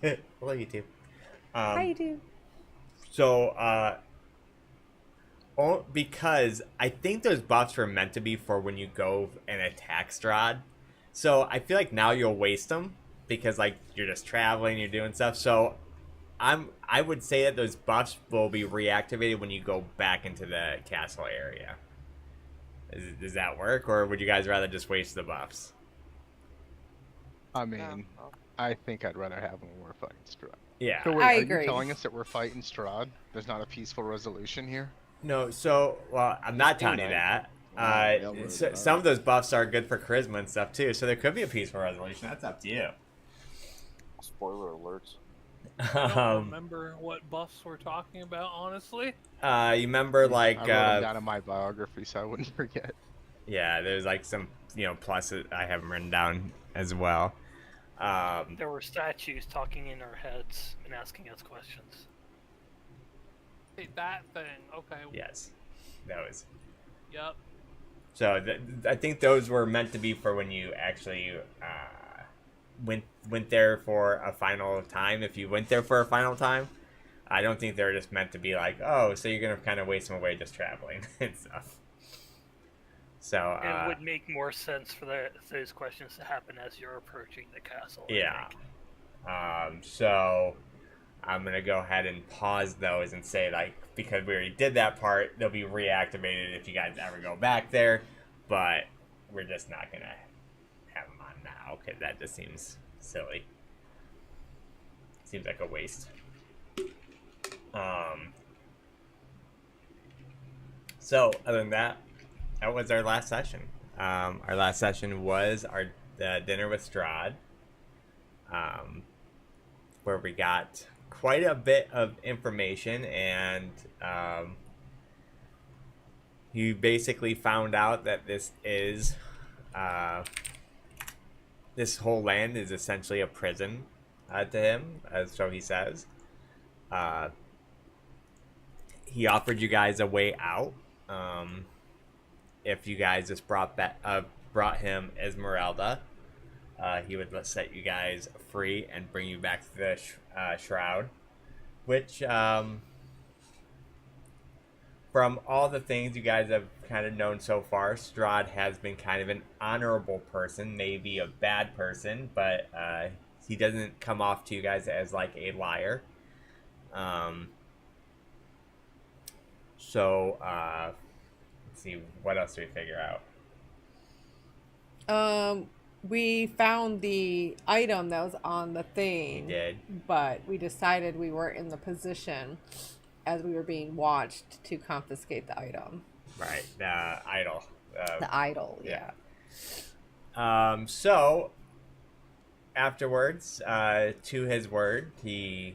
Hello, YouTube. Hi, Um, do. so, because I think those buffs were meant to be for when you go and attack Strahd. So I feel like now you'll waste them because like you're just traveling, you're doing stuff. So I would say that those buffs will be reactivated when you go back into the castle area. Does that work, or would you guys rather just waste the buffs? I Yeah. mean, Well, I think I'd rather have them when we're fighting Strahd. So Yeah. wait, I are you agree. telling us that we're fighting Strahd? There's not a peaceful resolution here? No, so well, I'm Just not telling you tonight. that. Wow, y'all wrote it Some off. of those buffs are good for charisma and stuff too, so there could be a peaceful resolution. That's up to you. spoiler alerts. I don't Um, remember what buffs we're talking about, honestly. you remember I wrote them down in my biography so I wouldn't forget. yeah, there's like some pluses I have them written down as well. There were statues talking in our heads and asking us questions. Hey, that thing. Okay. Yes, that was. Yep. So I think those were meant to be for when you actually went there for a final time. If you went there for a final time, I don't think they're just meant to be like, oh, so you're gonna kind of waste them away just traveling and stuff. So It would make more sense for those questions to happen as you're approaching the castle. I yeah. think. So I'm gonna go ahead and pause those and say like because we already did that part, they'll be reactivated if you guys ever go back there, but we're just not gonna have them on now because that just seems silly. Seems like a waste. So other than that, that was our last session. Our last session was our dinner with Strahd, where we got quite a bit of information, and he basically found out that this whole land is essentially a prison to him, as so he says. Uh, he offered you guys a way out. If you guys just brought him Esmeralda, he would set you guys free and bring you back to the shroud. Which, from all the things you guys have kind of known so far, Strahd has been kind of an honorable person, maybe a bad person, but he doesn't come off to you guys as like a liar. So, let's see, what else do we figure out? We found the item that was on the thing. We did. But we decided we weren't in the position as we were being watched to confiscate the item. Right, the idol. The idol, yeah. yeah. So afterwards, to his word, he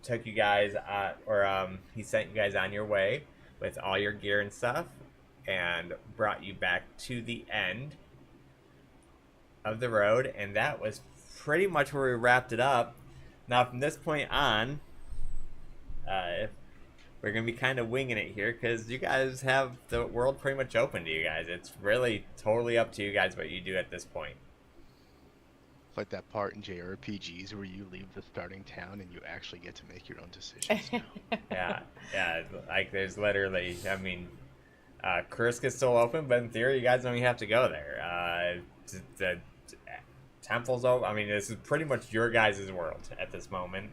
took you guys, he sent you guys on your way with all your gear and stuff, and brought you back to the end of the road, and that was pretty much where we wrapped it up. Now, from this point on, we're gonna be kind of winging it here because you guys have the world pretty much open to you guys. It's really totally up to you guys what you do at this point. It's like that part in JRPGs where you leave the starting town and you actually get to make your own decisions now. Yeah, like there's literally, I mean, Kursk is still open, but in theory, you guys don't even have to go there. The temple's open. I mean, this is pretty much your guys' world at this moment.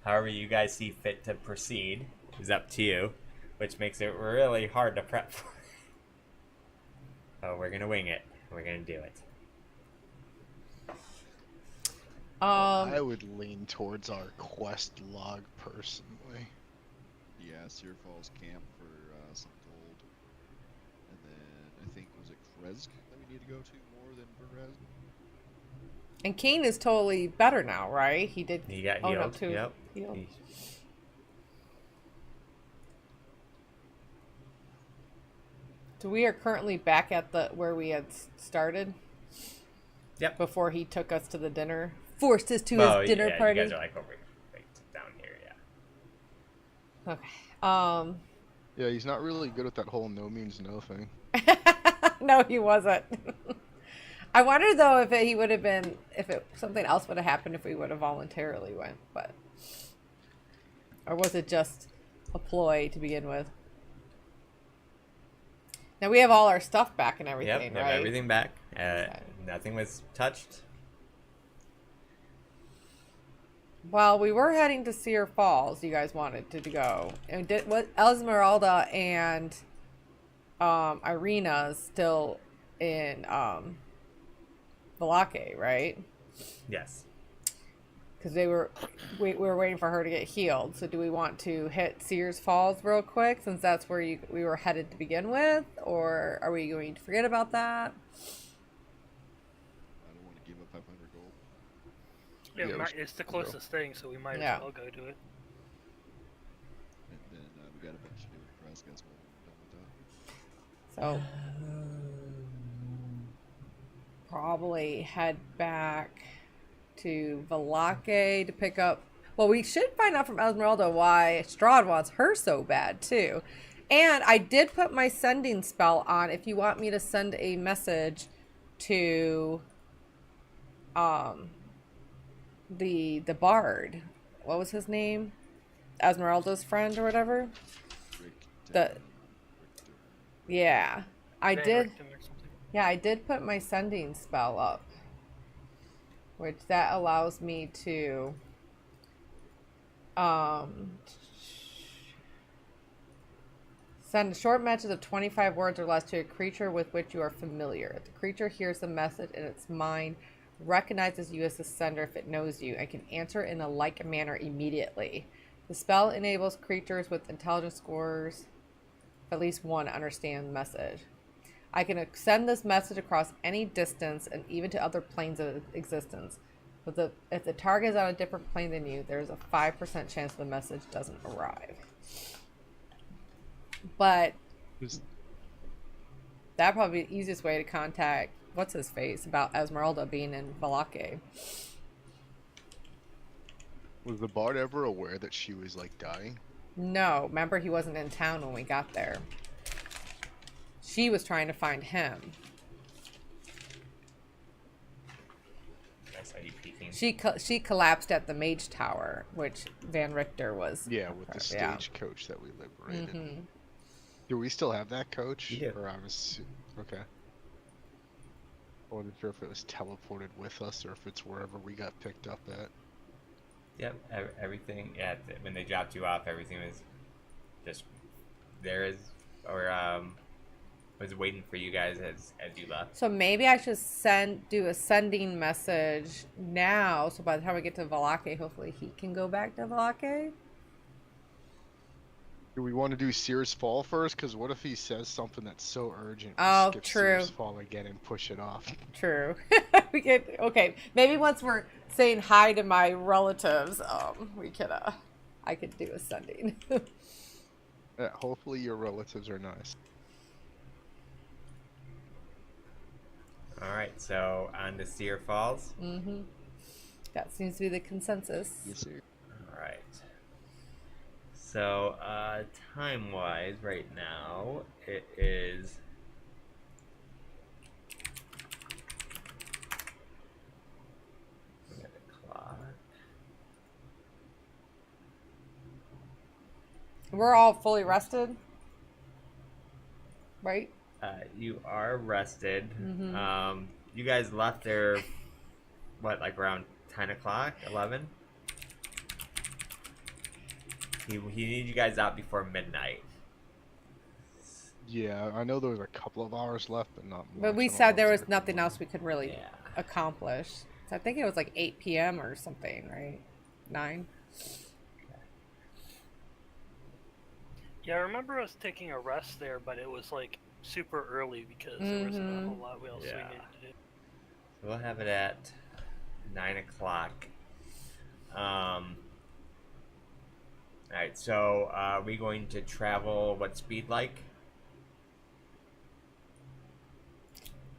However you guys see fit to proceed is up to you, which makes it really hard to prep for. So we're gonna wing it. We're gonna do it. I would lean towards our quest log personally. Yeah, Sear Falls Camp for some gold. And then I think, was it Krezk that we need to go to more than Berez? And Kane is totally better now, right? He got Healed. up to Yep. healed. So we are currently back at the where we had started. Yep. Before he took us to the dinner, forced us to his dinner yeah, party. You guys are like over right down here, yeah. Okay. Yeah, he's not really good at that whole no means no thing. No, he wasn't. I wonder though if he would have been, something else would have happened if we would have voluntarily went, but, or was it just a ploy to begin with? Now we have all our stuff back and everything, Yep, we have right? everything back. Okay. Nothing was touched. Well, we were heading to Sear Falls. You guys wanted to go, and what Esmeralda and Irina's still in Valake, right? Yes. Because we were waiting for her to get healed. So do we want to hit Sears Falls real quick, since that's where we were headed to begin with, or are we going to forget about that? I don't want to give up 500 gold. Yeah, Yeah, we should it's the go. closest thing, so we might Yeah. as well go to it. And then we got a bunch to do with Kresk as well. Done with that. So probably head back to Valake to pick up. Well, we should find out from Esmeralda why Strahd wants her so bad too. And I did put my sending spell on if you want me to send a message to the bard. What was his name? Esmeralda's friend or whatever. The Richter. yeah. I Van did. Richten or something. Yeah, I did put my sending spell up, which that allows me to send a short message of 25 words or less to a creature with which you are familiar. The creature hears the message in its mind, recognizes you as the sender if it knows you, and can answer in a like manner immediately. The spell enables creatures with intelligence scores at least one to understand the message. I can send this message across any distance and even to other planes of existence. But if the target is on a different plane than you, there's a 5% chance the message doesn't arrive. But that'd probably be the easiest way to contact what's his face about Esmeralda being in Valake. Was the bard ever aware that she was like dying? No, remember he wasn't in town when we got there. She was trying to find him. I saw you peeking. She collapsed at the Mage Tower, which Van Richter was. Yeah, with the Yeah. stagecoach that we liberated. Mm-hmm. Do we still have that coach? You do. Or I was okay. I wasn't sure if it was teleported with us or if it's wherever we got picked up at. Yep, everything. Yeah, when they dropped you off, everything was just there is, or was waiting for you guys as you left. So maybe I should do a sending message now. So by the time we get to Valake, hopefully he can go back to Valake. Do we want to do Sears Fall first? Because what if he says something that's so urgent? We Oh, skip true. Sears Fall again and push it off. True. We could. Okay. Maybe once we're saying hi to my relatives, we could. I could do a sending. Yeah, hopefully your relatives are nice. All right, so on to Sear Falls. Mm-hmm. That seems to be the consensus. Yes, sir. All right. So time-wise, right now it is. Look at the clock. We're all fully rested, right? You are rested. Mhm. You guys left there, what, like around 10 o'clock, 11? He needed you guys out before midnight. Yeah, I know there was a couple of hours left, but not much. But we I don't said know there if was there- nothing else we could really Yeah. accomplish. So I think it was like 8 p.m. or something, right? 9. Yeah, I remember us taking a rest there, but it was like super early because there wasn't a whole lot else we Yeah. needed to do. So we'll have it at 9 o'clock. Alright, so are we going to travel what speed like?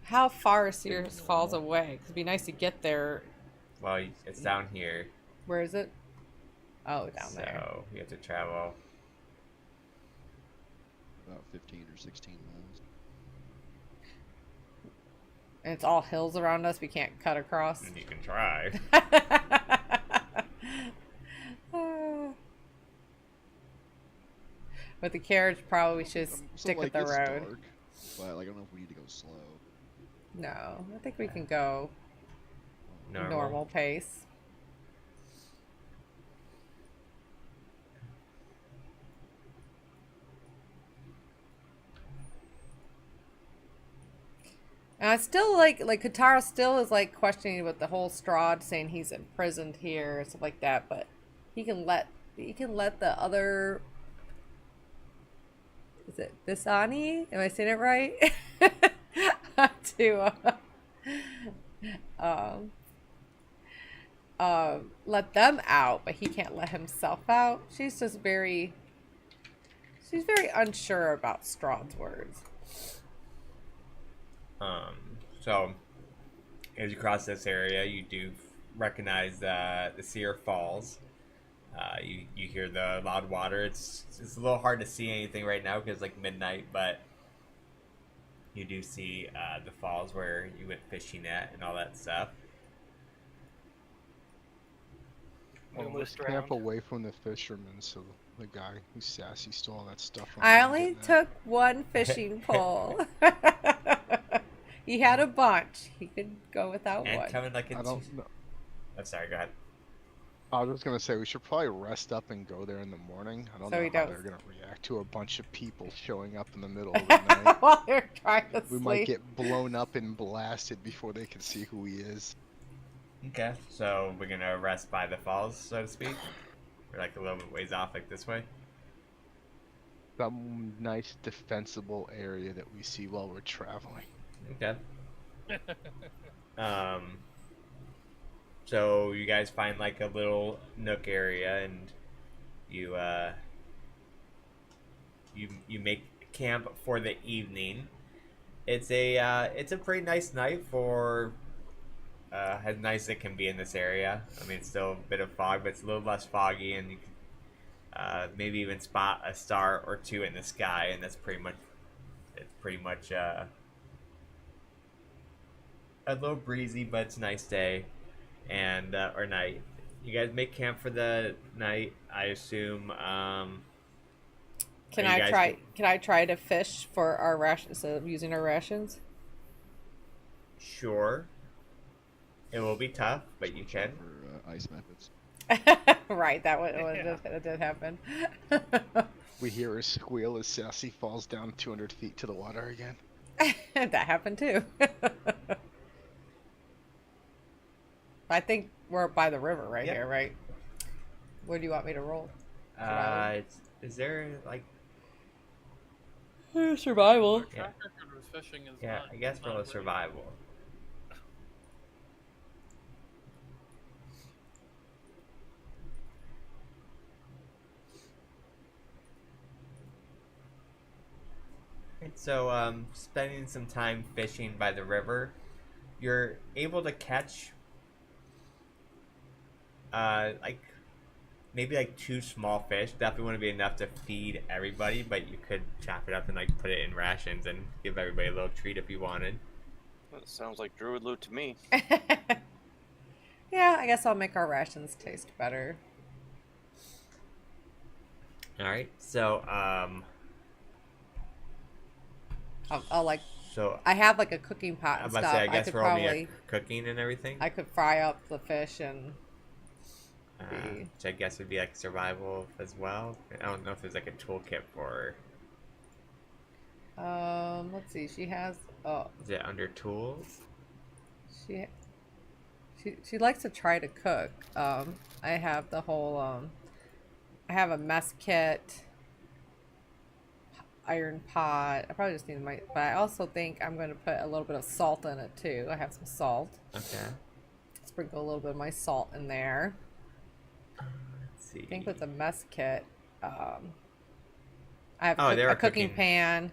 How far is Sears Falls away? 'Cause it'd be nice to get there. Well, it's down here. Where is it? Oh, down there. So we have to travel. About 15 or 16 miles. And it's all hills around us. We can't cut across. And you can try. With the carriage, probably we should So, stick like, with the it's road. dark, but like I don't know if we need to go slow. No, I think we can go normal pace. And I still like Katara still is like questioning with the whole Strahd saying he's imprisoned here and stuff like that, but he can let the other, is it Visani? Am I saying it right? to let them out, but he can't let himself out. She's very unsure about Strahd's words. So as you cross this area, you do recognize the Seer Falls. You hear the loud water. It's a little hard to see anything right now because it's like midnight, but you do see the falls where you went fishing at and all that stuff. Well, We let's moved camp around. away from the fisherman so the guy who's sassy stole all that stuff from I him only and get that. took one fishing pole. He had a bunch. He could go without And one. coming like I it's. don't know. I'm sorry. Go ahead. I was just gonna say we should probably rest up and go there in the morning. I don't So know he how does. they're gonna react to a bunch of people showing up in the middle of the night. While they're trying to We sleep. might get blown up and blasted before they can see who he is. Okay. So we're gonna rest by the falls, so to speak. We're like a little bit ways off, like this way. Some nice defensible area that we see while we're traveling. Okay. So you guys find like a little nook area, and you you make camp for the evening. It's a pretty nice night for as nice as it can be in this area. I mean, it's still a bit of fog, but it's a little less foggy, and you can maybe even spot a star or two in the sky, and that's pretty much a little breezy, but it's a nice day, and or night. You guys make camp for the night, I assume. Can are you I guys- try? Can I try to fish for our rations instead of using our rations? Sure. It will be tough, but you can. For ice methods. Right, that Yeah. did happen. We hear a squeal as Sassy falls down 200 feet to the water again. That happened too. I think we're by the river right Yep. here, right? Where do you want me to roll? Survival? Is there like Survival. Our track record with fishing is yeah? not. I guess not roll a really- survival. So, spending some time fishing by the river, you're able to catch, like, maybe like two small fish. Definitely wouldn't be enough to feed everybody, but you could chop it up and like put it in rations and give everybody a little treat if you wanted. That sounds like druid loot to me. Yeah, I guess I'll make our rations taste better. All right. So, I'll like. so I have like a cooking pot I'm and about to stuff. say, I guess could roll me probably. cooking and everything. I could fry up the fish and. Which I guess would be like survival as well. I don't know if there's like a toolkit for. Let's see. She has. Oh, Is it under tools? she likes to try to cook. I have the whole. I have a mess kit. Iron pot. I probably just need my. But I also think I'm going to put a little bit of salt in it too. I have some salt. Okay. Sprinkle a little bit of my salt in there. Let's see. I think with the mess kit, I have Oh, they a were cooking cooking. pan.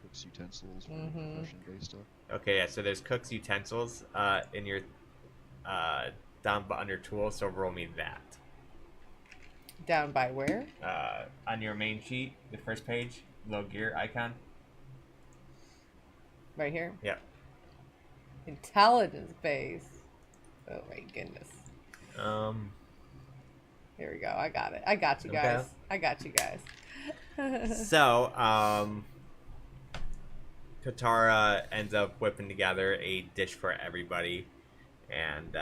Cooks utensils for Mhm. profession-based stuff. Okay, yeah. So there's cook's utensils in your down under tools. So roll me that. Down by where? On your main sheet, the first page, low gear icon. Right here. Yep. Intelligence base. Oh my goodness. Um, Here we go. I got it. I got you Okay. guys. I got you guys. so, Katara ends up whipping together a dish for everybody, and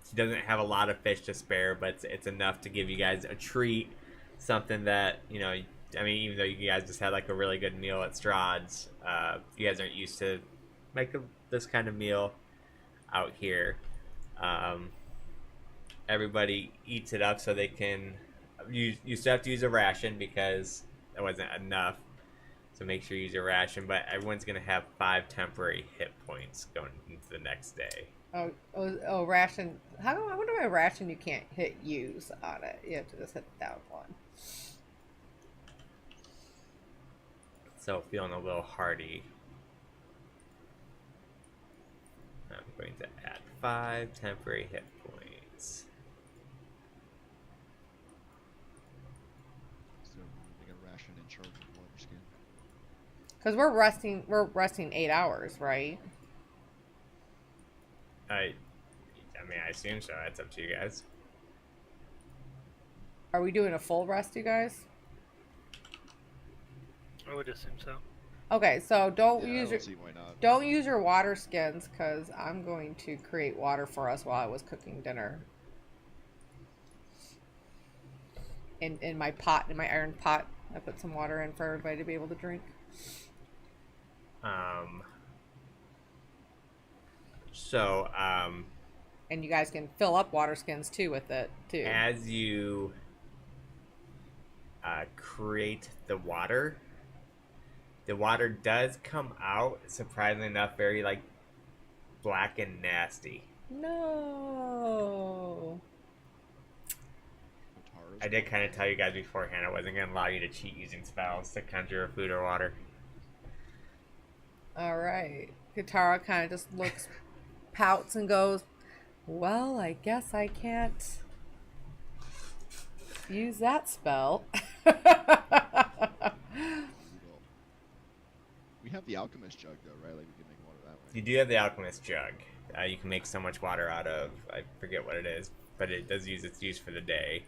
she doesn't have a lot of fish to spare, but it's enough to give you guys a treat, something that I mean, even though you guys just had like a really good meal at Strahd's, you guys aren't used to this kind of meal out here. Everybody eats it up so they can. You still have to use a ration because it wasn't enough. So make sure you use your ration, but everyone's gonna have 5 temporary hit points going into the next day. Oh, ration. I wonder why ration you can't hit use on it. You have to just hit down one. So feeling a little hearty. I'm going to add 5 temporary hit points. So they got a ration in charge of water skin. Because we're resting 8 hours, right? I mean, I assume so. It's up to you guys. Are we doing a full rest, you guys? I would assume so. Okay, so don't Yeah, I use don't your see why not. don't use your water skins because I'm going to create water for us while I was cooking dinner. In my pot, in my iron pot, I put some water in for everybody to be able to drink. So, And you guys can fill up water skins too with it too. as you create the water does come out, surprisingly enough, very like black and nasty. No. Katara's I did kind of tell you guys beforehand I wasn't going to allow you to cheat using spells to conjure food or water. All right. Katara kind of just looks, pouts, and goes, "Well, I guess I can't use that spell." We have the alchemist jug though, right? Like we can make water that way. You do have the alchemist jug. You can make so much water out of, I forget what it is, but it does use its use for the day.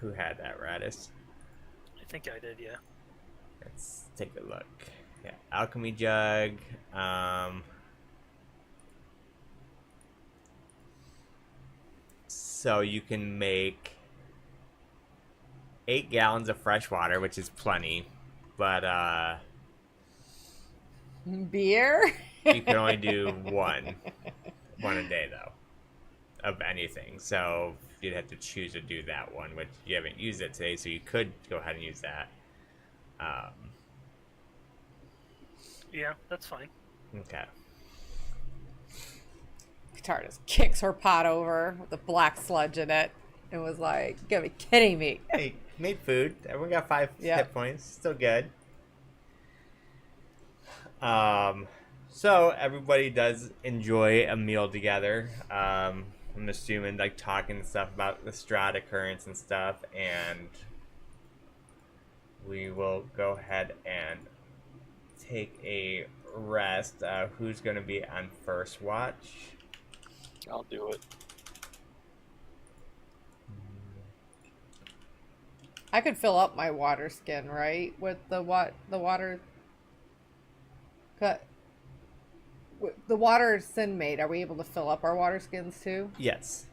Who had that, Radis? I think I did, yeah. Let's take a look. Yeah, alchemy jug. So you can make 8 gallons of fresh water, which is plenty, but Beer? you can only do one a day though, of anything. So you'd have to choose to do that one, which you haven't used it today, so you could go ahead and use that. Yeah, that's fine. Okay. Katara just kicks her pot over with the black sludge in it and was like, "You gotta be kidding me." Hey, made food. Everyone got 5 Yeah. hit points. Still good. So everybody does enjoy a meal together. I'm assuming like talking and stuff about the Strahd occurrence and stuff, and we will go ahead and take a rest. Who's going to be on first watch? I'll do it. I could fill up my water skin, right? With the water cut. The water Sin made, are we able to fill up our water skins too? Yes.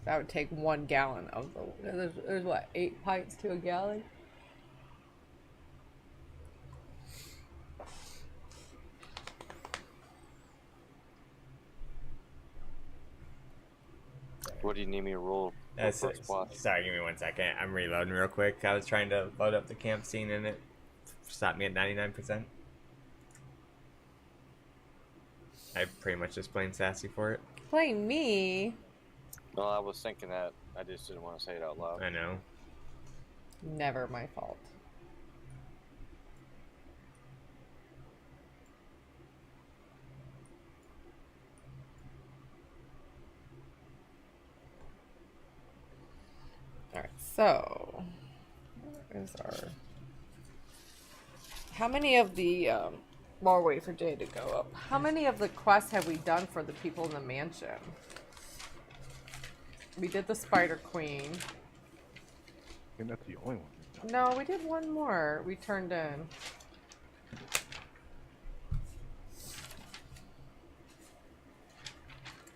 That would take 1 gallon of the. There's what, 8 pints to a gallon? What do you need me to roll for first watch? Sorry, give me 1 second. I'm reloading real quick. I was trying to load up the camp scene and it stopped me at 99%. I pretty much just plain sassy for it. Blame me. Well, I was thinking that. I just didn't want to say it out loud. I know. Never my fault. Alright, so where is our... How many of the while we're waiting for Jay to go up, how many of the quests have we done for the people in the mansion? We did the Spider Queen. I think that's the only one we've done. No, we did one more. We turned in.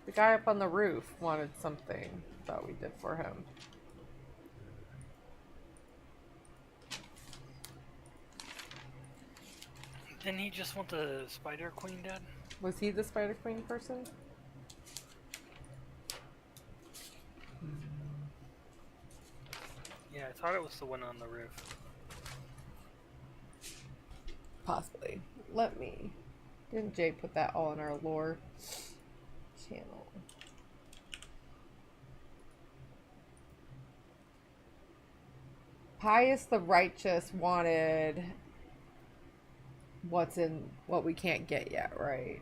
The guy up on the roof wanted something. Thought we did for him. Didn't he just want the Spider Queen, Dad? Was he the Spider Queen person? Yeah, I thought it was the one on the roof. Possibly. Let me. Didn't Jay put that all in our lore channel? Pius the Righteous wanted what's in what we can't get yet, right?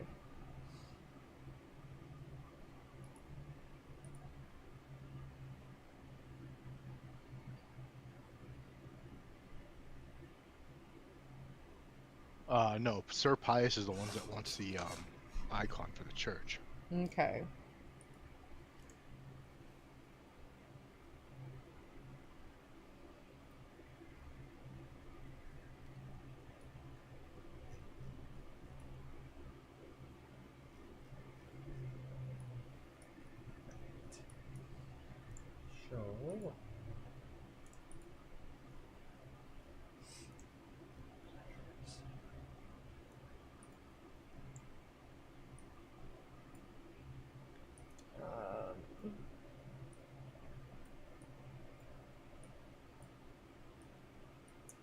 No, Sir Pius is the one that wants the icon for the church. Okay. So.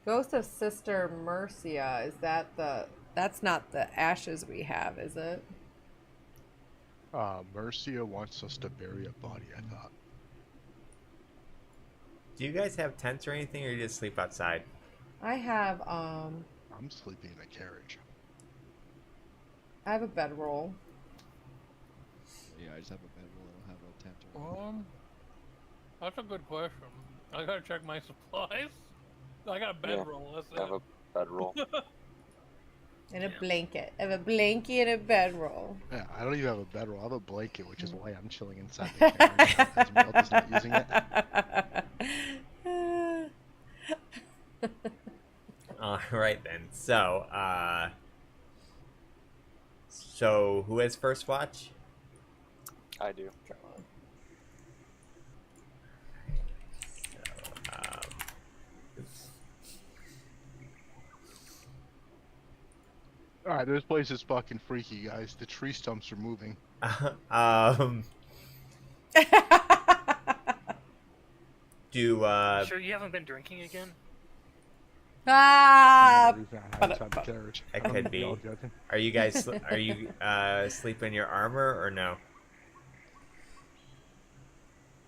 Ghost of Sister Mercia, is that the... That's not the ashes we have, is it? Mercia wants us to bury a body, I thought. Do you guys have tents or anything, or you just sleep outside? I have I'm sleeping in a carriage. I have a bedroll. Yeah, I just have a bedroll. I don't have a tent or anything. That's a good question. I gotta check my supplies. I got a bedroll. That's I have it. a bedroll. And a blanket. I have a blanket and a bedroll. Yeah, I don't even have a bedroll. I have a blanket, which is why I'm chilling inside the carriage. Because Mel is not using it. All right then. So who has first watch? I do. Alright, this place is fucking freaky, guys. The tree stumps are moving. Do Sure, you haven't been drinking again? Ah! Inside the carriage. It could be. Are you guys sleep in your armor or no?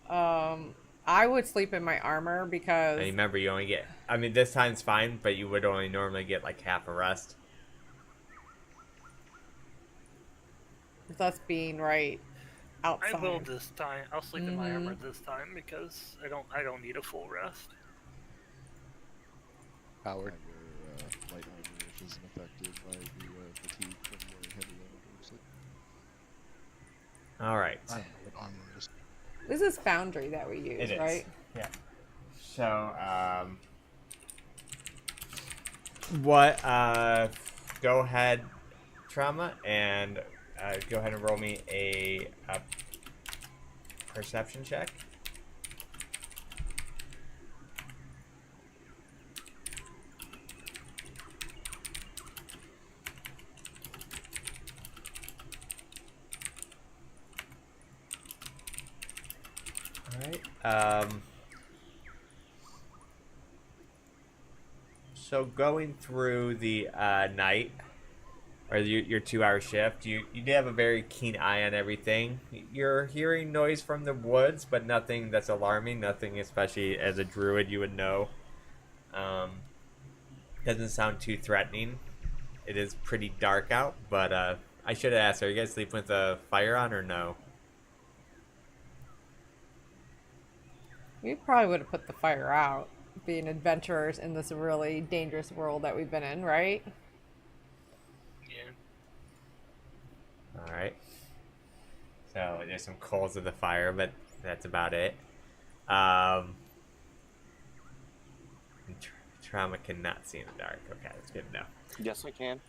I would sleep in my armor because... And remember, you only get... I mean, this time's fine, but you would only normally get like half a rest. with us being right outside. I will this time. I'll sleep in my armor this time because I don't need a full rest. Howard. I wear light armor, which isn't affected by the fatigue from wearing heavy armor. So. All right. I don't know what armor is. This is Foundry that we use, It is. right? Yeah. So, what? Go ahead, Trauma, and go ahead and roll me a perception check. Alright, so going through the night, or your 2 hour shift, you do have a very keen eye on everything. You're hearing noise from the woods, but nothing that's alarming. Nothing, especially as a druid, you would know. Doesn't sound too threatening. It is pretty dark out, but I should have asked: are you guys sleeping with a fire on or no? We probably would have put the fire out, being adventurers in this really dangerous world that we've been in, right? Yeah. All right. So there's some coals of the fire, but that's about it. Trauma cannot see in the dark. Okay, that's good enough. Yes, I can.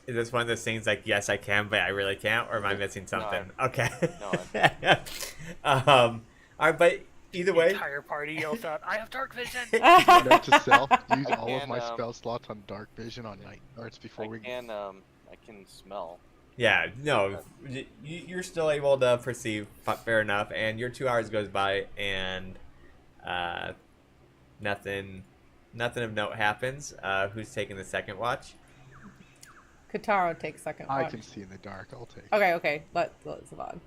Is this one of those things like, yes, I can, but I really can't, or am I missing something? Okay. No, All right, but either The way, entire party yells out, "I have dark vision!" Note to self: use I all of can, my spell slots on dark vision on night guards before I we. can smell. yeah, no, you're still able to perceive, fair enough, and your 2 hours goes by, and nothing of note happens. Who's taking the second watch? Kataro takes second I watch. can see in the dark. I'll take. Okay. Let Zavod.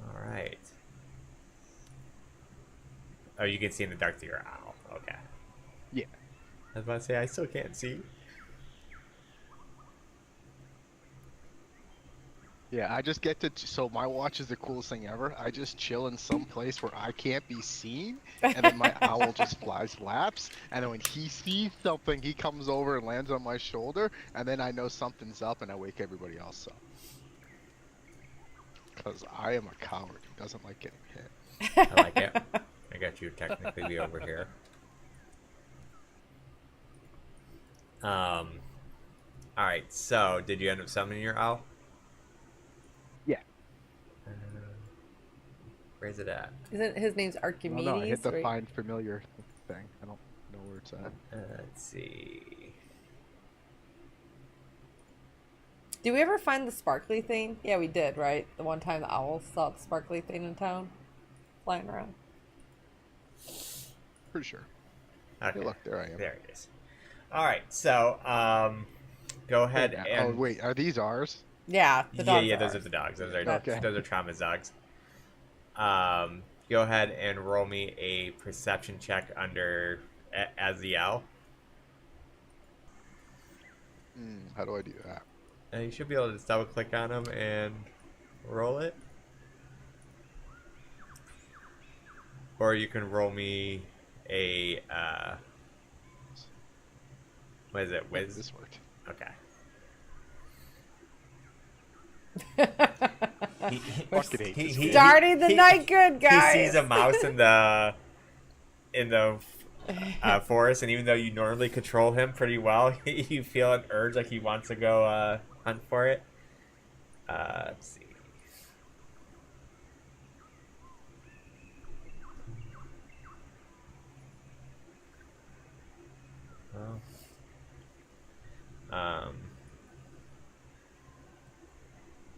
All right. Oh, you can see in the dark through your owl. Okay. Yeah. I was about to say, I still can't see. Yeah, I just get to. So my watch is the coolest thing ever. I just chill in some place where I can't be seen, and then my owl just flies laps. And then when he sees something, he comes over and lands on my shoulder, and then I know something's up, and I wake everybody else up. Because I am a coward who doesn't like getting hit. I like it. I got you technically over here. All right. So, did you end up summoning your owl? Yeah. Where's it at? Isn't his name's Archimedes? No, I hit the right? find familiar thing. I don't know where it's at. Let's see. Did we ever find the sparkly thing? Yeah, we did, right? The one time the owl saw the sparkly thing in town, flying around. Pretty sure. Okay. Hey, look, there I am. There it is. All right. So, go ahead Wait, and. oh wait, are these ours? Yeah, the dogs Yeah, those ours. are the dogs. Those are Okay. those are Trauma's dogs. Go ahead and roll me a perception check under as the owl. How do I do that? You should be able to just double click on them and roll it. Or you can roll me a what is it? Wiz? This worked. Okay. Fucking hate this game. Starting the night good, guys. He sees a mouse in the forest, and even though you normally control him pretty well, you feel an urge like he wants to go hunt for it. Let's see. Well,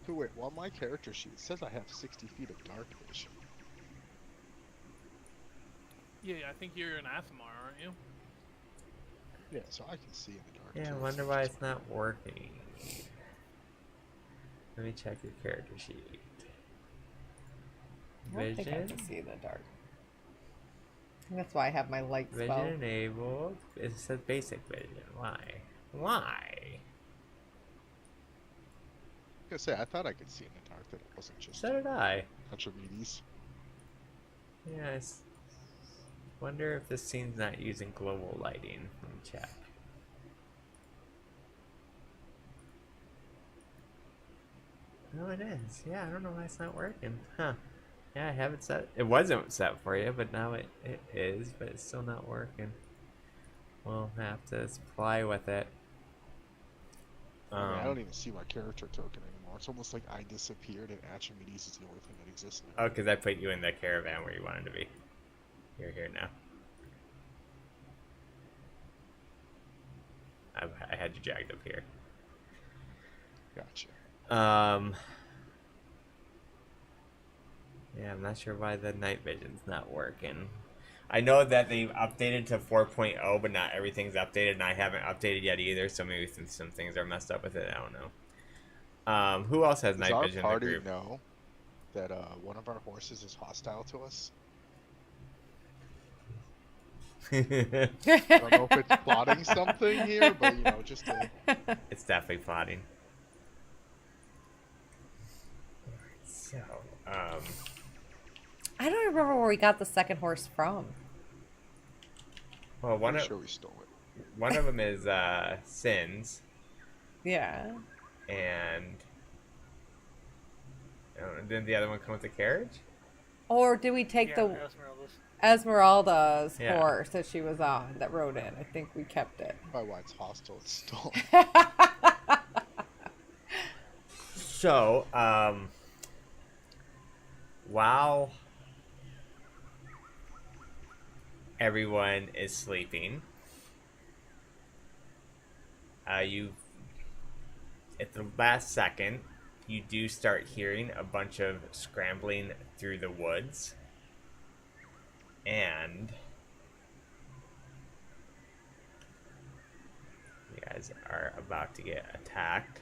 So wait, while my character sheet says I have 60 feet of dark vision. Yeah, I think you're an Asimar, aren't you? Yeah, so I can see in the dark. yeah, I too. wonder why it's not working. Let me check your character sheet. I don't think I Vision. can see in the dark. That's why I have my light Vision spell. enabled. It says basic vision. Why? Why? I was gonna say, I thought I could see in the dark, that it wasn't just So did I. Archimedes. Yeah, wonder if this scene's not using global lighting. Let me check. No, it is. Yeah, I don't know why it's not working. Huh. Yeah, I have it set. It wasn't set for you, but now it is, but it's still not working. We'll have to supply with it. I don't even see my character token anymore. It's almost like I disappeared and Archimedes is the only thing that exists now. Oh, because I put you in the caravan where you wanted to be. You're here now. I had you dragged up here. Gotcha. Yeah, I'm not sure why the night vision's not working. I know that they've updated to 4.0, but not everything's updated, and I haven't updated yet either, so maybe some things are messed up with it. I don't know. Who else has Does night our vision in the party group? know that one of our horses is hostile to us? I don't know if it's plotting something here, but you know, just to... It's definitely plotting. So, I don't remember where we got the second horse from. well, I'm sure we stole it. one of them is Sins, Yeah. and didn't the other one come with the carriage? Or did we take Yeah, the Esmeralda's. Esmeralda's Yeah. horse that she was on that rode in? I think we kept it. Probably why it's hostile. It's stolen. So, while everyone is sleeping, you, at the last second, you do start hearing a bunch of scrambling through the woods, and you guys are about to get attacked.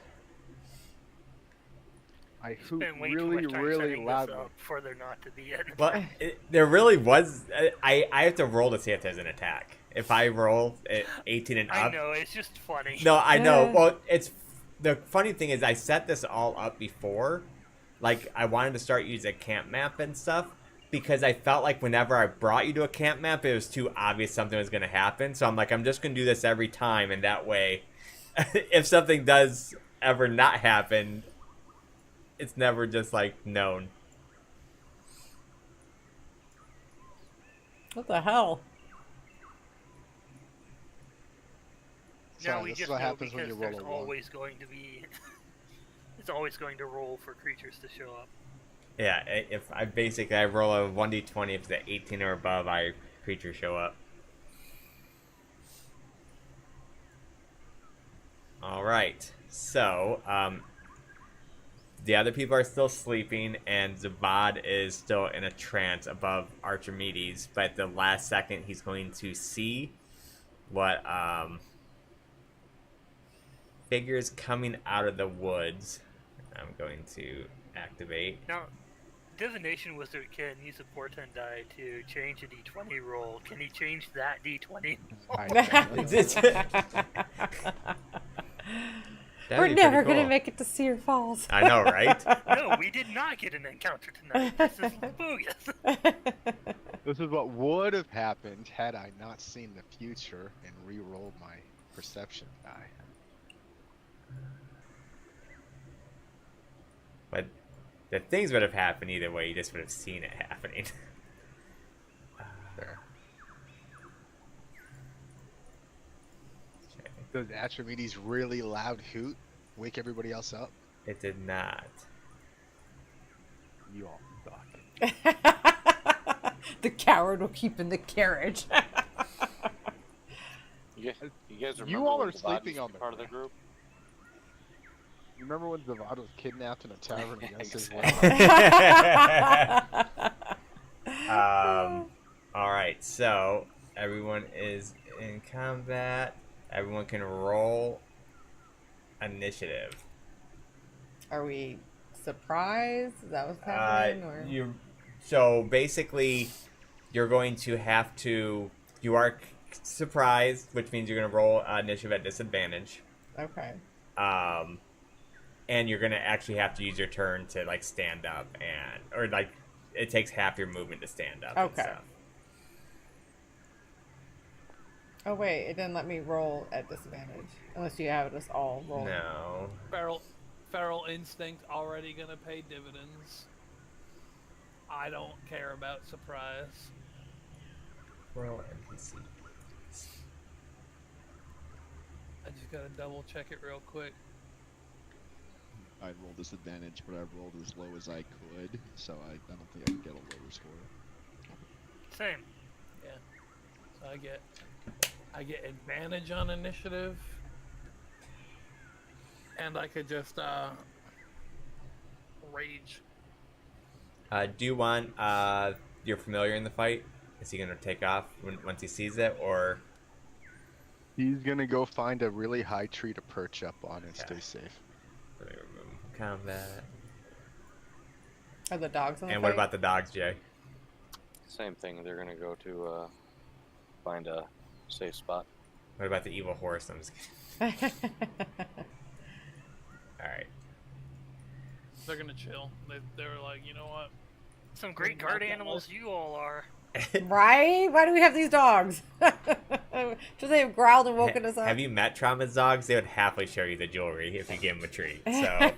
I Spent hoot way too really, much time really setting this loudly. up for there not to be an But attack. there really was. I have to roll to see if there's an attack. If I roll at 18 and I up, know, it's just funny. no, I know. Yeah. Well, it's the funny thing is I set this all up before, like I wanted to start using a camp map and stuff because I felt like whenever I brought you to a camp map, it was too obvious something was going to happen. So I'm like, I'm just going to do this every time, and that way, if something does ever not happen, it's never just like known. What the hell? Now Sorry, we this just is what know happens when because you roll there's a 1. always going to be... it's always going to roll for creatures to show up. Yeah, if I roll a 1d20, if it's at 18 or above, creatures show up. All right, so the other people are still sleeping, and Zabad is still in a trance above Archimedes. But at the last second, he's going to see what figures coming out of the woods. I'm going to activate. Now, Divination Wizard can use a portent die to change a d20 roll. Can he change that d20? We're never gonna make it to Seer Falls. I know, right? No, we did not get an encounter tonight. This is bogus. This is what would have happened had I not seen the future and re-rolled my perception die. But the things would have happened either way. You just would have seen it happening. There. Does Archimedes' really loud hoot wake everybody else up? It did not. You all suck. The coward will keep in the carriage. You guys remember You all when are Zabad sleeping used to on be the part of the group? You remember when Zavad was kidnapped in a tavern against his will? All right. So everyone is in combat. Everyone can roll initiative. Are we surprised? Is that what's happening? Or... So basically, you're going to have to. You are surprised, which means you're going to roll initiative at disadvantage. Okay. And you're going to actually have to use your turn to like stand up or like it takes half your movement to stand up. Okay. And stuff. Oh wait, it didn't let me roll at disadvantage unless you have us all roll. No. Feral instinct already gonna pay dividends. I don't care about surprise. Roll NPC. I just gotta double check it real quick. I rolled disadvantage, but I rolled as low as I could, so I don't think I can get a lower score. Same. Yeah. So I get advantage on initiative. And I could just rage. Do you want your familiar in the fight? Is he gonna take off once he sees it, or He's gonna go find a really high tree to perch up on and Okay. stay safe. let me remove him from combat? Are the dogs on the And what fight? about the dogs, Jay? Same thing. They're gonna go to find a safe spot. What about the evil horse? I'm just kidding. All right. They're gonna chill. They were like, you know what? Some great guard animals you all are. Right? Why do we have these dogs? Should they have growled and woken us up? Have you met Trauma's dogs? They would happily show you the jewelry if you give them a treat. So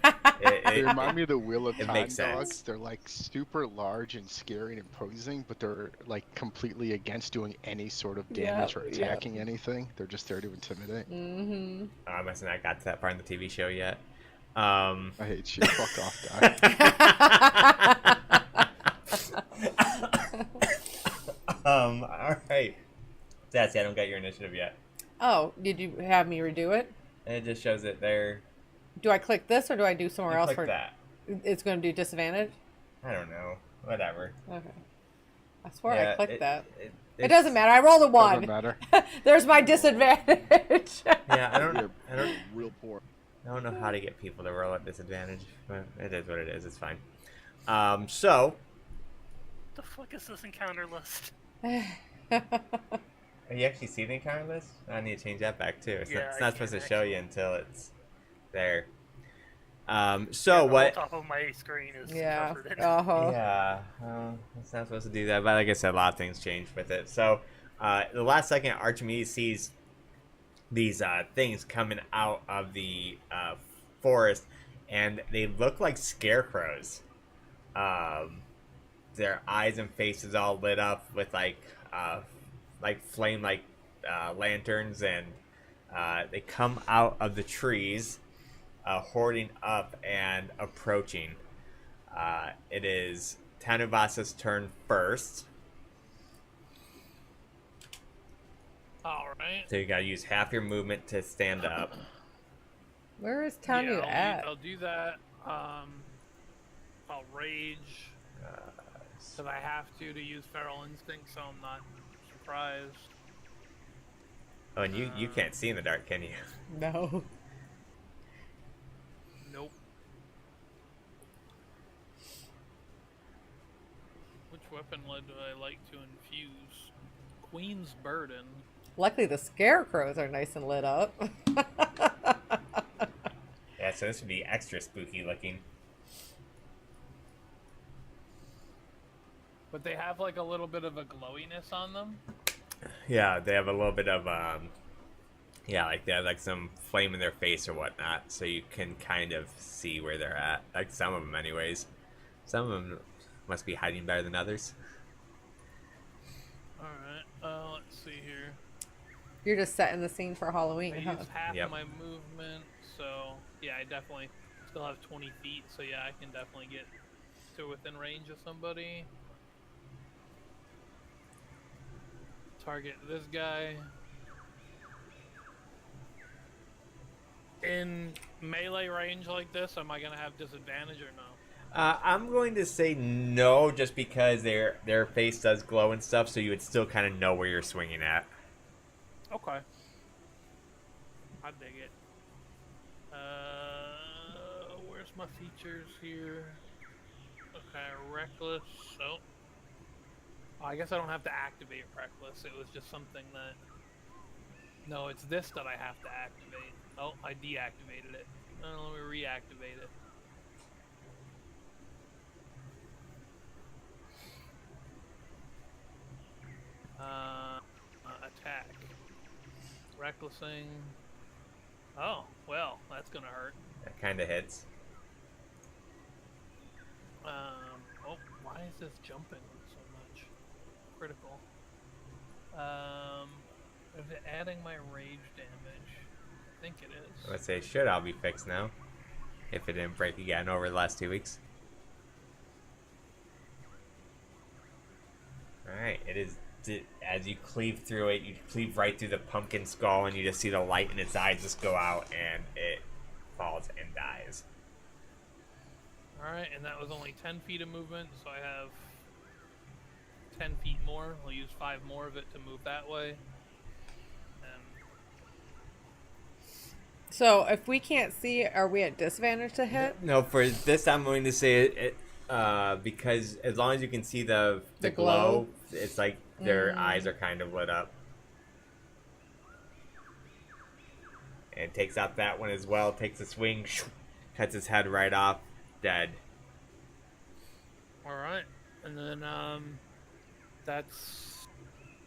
They remind me of the Wheel of it Time makes sense. dogs. They're like super large and scary and imposing, but they're like completely against doing any sort of damage or Yep. attacking anything. They're just there to intimidate. Mm-hmm. I must have not got to that part in the TV show yet. I hate you. Fuck off, guy. All right. Sassy, I don't got your initiative yet. Oh, did you have me redo it? And it just shows it there. Do I click this or do I do somewhere else Click for that. It's going to do disadvantage? I don't know. Whatever. Okay. I swear I Yeah, clicked that. It it's- doesn't matter. I rolled a Doesn't 1. matter. There's my disadvantage. Yeah, I don't. You're I don't. real poor. I don't know how to get people to roll at disadvantage, but it is what it is. It's fine. So The fuck is this encounter list? have you actually seen the encounter list? I need to change that back too. It's Yeah, not, it's I not supposed to can show you until it's there. So The what? whole top of my screen is Yeah. covered in it. Uh-huh. Yeah, it's not supposed to do that, but like I said, a lot of things changed with it. So, the last second, Archimedes sees these things coming out of the forest, and they look like scarecrows. Their eyes and faces all lit up with like flame lanterns, and they come out of the trees, hoarding up and approaching. It is Tanuvasa's turn first. All right. So you gotta use half your movement to stand up. Where is Tanu yeah, at? I'll do that. I'll rage because I have to use feral instinct, so I'm not surprised. Oh, and you can't see in the dark, can you? No. Nope. Which weapon lead do I like to infuse? Queen's Burden. Luckily, the scarecrows are nice and lit up. Yeah, so this would be extra spooky looking. But they have like a little bit of a glowiness on them. Yeah, they have a little bit of yeah, like they have like some flame in their face or whatnot, so you can kind of see where they're at. Like some of them, anyways. Some of them must be hiding better than others. Alright, let's see here. You're just setting the scene for I Halloween, huh? use half Yep. of my movement, so yeah, I definitely still have 20 feet, so yeah, I can definitely get to within range of somebody. Target this guy. In melee range like this, am I gonna have disadvantage or no? I'm going to say no, just because their face does glow and stuff, so you would still kind of know where you're swinging at. Okay. I dig it. Where's my features here? Okay, reckless. Oh. I guess I don't have to activate reckless. It was just something that. No, it's this that I have to activate. Oh, I deactivated it. Let me reactivate it. Attack. Recklessing. Oh, well, that's gonna hurt. That kind of hits. Oh, why is this jumping so much? Critical. Is it adding my rage damage? I think it is. Let's say should all be fixed now, if it didn't break again over the last 2 weeks. Alright, it is. As you cleave through it, you cleave right through the pumpkin skull, and you just see the light in its eyes just go out, and it falls and dies. Alright. Alright, and that was only 10 feet of movement, so I have 10 feet more. I'll use 5 more of it to move that way. And So if we can't see, are we at disadvantage to hit? No, for this I'm going to say because as long as you can see the The glow, glow? it's like their eyes are kind of lit up. And takes out that one as well. Takes a swing, cuts his head right off, dead. alright. And then that's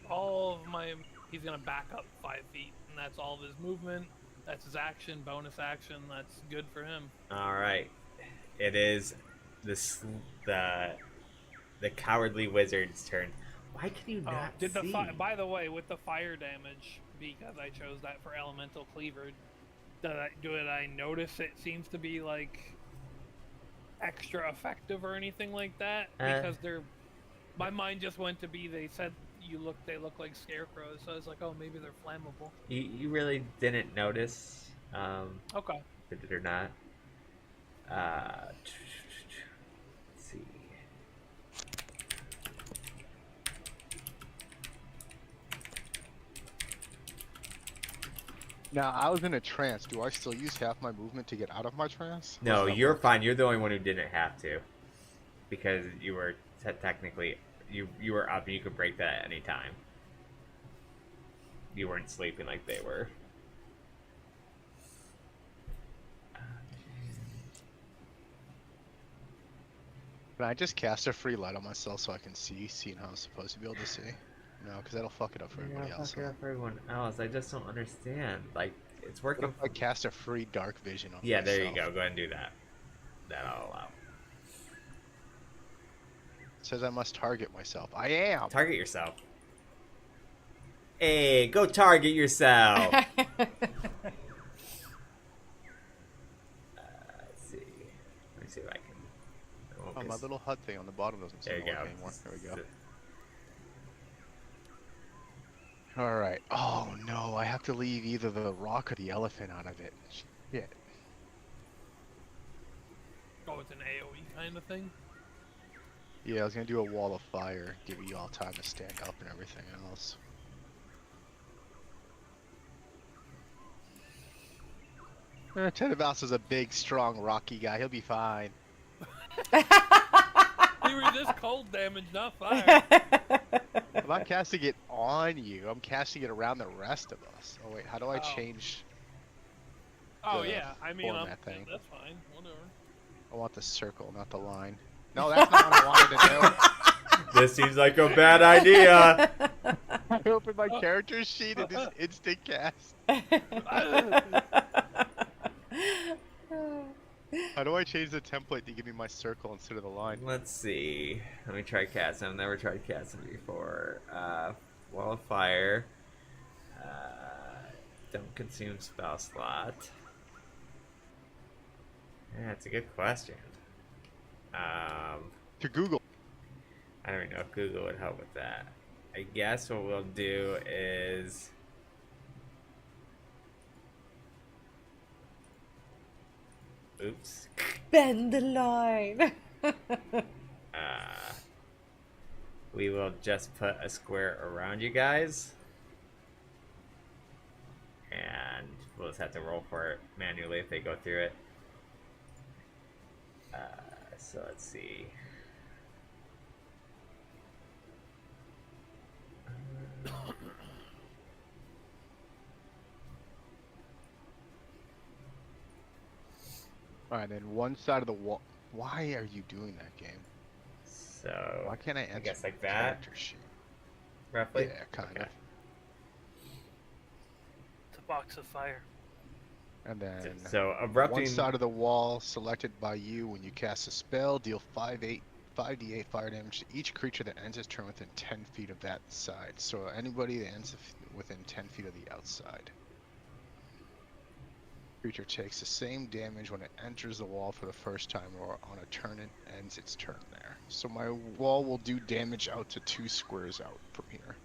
all of my... He's going to back up 5 feet, and that's all of his movement. That's his action, bonus action. That's good for him. All right, it is the cowardly wizard's turn. Why can you not Did see? by the way, with the fire damage, because I chose that for elemental cleaver, did I notice it seems to be like extra effective or anything like that? Because my mind just went to be, they said they look like scarecrows, so I was like, oh, maybe they're flammable. You really didn't notice, Okay. did it or not? Let's see. Now, I was in a trance. Do I still use half my movement to get out of my trance? Or No, does that you're work? fine. You're the only one who didn't have to, because you were technically you were up and you could break that at any time. You weren't sleeping like they were. Can I just cast a free light on myself so I can see, seeing how I'm supposed to be able to see? No, because that'll fuck it up for everybody else. Fuck it up for everyone else. I just don't understand. Like, it's working. What if I cast a free dark vision on Yeah, myself? there you go. Go ahead and do that. That I'll allow. It says I must target myself. I am! Target yourself. Hey, go target yourself. Let's see. Let me see if I can. Oh, my little HUD thing on the bottom doesn't There seem you to go. work anymore. There we go. Alright. Oh no, I have to leave either the rock or the elephant out of it. Shit. Oh, it's an AoE kind of thing? Yeah, I was gonna do a wall of fire, give you all time to stand up and everything else. Tenebas is a big, strong, rocky guy. He'll be fine. He resist cold damage, not fire. I'm not casting it on you. I'm casting it around the rest of us. Oh wait, how do I Oh. change? Oh the yeah, I mean, format thing? that's fine. Whatever. I want the circle, not the line. No, that's not what I wanted to do. This seems like a bad idea. I opened my character sheet and just instant cast. How do I change the template to give me my circle instead of the line? Let's see. Let me try casting. I've never tried casting before. Wall of fire. Don't consume spell slot. Yeah, that's a good question. To Google. I don't even know if Google would help with that. I guess what we'll do is... Oops. Bend the line. We will just put a square around you guys. And we'll just have to roll for it manually if they go through it. So let's see. Alright, then one side of the wall. Why are you doing that, game? So Why can't I enter guess like the that? character sheet? roughly. Yeah, kind Okay. of. It's a box of fire. And then So erupting. one side of the wall selected by you when you cast a spell, deal 5d8 fire damage to each creature that ends its turn within 10 feet of that side. So anybody that ends within 10 feet of the outside. Creature takes the same damage when it enters the wall for the first time or on a turn it ends its turn there. So my wall will do damage out to 2 squares out from here.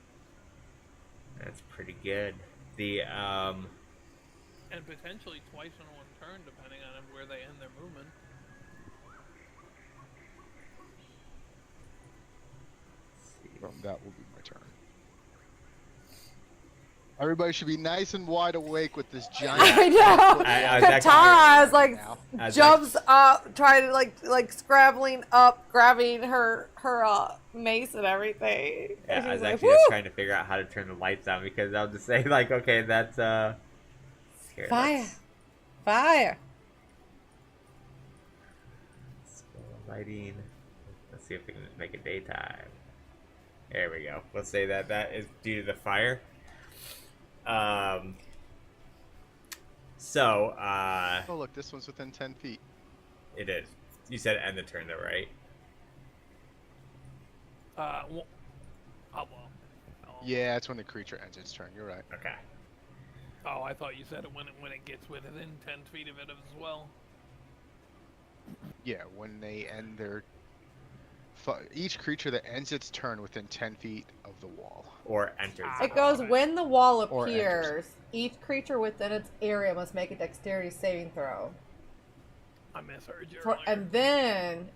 That's pretty good. The And potentially twice in one turn, depending on where they end their movement. that will be my turn. Everybody should be nice and wide awake with this giant. I know. I was actually Katara is like now. I was jumps up, trying to like scrabbling up, grabbing her mace and everything. Yeah, And I was she's like, actually just "Woo!" trying to figure out how to turn the lights on because I'll just say like, okay, that's here, Fire. let's Fire. go lighting. Let's see if we can make it daytime. There we go. Let's say that is due to the fire. So, Oh look, this one's within 10 feet. it is. You said end the turn though, right? Well, oh well. Oh. Yeah, it's when the creature ends its turn. You're right. Okay. Oh, I thought you said it when it gets within 10 feet of it as well. Yeah, when they end their. Each creature that ends its turn within 10 feet of the wall. Or enters. It goes when the wall Or appears. Each creature within its area must make a dexterity saving throw. I misheard you. And then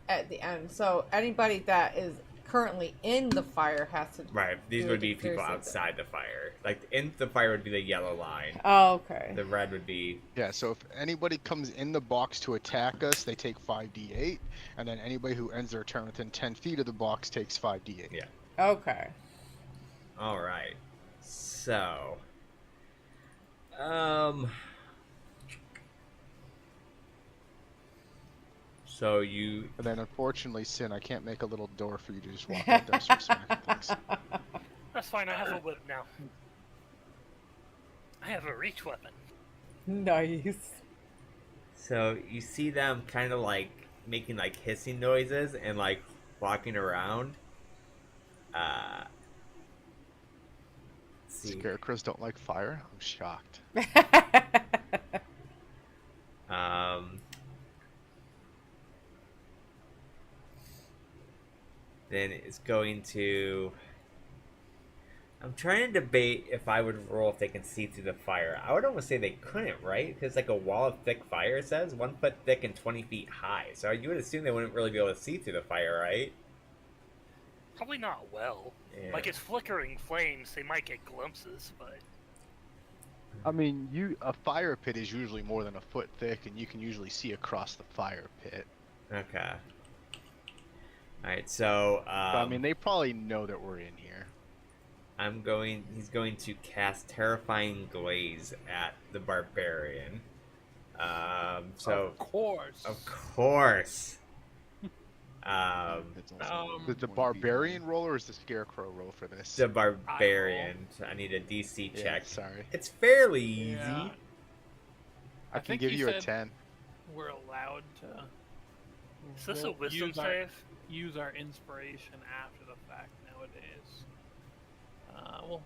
at the end, so anybody that is currently in the fire has to. Right. These do a would be dexterity people save. outside the fire. Like in the fire would be the yellow line. Oh, okay. The red would be Yeah, so if anybody comes in the box to attack us, they take 5d8, and then anybody who ends their turn within 10 feet of the box takes 5d8. yeah. Okay. All right. So, so you And then unfortunately, Sin, I can't make a little door for you to just walk out there and start smacking things. That's fine. I have a whip now. I have a reach weapon. Nice. so you see them kind of like making like hissing noises and like walking around. Let's see. Scarecrows don't like fire? I'm shocked. Then it's going to. I'm trying to debate if I would roll if they can see through the fire. I would almost say they couldn't, right? Because like a wall of thick fire, it says 1 foot thick and 20 feet high. So you would assume they wouldn't really be able to see through the fire, right? Probably not well. Yeah. Like it's flickering flames. They might get glimpses, but I mean, a fire pit is usually more than a foot thick, and you can usually see across the fire pit. Okay. All right, so But, I mean, they probably know that we're in here. he's going to cast Terrifying Glaze at the Barbarian. So, Of course. of course. It's also Did the 20 feet barbarian high. roll, or is the scarecrow roll for this? The Barbarian. I need a DC Yeah, check. sorry. It's fairly easy. Yeah. I can think give you you a said- 10. We're allowed to. is this a we'll wisdom use our- save? Use our inspiration after the fact nowadays. Well,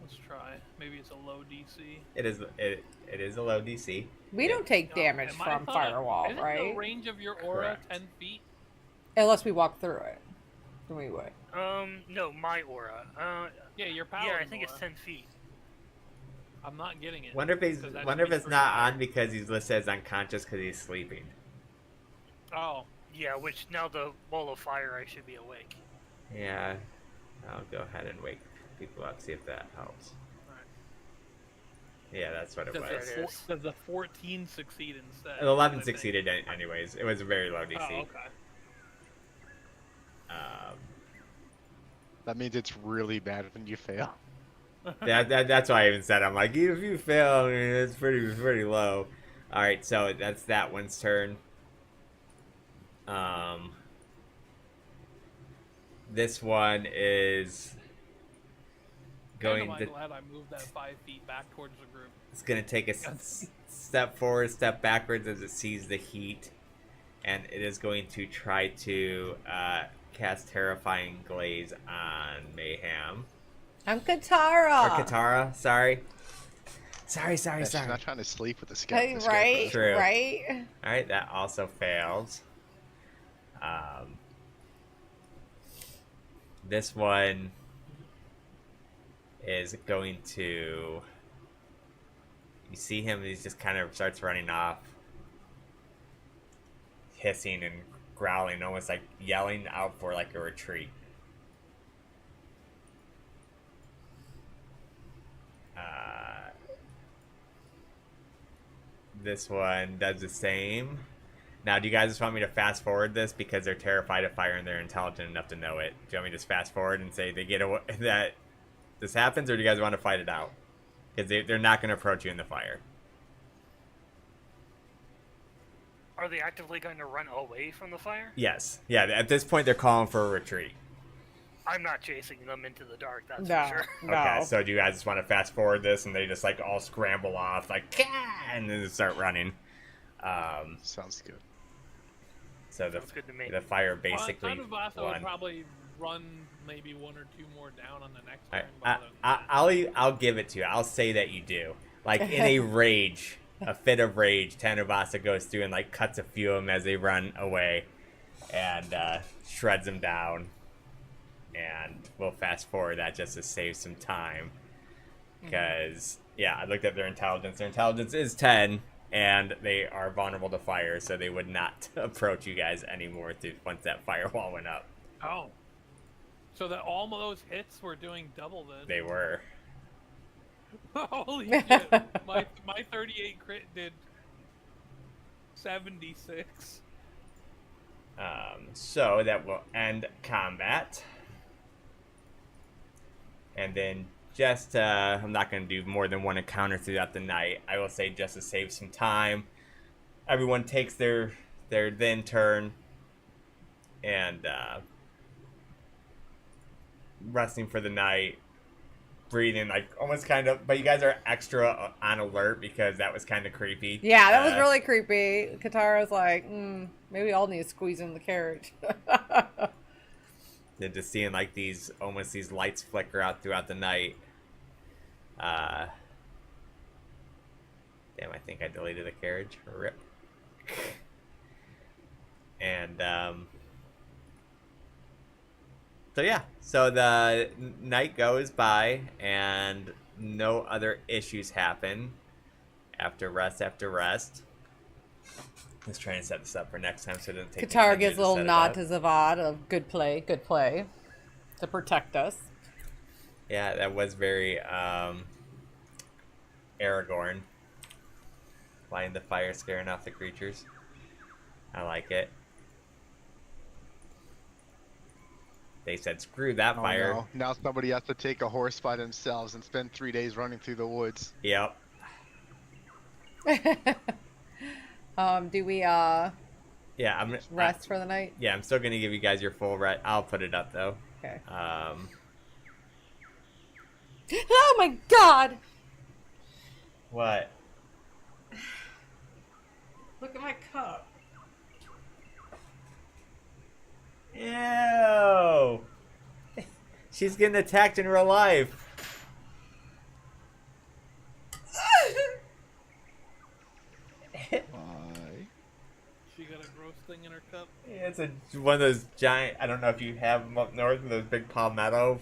let's try. Maybe it's a low DC. It is a low DC. We don't take No, damage am I from thought- firewall, isn't right? the range of your aura Correct. 10 feet? Unless we walk through it. Then we would. No, my aura. Yeah, your power. Yeah, I think it's 10 feet. I'm not getting it. Wonder if because that should wonder if be it's pretty not high. on because he's listed as unconscious because he's sleeping. Oh, Yeah, which now the wall of fire, I should be awake. Yeah, I'll go ahead and wake people up, see if that helps. Alright. Yeah, that's what it does, was. There it is. does the 14 succeed instead? The 11 I think. succeeded anyways. It was a very low DC. Oh, okay. That means it's really bad when you fail. That's why I even said I'm like, if you fail, I mean, it's pretty low. All right, so that's that one's turn. This one is going I'm to. glad I moved that 5 feet back towards the group. It's gonna take a step forward, step backwards as it sees the heat, and it is going to try to cast Terrifying Glaze on Mayhem. I'm Katara. Or Katara, sorry. Sorry. Yeah, she's not trying to sleep with the Hey, scarecrow. right? True. Right? Alright, that also fails. This one is going to. You see him, he just kind of starts running off, hissing and growling, almost like yelling out for like a retreat. This one does the same. Now, do you guys just want me to fast forward this because they're terrified of fire and they're intelligent enough to know it? Do you want me to just fast forward and say they get away, that this happens, or do you guys want to fight it out? Because they're not going to approach you in the fire. Are they actively going to run away from the fire? Yes. Yeah, at this point, they're calling for a retreat. I'm not chasing them into the dark, that's No, for sure. no. Okay, so do you guys just want to fast forward this and they just like all scramble off, like, "Gah!" and then start running? Sounds good. So Sounds good to me. the fire basically Tanavasa won. would probably run maybe one or two more down on the next All turn. right, but I'll give it to you. I'll say that you do. Like in a rage, a fit of rage, Tanavasa goes through and like cuts a few of them as they run away, and shreds them down. And we'll fast forward that just to save some time, because yeah, I looked at their intelligence. Their intelligence is 10, and they are vulnerable to fire, so they would not approach you guys anymore once that firewall went up. Oh. So that all of those hits were doing double then. They were. Holy shit. My 38 crit did 76. So that will end combat. And then just, I'm not going to do more than one encounter throughout the night. I will say just to save some time, everyone takes their then turn and resting for the night, breathing, like almost kind of, but you guys are extra on alert because that was kind of creepy. Yeah, that was really creepy. Katara's like, maybe I'll need to squeeze in the carriage. Then just seeing like these lights flicker out throughout the night. Damn, I think I deleted the carriage. Rip. And so yeah, so the night goes by and no other issues happen after rest. Let's try and set this up for next time so it doesn't take. Katara gives a little nod to Zavad of good play, to protect us. Yeah, that was very Aragorn. Lighting the fire, scaring off the creatures. I like it. They said, screw that fire. No. Now somebody has to take a horse by themselves and spend 3 days running through the woods. Yep. Do we Yeah, I'm gonna rest for the night? Yeah, I'm still gonna give you guys your full rest. I'll put it up though. Okay. Oh my god! What? Look at my cup. Ew! She's getting attacked in real life. Why? She got a gross thing in her cup. Yeah, it's one of those giant. I don't know if you have them up north, those big palmetto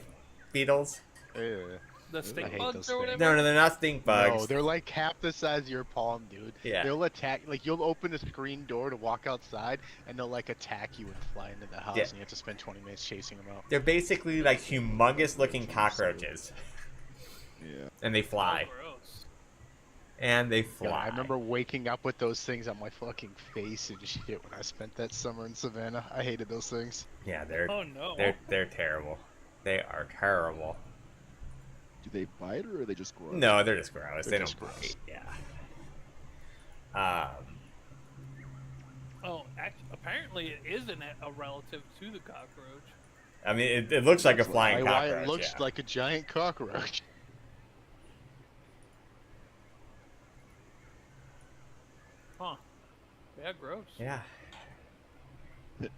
beetles. Ew. The stink hate bugs those or things. whatever? No, they're not stink bugs. No, they're like half the size of your palm, dude. Yeah. They'll attack, like you'll open a screen door to walk outside, and they'll like attack you and fly into the house, Yeah. and you have to spend 20 minutes chasing them out. They're basically like humongous looking cockroaches, Yeah. and they fly. Oh, gross. And they God, fly. I remember waking up with those things on my fucking face and shit when I spent that summer in Savannah. I hated those things. Yeah, they're Oh no. they're terrible. They are terrible. Do they bite or are they just gross? No, they're just gross. They're They just don't gross. bite. Yeah. Oh, apparently it isn't a relative to the cockroach. I mean, it looks like a flying Why cockroach. it looks yeah. like a giant cockroach. Huh. Yeah, gross. Yeah.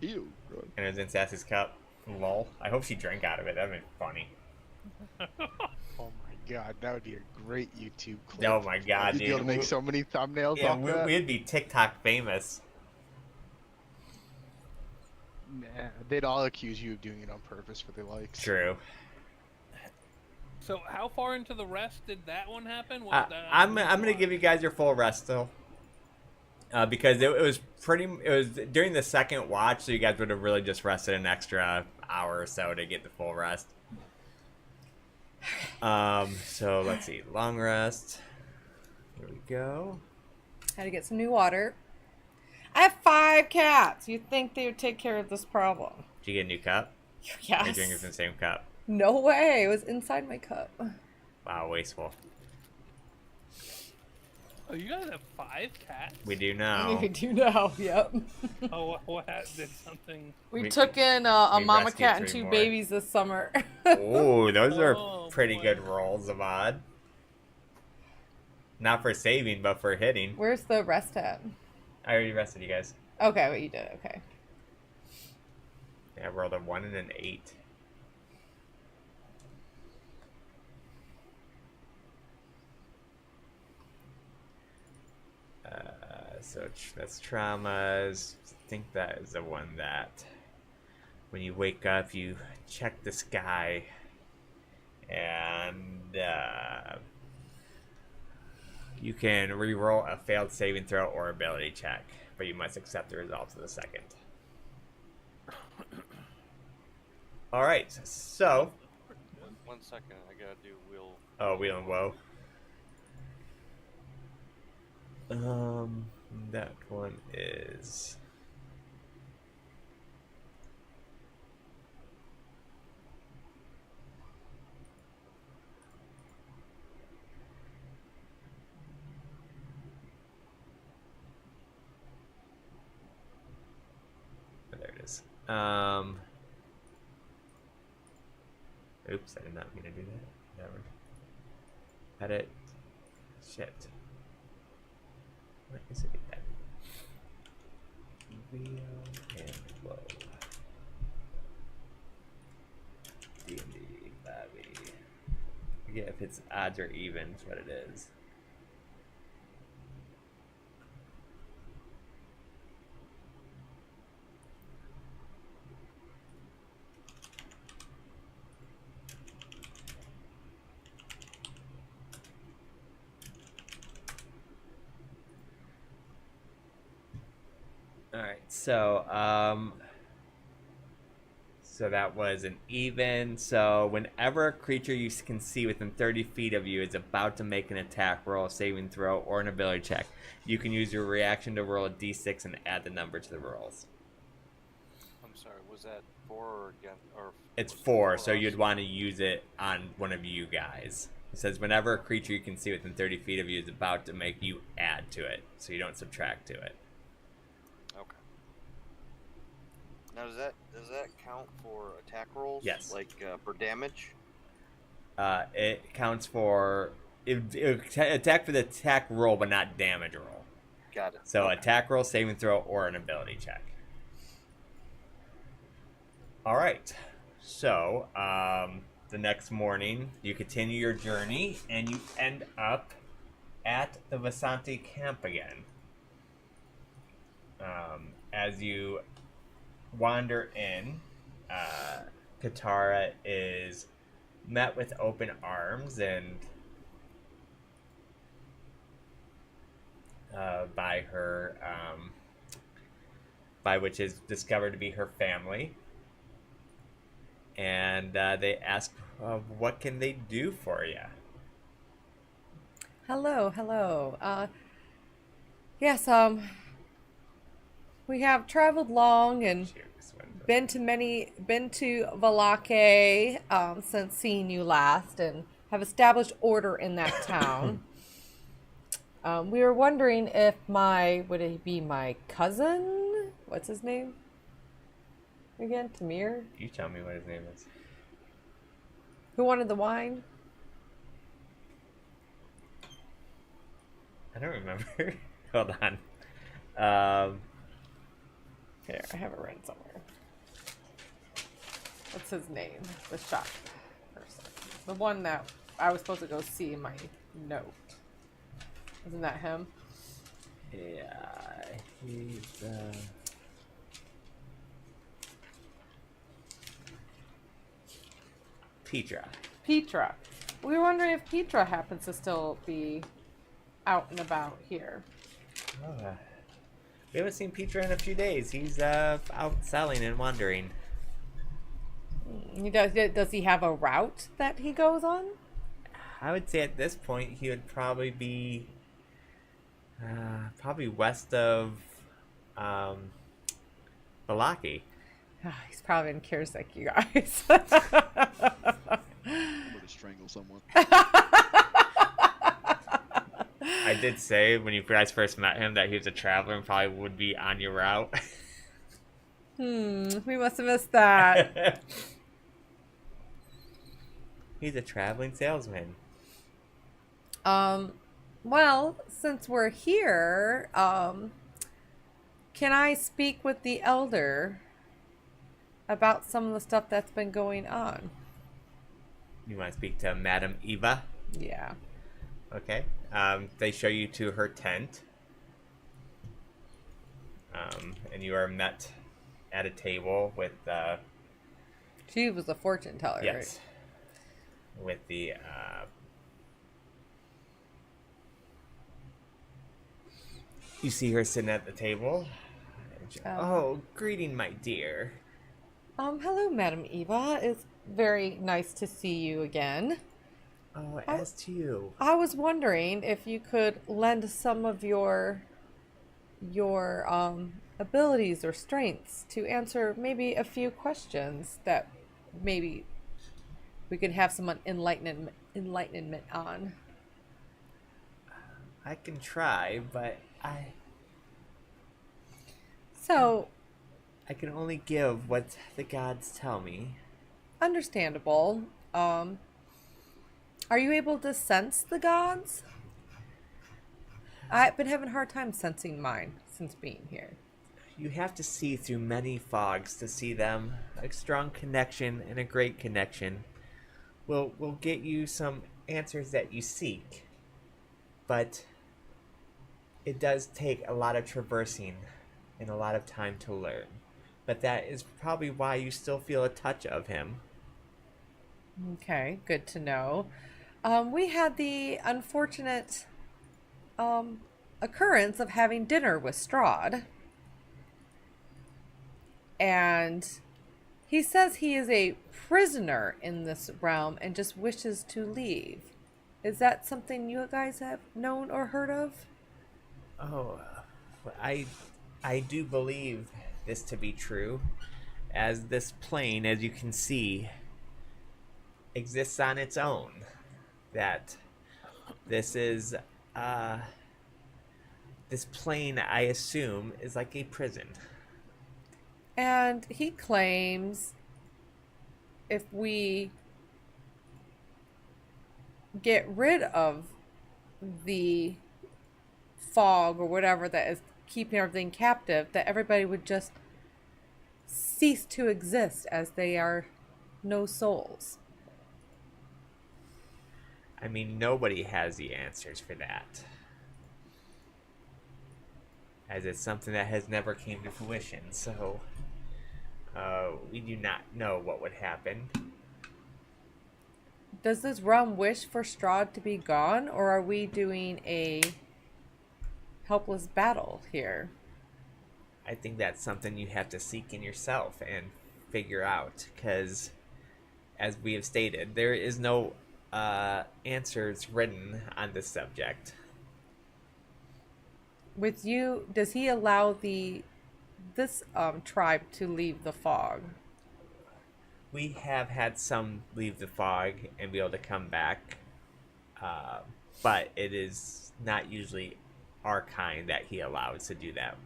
Ew, gross. And it was in Sassy's cup. Lol. I hope she drank out of it. That'd be funny. Oh my god, that would be a great YouTube clip. Oh my god, You'd be dude. able to make so many thumbnails Yeah, off that. we'd be TikTok famous. Nah, they'd all accuse you of doing it on purpose for their likes. True. So how far into the rest did that one happen? Was that I'm gonna give you guys your full rest still. because it was during the second watch, so you guys would have really just rested an extra hour or so to get the full rest. So let's see, long rest. Here we go. Had to get some new water. I have 5 cats. You'd think they would take care of this problem. Did you get a new cup? Or are you Yes. drinking from the same cup? No way. It was inside my cup. Wow, wasteful. Oh, you guys have 5 cats? We do now. We do know. Yep. Oh, what did something? We We- took in a we mama rescued cat and 3 2 more. babies this summer. Oh, those are Oh, pretty boy. good rolls, Avad. Not for saving, but for hitting. Where's the rest at? I already rested you guys. Okay, what you did. Okay. Yeah, I rolled a 1 and an 8. So that's traumas. I think that is the one that when you wake up, you check the sky and you can re-roll a failed saving throw or ability check, but you must accept the results of the second. All right, so 1 second, I gotta do wheel. wheel and woe. That one is there it is. Oops, I did not mean to do that. Never. Edit. Shit. What is it again? Wheel and woe. D&D, Bobby. I forget if it's odds or evens, what it is. All right, so that was an even. So whenever a creature you can see within 30 feet of you is about to make an attack, roll a saving throw, or an ability check, you can use your reaction to roll a d6 and add the number to the rolls. I'm sorry, was that 4 or again? Or It's was it 4, so us? you'd want to use it on one of you guys. It says whenever a creature you can see within 30 feet of you is about to make, you add to it, so you don't subtract to it. Okay. Now does that count for attack rolls? Yes. Like for damage? It counts for attack for the attack roll, but not damage roll. Got it. So Okay. attack roll, saving throw, or an ability check. All right. So the next morning, you continue your journey, and you end up at the Vasanti camp again. As you wander in, Katara is met with open arms and by her, by which is discovered to be her family, and they ask, "What can they do for you?" Hello, hello. Yes, we have traveled long and been to Valake since seeing you last, and have established order in that town. We were wondering if would it be my cousin? What's his name? Again, Tamir? You tell me what his name is. Who wanted the wine? I don't remember. Hold on. Here, I have it written somewhere. What's his name? The shop person. The one that I was supposed to go see in my note. Isn't that him? Yeah, he's Petra. Petra. We were wondering if Petra happens to still be out and about here. We haven't seen Peter in a few days. He's out selling and wandering. Does he have a route that he goes on? I would say at this point he would probably be probably west of um, Balaki. He's probably in Kirsik, you guys. I'm going to strangle someone. I did say when you guys first met him that he was a traveler and probably would be on your route. We must have missed that. He's a traveling salesman. Well, since we're here, can I speak with the elder about some of the stuff that's been going on? You want to speak to Madam Eva? Yeah. Okay. They show you to her tent. And you are met at a table with She was a fortune teller, yes, with the you see her sitting at the table. Oh, greeting, my dear. right? Hello, Madam Eva. It's very nice to see you again. Oh, as to you. I was wondering if you could lend some of your abilities or strengths to answer maybe a few questions that maybe we could have some enlightenment on. I can try, but So, I can only give what the gods tell me. understandable. Are you able to sense the gods? I've been having a hard time sensing mine since being here. You have to see through many fogs to see them. A strong connection and a great connection will get you some answers that you seek. But it does take a lot of traversing and a lot of time to learn. But that is probably why you still feel a touch of him. Okay, good to know. We had the unfortunate occurrence of having dinner with Strahd. And he says he is a prisoner in this realm and just wishes to leave. Is that something you guys have known or heard of? Oh, I do believe this to be true, as this plane, as you can see, exists on its own. That this is this plane, I assume, is like a prison. And he claims if we get rid of the fog or whatever that is keeping everything captive, that everybody would just cease to exist as they are no souls. I mean, nobody has the answers for that, as it's something that has never came to fruition. So we do not know what would happen. Does this realm wish for Strahd to be gone, or are we doing a helpless battle here? I think that's something you have to seek in yourself and figure out, because as we have stated, there is no answers written on this subject. With you, does he allow this tribe to leave the fog? We have had some leave the fog and be able to come back, but it is not usually our kind that he allows to do that.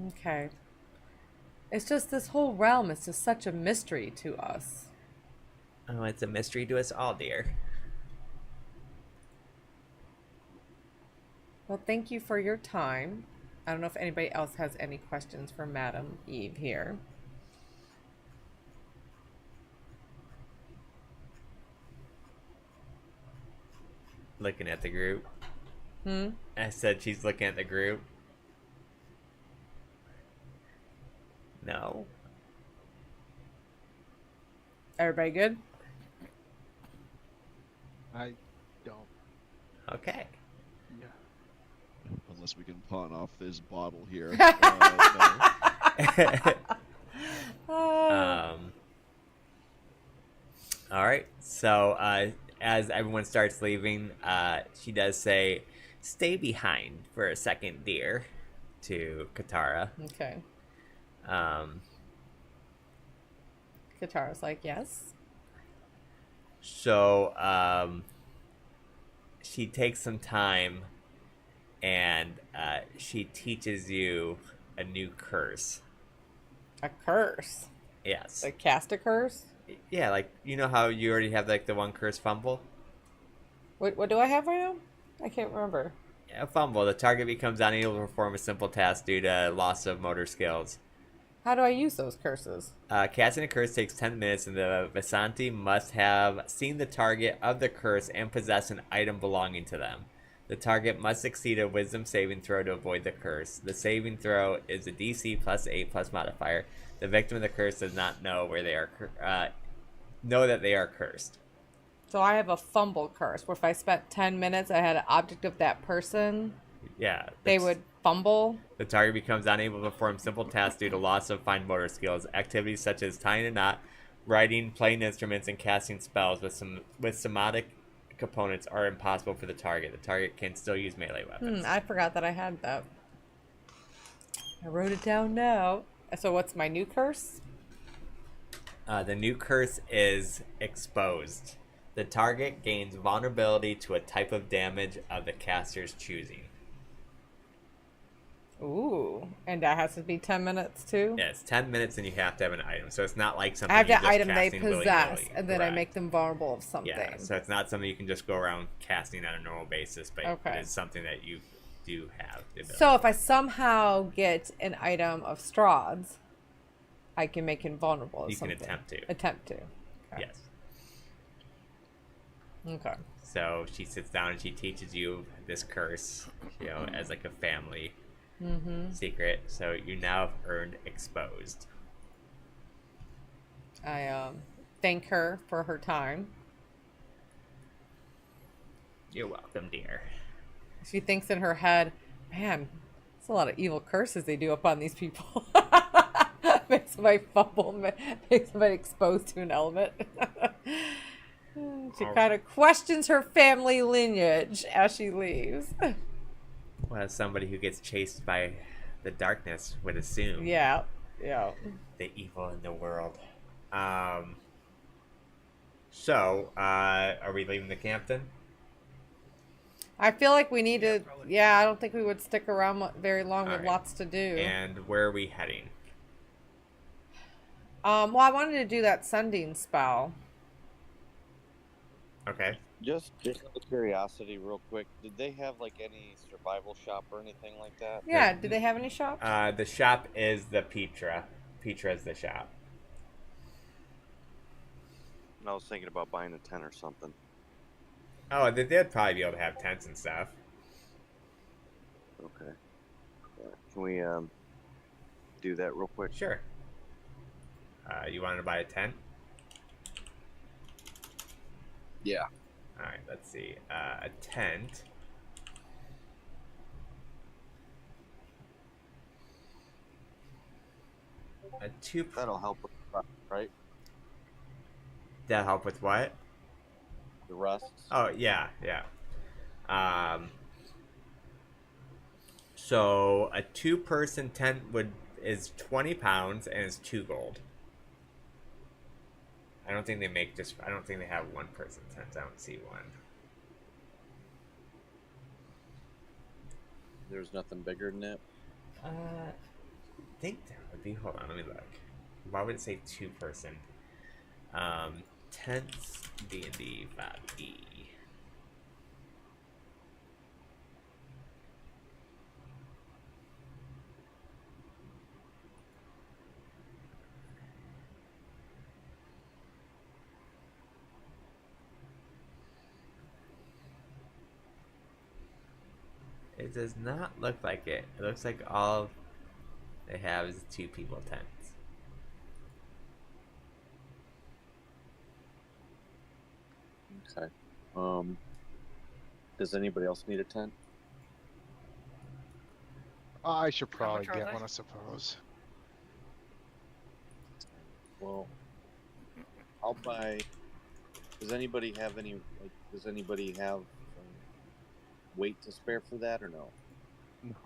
Okay. It's just this whole realm is just such a mystery to us. Oh, it's a mystery to us all, dear. Well, thank you for your time. I don't know if anybody else has any questions for Madam Eve here. Looking at the group. Hmm? I said she's looking at the group. No. Everybody good? I don't. Okay. Yeah. unless we can pawn off this bottle here. um, all right. So as everyone starts leaving, she does say, "Stay behind for a second, dear," to Katara. Okay. Um, Katara's like, yes. so she takes some time and she teaches you a new curse. A curse. Yes. Like cast a curse? Yeah, like you know how you already have like the one curse fumble? What do I have right now? I can't remember. Yeah, fumble. The target becomes unable to perform a simple task due to loss of motor skills. How do I use those curses? Casting a curse takes 10 minutes, and the Vasanti must have seen the target of the curse and possess an item belonging to them. The target must succeed a wisdom saving throw to avoid the curse. The saving throw is a DC plus 8 plus modifier. The victim of the curse does not know where they are know that they are cursed. So I have a fumble curse where if I spent 10 minutes, I had an object of that person, Yeah. they would fumble. The target becomes unable to perform simple tasks due to loss of fine motor skills. Activities such as tying a knot, writing, playing instruments, and casting spells with somatic components are impossible for the target. The target can still use melee weapons. I forgot that I had that. I wrote it down now. So what's my new curse? The new curse is exposed. The target gains vulnerability to a type of damage of the caster's choosing. Ooh, and that has to be 10 minutes too? Yeah, it's 10 minutes and you have to have an item. So it's not like something I have you're the just item they casting possess, willy-nilly. and then I Correct. make them vulnerable of something. Yeah, so it's not something you can just go around casting on a normal basis, but Okay. it is something that you do have the ability. So if I somehow get an item of Strahd's, I can make him vulnerable of You can something. attempt to. Okay. Yes. Okay. So she sits down and she teaches you this curse, as like a family secret. So you now have earned exposed. I thank her for her time. You're welcome, dear. She thinks in her head, man, it's a lot of evil curses they do upon these people. Makes somebody fumble, makes somebody exposed to an element. She kind of questions her family lineage as she leaves. Well, as somebody who gets chased by the darkness would assume. Yeah. The evil in the world. So, are we leaving the camp then? I feel like we need to. probably. Yeah, I don't think we would stick around very long with Alright. lots to do. And where are we heading? Well, I wanted to do that sending spell. Okay. Just out of curiosity, real quick, did they have like any survival shop or anything like that? Yeah, do they have any shops? The shop is the Petra. Petra is the shop. I was thinking about buying a tent or something. Oh, they'd probably be able to have tents and stuff. Okay. Yeah. Can we do that real quick? Sure. You wanted to buy a tent? Yeah. All right, let's see. A tent. A two. That'll help with the rust, right? That help with what? The rust. Oh yeah. So a two-person tent is 20 pounds and is 2 gold. I don't think they have one-person tents. I don't see one. There's nothing bigger than it. I think there would be. Hold on, let me look. Why would it say two-person? Tents D&D 5e. It does not look like it. It looks like all they have is 2 people tents. Okay. Does anybody else need a tent? I should How probably much are get they? one, I suppose. Well, I'll buy. Does anybody have any? Like, does anybody have weight to spare for that or no? No.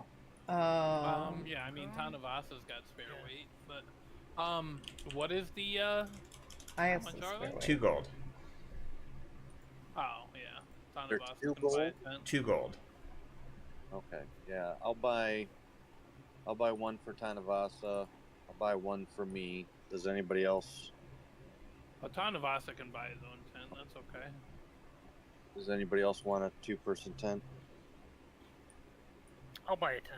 Yeah, I mean, Tanavasa's got spare Yeah. weight, but what is the I have How some much are spare they? weight. 2 gold. Oh yeah, They're Tanavasa 2 can buy gold? a tent. 2 gold. Okay, yeah, I'll buy. I'll buy one for Tanavasa. I'll buy one for me. Does anybody else? Well, Tanavasa can buy his own tent. That's okay. Does anybody else want a 2-person tent? I'll buy a 10.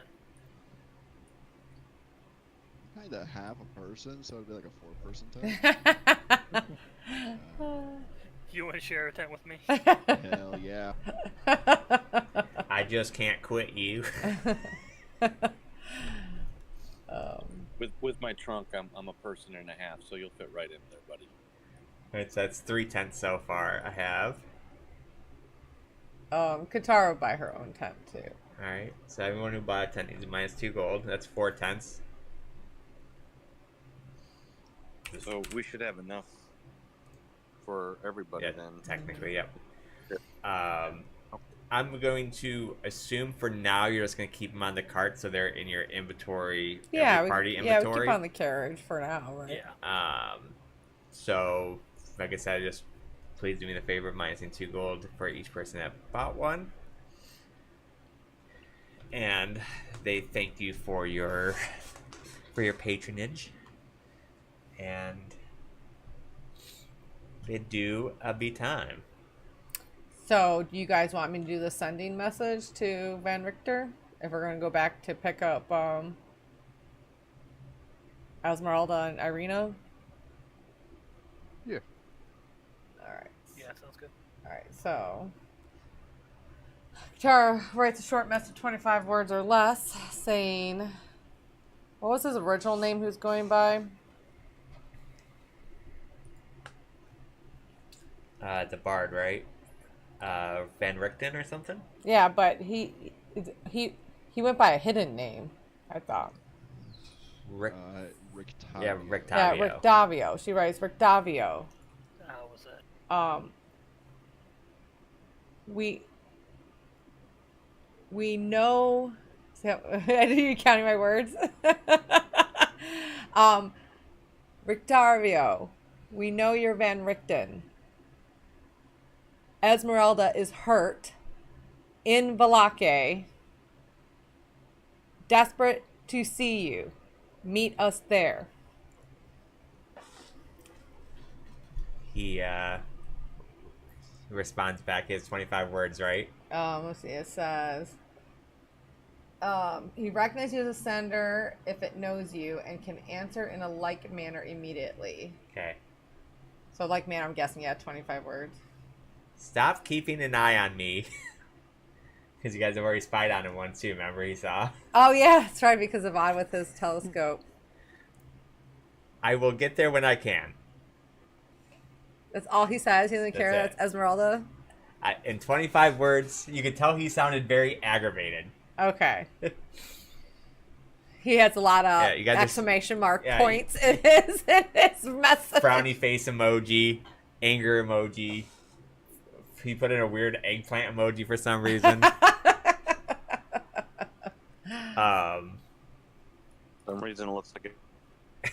Kind of half a person, so it'd be like a 4-person tent. You want to share a tent with me? Hell yeah. I just can't quit you. With my trunk, I'm a person and a half, so you'll fit right in there, buddy. Right, so that's 3 tents so far. I have. Katara will buy her own tent too. Alright, so everyone who bought a tent needs minus 2 gold. That's 4 tents. So we should have enough for everybody Yeah, then. technically, yep. I'm going to assume for now you're just going to keep them on the cart so they're in your inventory, Yeah, every party we inventory. keep on the carriage for now, right? Yeah. So, like I said, just please do me the favor of minusing 2 gold for each person that bought one. And they thank you for your patronage. And bid you a be time. So, do you guys want me to do the sending message to Van Richter? If we're going to go back to pick up Esmeralda and Irina? Yeah. Alright. Yeah, sounds good. Alright, so Char writes a short message, 25 words or less, saying, what was his original name who's going by? The bard, right? Van Richten or something? Yeah, but he went by a hidden name, I thought. Rick. Rick Yeah, Tavio. Rick Yeah, Tavio. Rick Davio. She writes Rick Davio. How was it? We know. So, are you counting my words? Rick Davio, we know you're Van Richten. Esmeralda is hurt in Valake. Desperate to see you. Meet us there. He responds back his 25 words, right? Let's see. It says, he recognizes you as a sender if it knows you and can answer in a like manner immediately. Okay. So like manner, I'm guessing, yeah, 25 words. Stop keeping an eye on me. Because you guys have already spied on him once too, remember? He saw. Oh yeah, that's right, because of Odd with his telescope. I will get there when I can. That's all he says. He doesn't care. That's it. That's Esmeralda. In 25 words, you could tell he sounded very aggravated. Okay. He has a lot of Yeah, you guys are- exclamation mark yeah, points in his message. Frowny face emoji, anger emoji. He put in a weird eggplant emoji for some reason. For some reason it looks like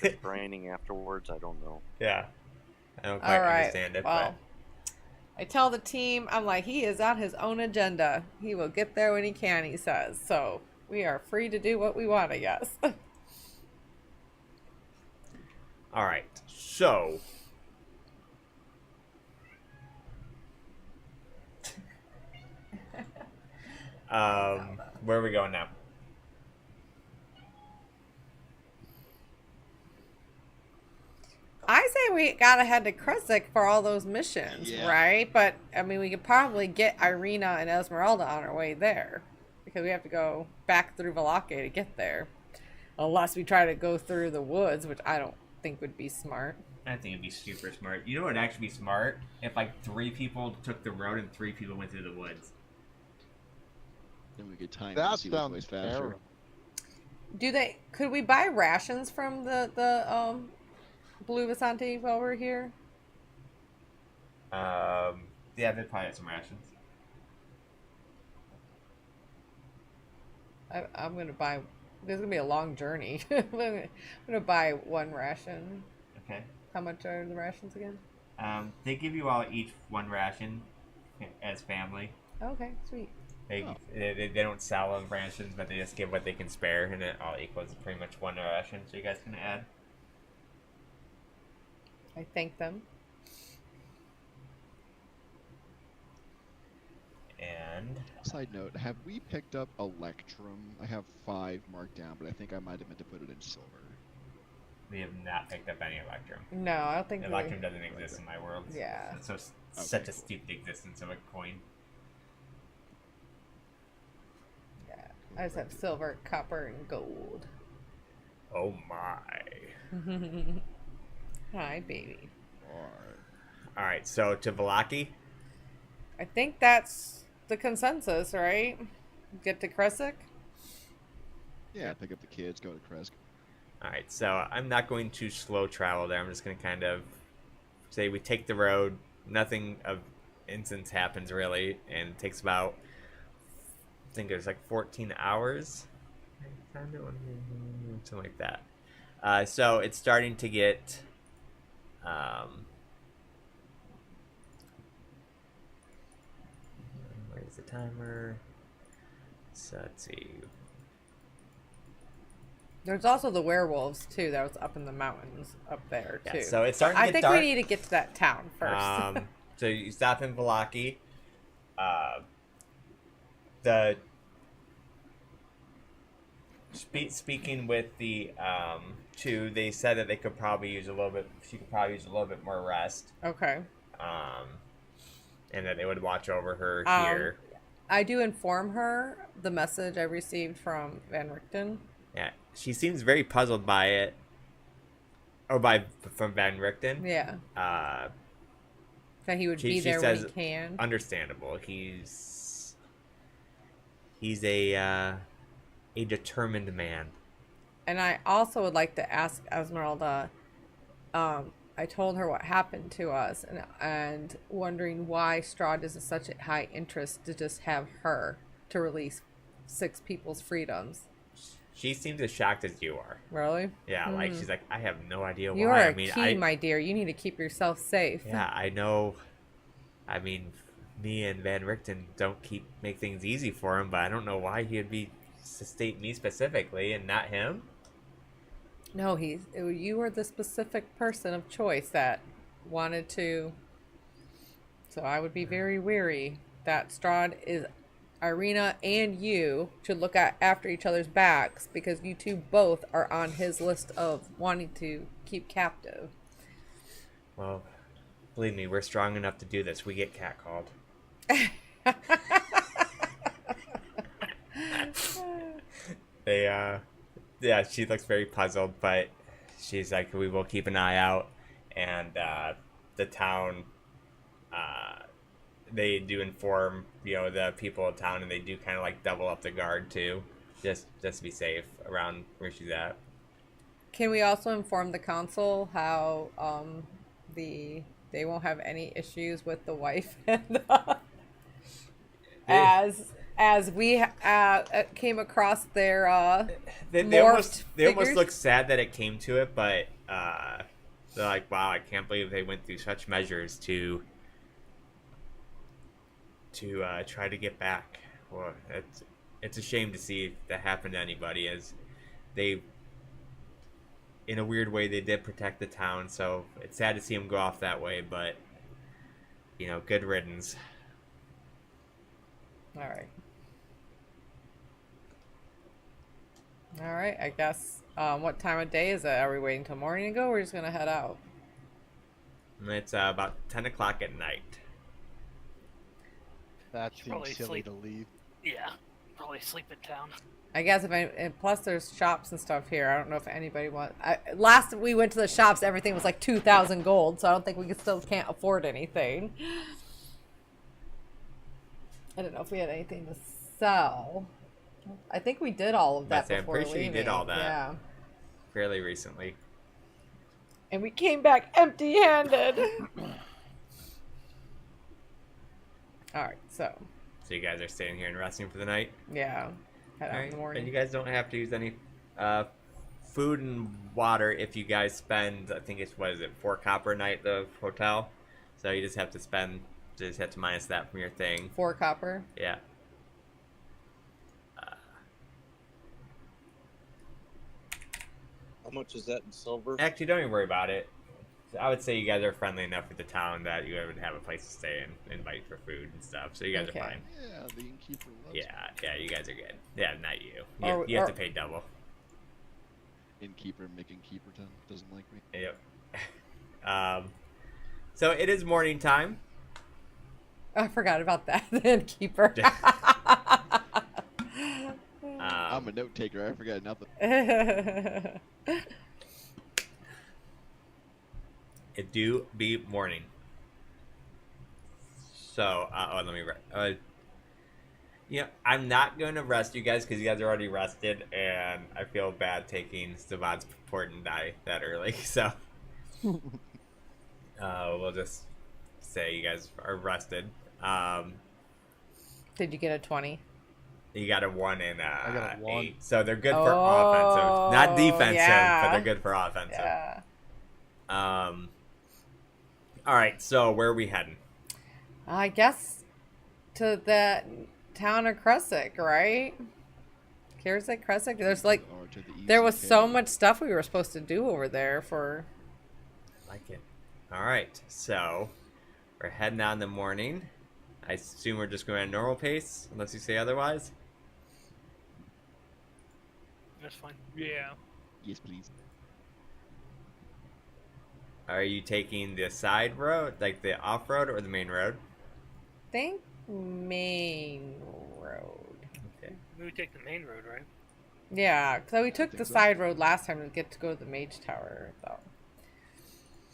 it's raining afterwards. I don't know. Yeah. I don't quite All right. understand it, Well, I tell the team, I'm like, he is on his own agenda. He will get there when he can, he says. So we are free to do what we want, I guess. All right. So, where are we going now? I say we gotta head to Kresik for all those missions, Yeah. right? But I mean, we could probably get Irina and Esmeralda on our way there because we have to go back through Valake to get there, unless we try to go through the woods, which I don't think would be smart. I think it'd be super smart. You know what would actually be smart? If like 3 people took the road and 3 people went through the woods. Then we could time it That and see which sounds way's faster. terrible. Could we buy rations from the Blue Visante while we're here? Yeah, they probably have some rations. I'm gonna buy. There's gonna be a long journey. I'm gonna buy one ration. Okay. How much are the rations again? They give you all each one ration as family. Okay, sweet. They don't sell them rations, but they just give what they can spare, and it all equals pretty much one ration. So you guys can add. I thank them. And Side note, have we picked up Electrum? I have 5 marked down, but I think I might have meant to put it in silver. we have not picked up any Electrum. No, I don't think Electrum doesn't exist in my world. Yeah. It's so such a stupid existence of a coin. Yeah. I just have silver, copper, and gold. Oh my. Hi, baby. All right, so to Valaki. I think that's the consensus, right? Get to Kresik? Yeah, pick up the kids, go to Kresk. All right, so I'm not going to slow travel there. I'm just going to kind of say we take the road. Nothing of instance happens really, and it takes about, I think it's like 14 hours, something like that. So it's starting to get. Where's the timer? So let's see. There's also the werewolves too. That was up in the mountains up there too. Yeah, so it's starting to I get think dark. we need to get to that town first. So you stop in Valaki. The speaking with the two, they said that they could probably use a little bit. She could probably use a little bit more rest. Okay. And that they would watch over her here. I do inform her the message I received from Van Richten. Yeah, she seems very puzzled by it. Or from Van Richten. Yeah. That he would be there when he can. Understandable. He's a determined man. And I also would like to ask Esmeralda. I told her what happened to us, and wondering why Strahd is in such a high interest to just have her to release 6 people's freedoms. She seems as shocked as you are. Really? Yeah, like she's like, I have no idea why. You are a key, my dear. You need to keep yourself safe. Yeah, I know. I mean, me and Van Richten don't make things easy for him, but I don't know why he would be to state me specifically and not him. No, you were the specific person of choice that wanted to. So I would be very weary that Strahd is. Irina and you should look after each other's backs, because you two both are on his list of wanting to keep captive. Well, believe me, we're strong enough to do this. We get catcalled. Yeah, she looks very puzzled, but she's like, we will keep an eye out. And the town, they do inform, the people of town, and they do kind of like double up the guard too, just to be safe around where she's at. Can we also inform the council how they won't have any issues with the wife and as we came across their they almost look sad that it came to it, but they're like, wow, I can't believe they went through such measures to try to get back. Well, it's a shame to see that happen to anybody, as they, in a weird way, they did protect the town, so it's sad to see them go off that way, but good riddance. All right, I guess. What time of day is it? Are we waiting till morning to go, or are we just gonna head out? It's about 10 o'clock at night. That Probably seems silly sleep. to leave. Yeah, probably sleep in town. I guess and plus there's shops and stuff here. I don't know if anybody wants. Last we went to the shops, everything was like 2,000 gold, so I don't think we can't afford anything. I don't know if we had anything to sell. I think we did all of that I'm before pretty sure you did leaving. all that. Yeah. Fairly recently. And we came back empty-handed. All right, so So you guys are staying here and resting for the night? yeah, head out in the morning. And you guys don't have to use any food and water if you guys spend, I think it's, what is it, 4 copper a night at the hotel? So you just have to minus that from your thing. 4 copper. Yeah. How much is that in silver? Actually, don't even worry about it. I would say you guys are friendly enough with the town that you would have a place to stay and invite for food and stuff. So you guys Okay. are fine. Yeah, the innkeeper loves Yeah, you guys are good. Yeah, not you. Or- You have or- to pay double. Innkeeper making Keeperton doesn't like me. Yep. So it is morning time. I forgot about that. The innkeeper. I'm a note taker. I forgot nothing. It do be morning. So, let me. I'm not going to rest you guys because you guys are already rested, and I feel bad taking Savad's important die that early. So, we'll just say you guys are rested. Did you get a 20? You got a 1 and I got a 1. 8, so they're good for offensive, not defensive, yeah. but they're good for offensive. Yeah. All right, so where are we heading? I guess to the town of Kresick, right? Kresick? There's like, Or to the east there of was so Canada. much stuff we were supposed to do over there for. I like it. All right, so we're heading out in the morning. I assume we're just going at a normal pace, unless you say otherwise. That's fine. Yeah. Yes, please. Are you taking the side road, like the off road, or the main road? Think main road. Okay. We would take the main road, right? Yeah, so we took think the so. side road last time to get to go to the mage tower.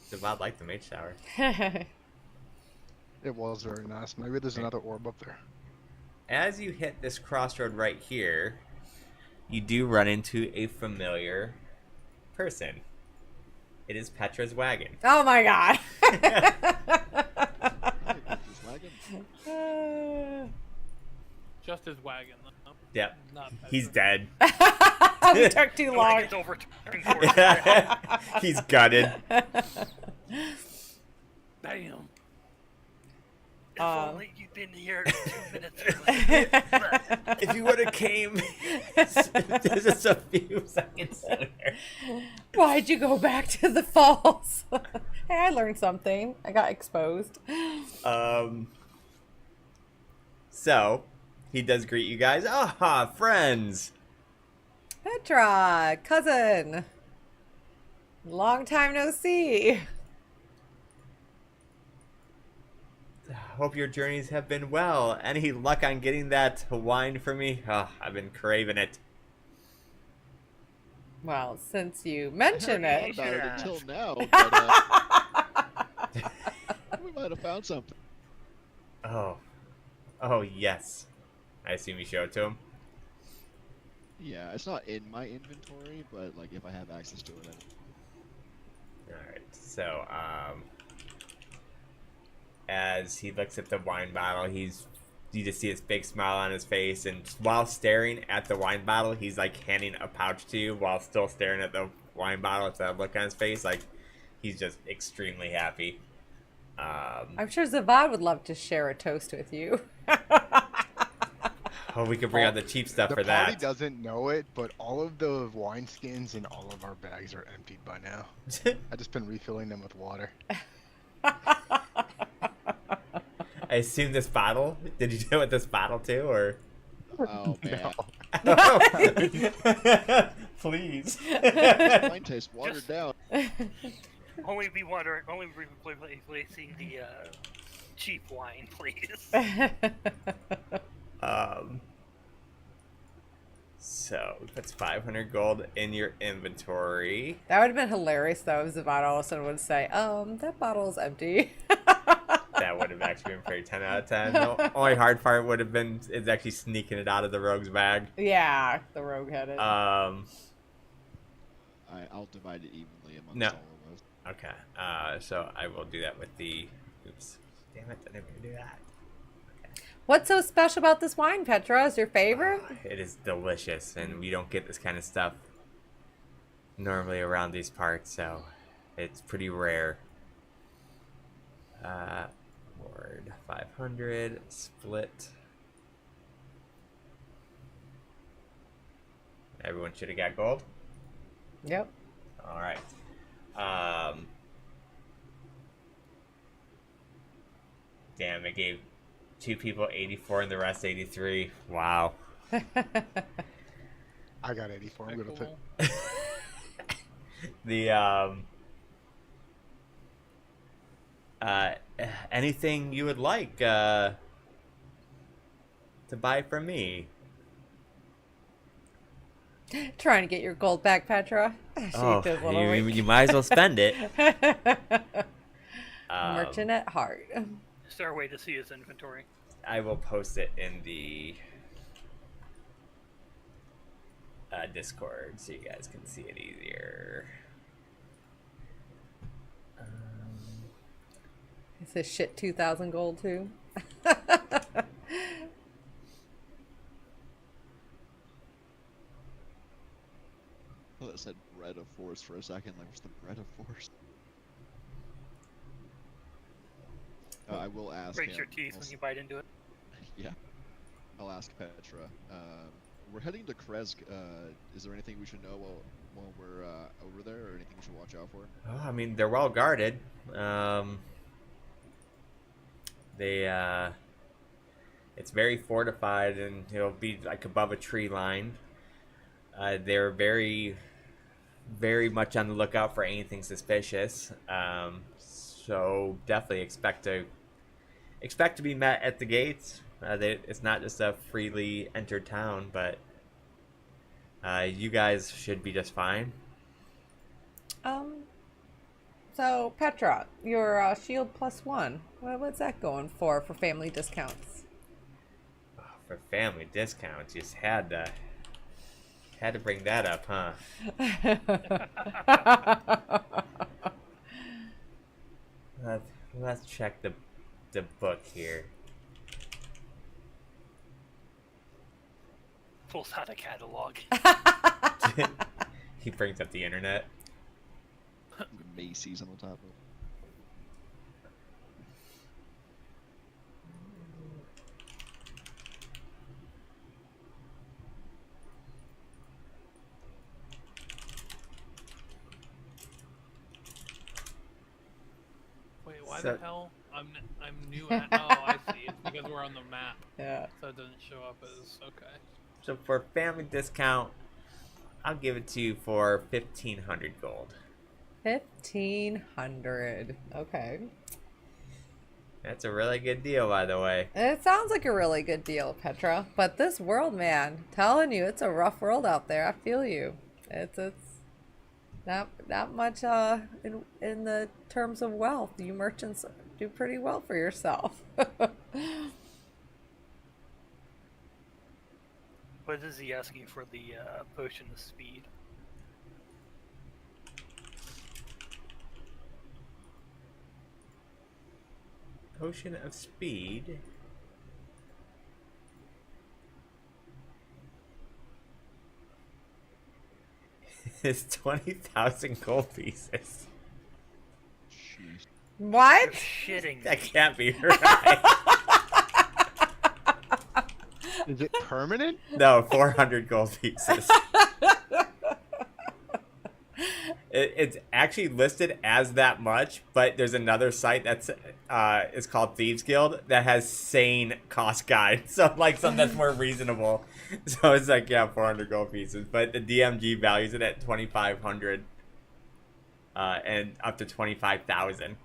So Bob liked the mage tower. So. It was very nice. Maybe there's another orb up there. As you hit this crossroad right here, you do run into a familiar person. It is Petra's wagon. Oh my god. Hey, Petra's wagon. Just his wagon, though. Yep. Not He's Petra. dead. We took too The long. wagon's overturned for us. He's gutted. Damn. If Um. only you'd been here 2 minutes earlier. If you would have came just a few seconds sooner. Why'd you go back to the falls? Hey, I learned something. I got exposed. So, he does greet you guys. Ah, friends. Petra, cousin. Long time no see. Hope your journeys have been well. Any luck on getting that wine for me? Oh, I've been craving it. Well, since you mention Thought it. about it Yeah. until now, but we might have found something. Oh, yes. I assume you show it to him. Yeah, it's not in my inventory, but like if I have access to it, Alright, so, as he looks at the wine bottle, you just see his big smile on his face, and while staring at the wine bottle, he's like handing a pouch to you while still staring at the wine bottle with that look on his face. Like, he's just extremely happy. I'm sure Zavad would love to share a toast with you. Oh, we could bring out the cheap stuff The for party that. doesn't know it, but all of the wine skins in all of our bags are emptied by now. I've just been refilling them with water. I assume this bottle. Did you do it with this bottle too, or? oh man, Please. mine tastes watered down. Only replacing the cheap wine, please. So that's 500 gold in your inventory. That would have been hilarious though if Zavad all of a sudden would say, that bottle is empty. That would have actually been pretty 10 out of 10. The only hard part would have been is actually sneaking it out of the rogue's bag. Yeah, the rogue had it. Um, I'll divide it evenly amongst No. all of us. okay. So I will do that with the. Oops. Damn it! I didn't mean to do that. What's so special about this wine, Petra? Is your favorite? It is delicious, and we don't get this kind of stuff normally around these parts, so it's pretty rare. Ward 500 split. Everyone should have got gold. Yep. All right. Damn, it gave 2 people 84 and the rest 83. Wow. I got 84. I'm gonna put. Cool. The anything you would like to buy from me? Trying to get your gold back, Petra. She Oh, did a little you, wink. you might as well spend it. Merchant at heart. Is there a way to see his inventory? I will post it in the Discord so you guys can see it easier. Is this shit 2,000 gold too? I thought it said bread of force for a second. Like, what's the bread of force? I will ask Breaks him. your teeth when you bite into it. Yeah. I'll ask Petra. We're heading to Kresk. Is there anything we should know while we're over there, or anything we should watch out for? Oh, I mean, they're well guarded. It's very fortified, and it'll be like above a tree line. They're very, very much on the lookout for anything suspicious. So definitely expect to be met at the gates. It's not just a freely entered town, but you guys should be just fine. So Petra, your shield +1. What's that going for family discounts? Oh, for family discounts, you just had to bring that up, huh? Let's check the book here. Pulls out a catalog. He brings up the internet. Macy's on the top of it. Wait, why So- the hell? I'm new at. Oh, I see. It's because we're on the map, Yeah. so it doesn't show up as okay. So for family discount, I'll give it to you for 1,500 gold. 1,500. Okay. That's a really good deal, by the way. It sounds like a really good deal, Petra. But this world, man, telling you, it's a rough world out there. I feel you. It's not much in the terms of wealth. You merchants do pretty well for yourself. What is he asking for the potion of speed? Potion of speed. Is 20,000 gold pieces. Jeez. What? You're shitting That me. can't be right. Is it permanent? No, 400 gold pieces. It's actually listed as that much, but there's another site that's is called Thieves Guild that has sane cost guide, so like something that's more reasonable. So it's like 400 gold pieces, but the DMG values it at 2,500 and up to 25,000.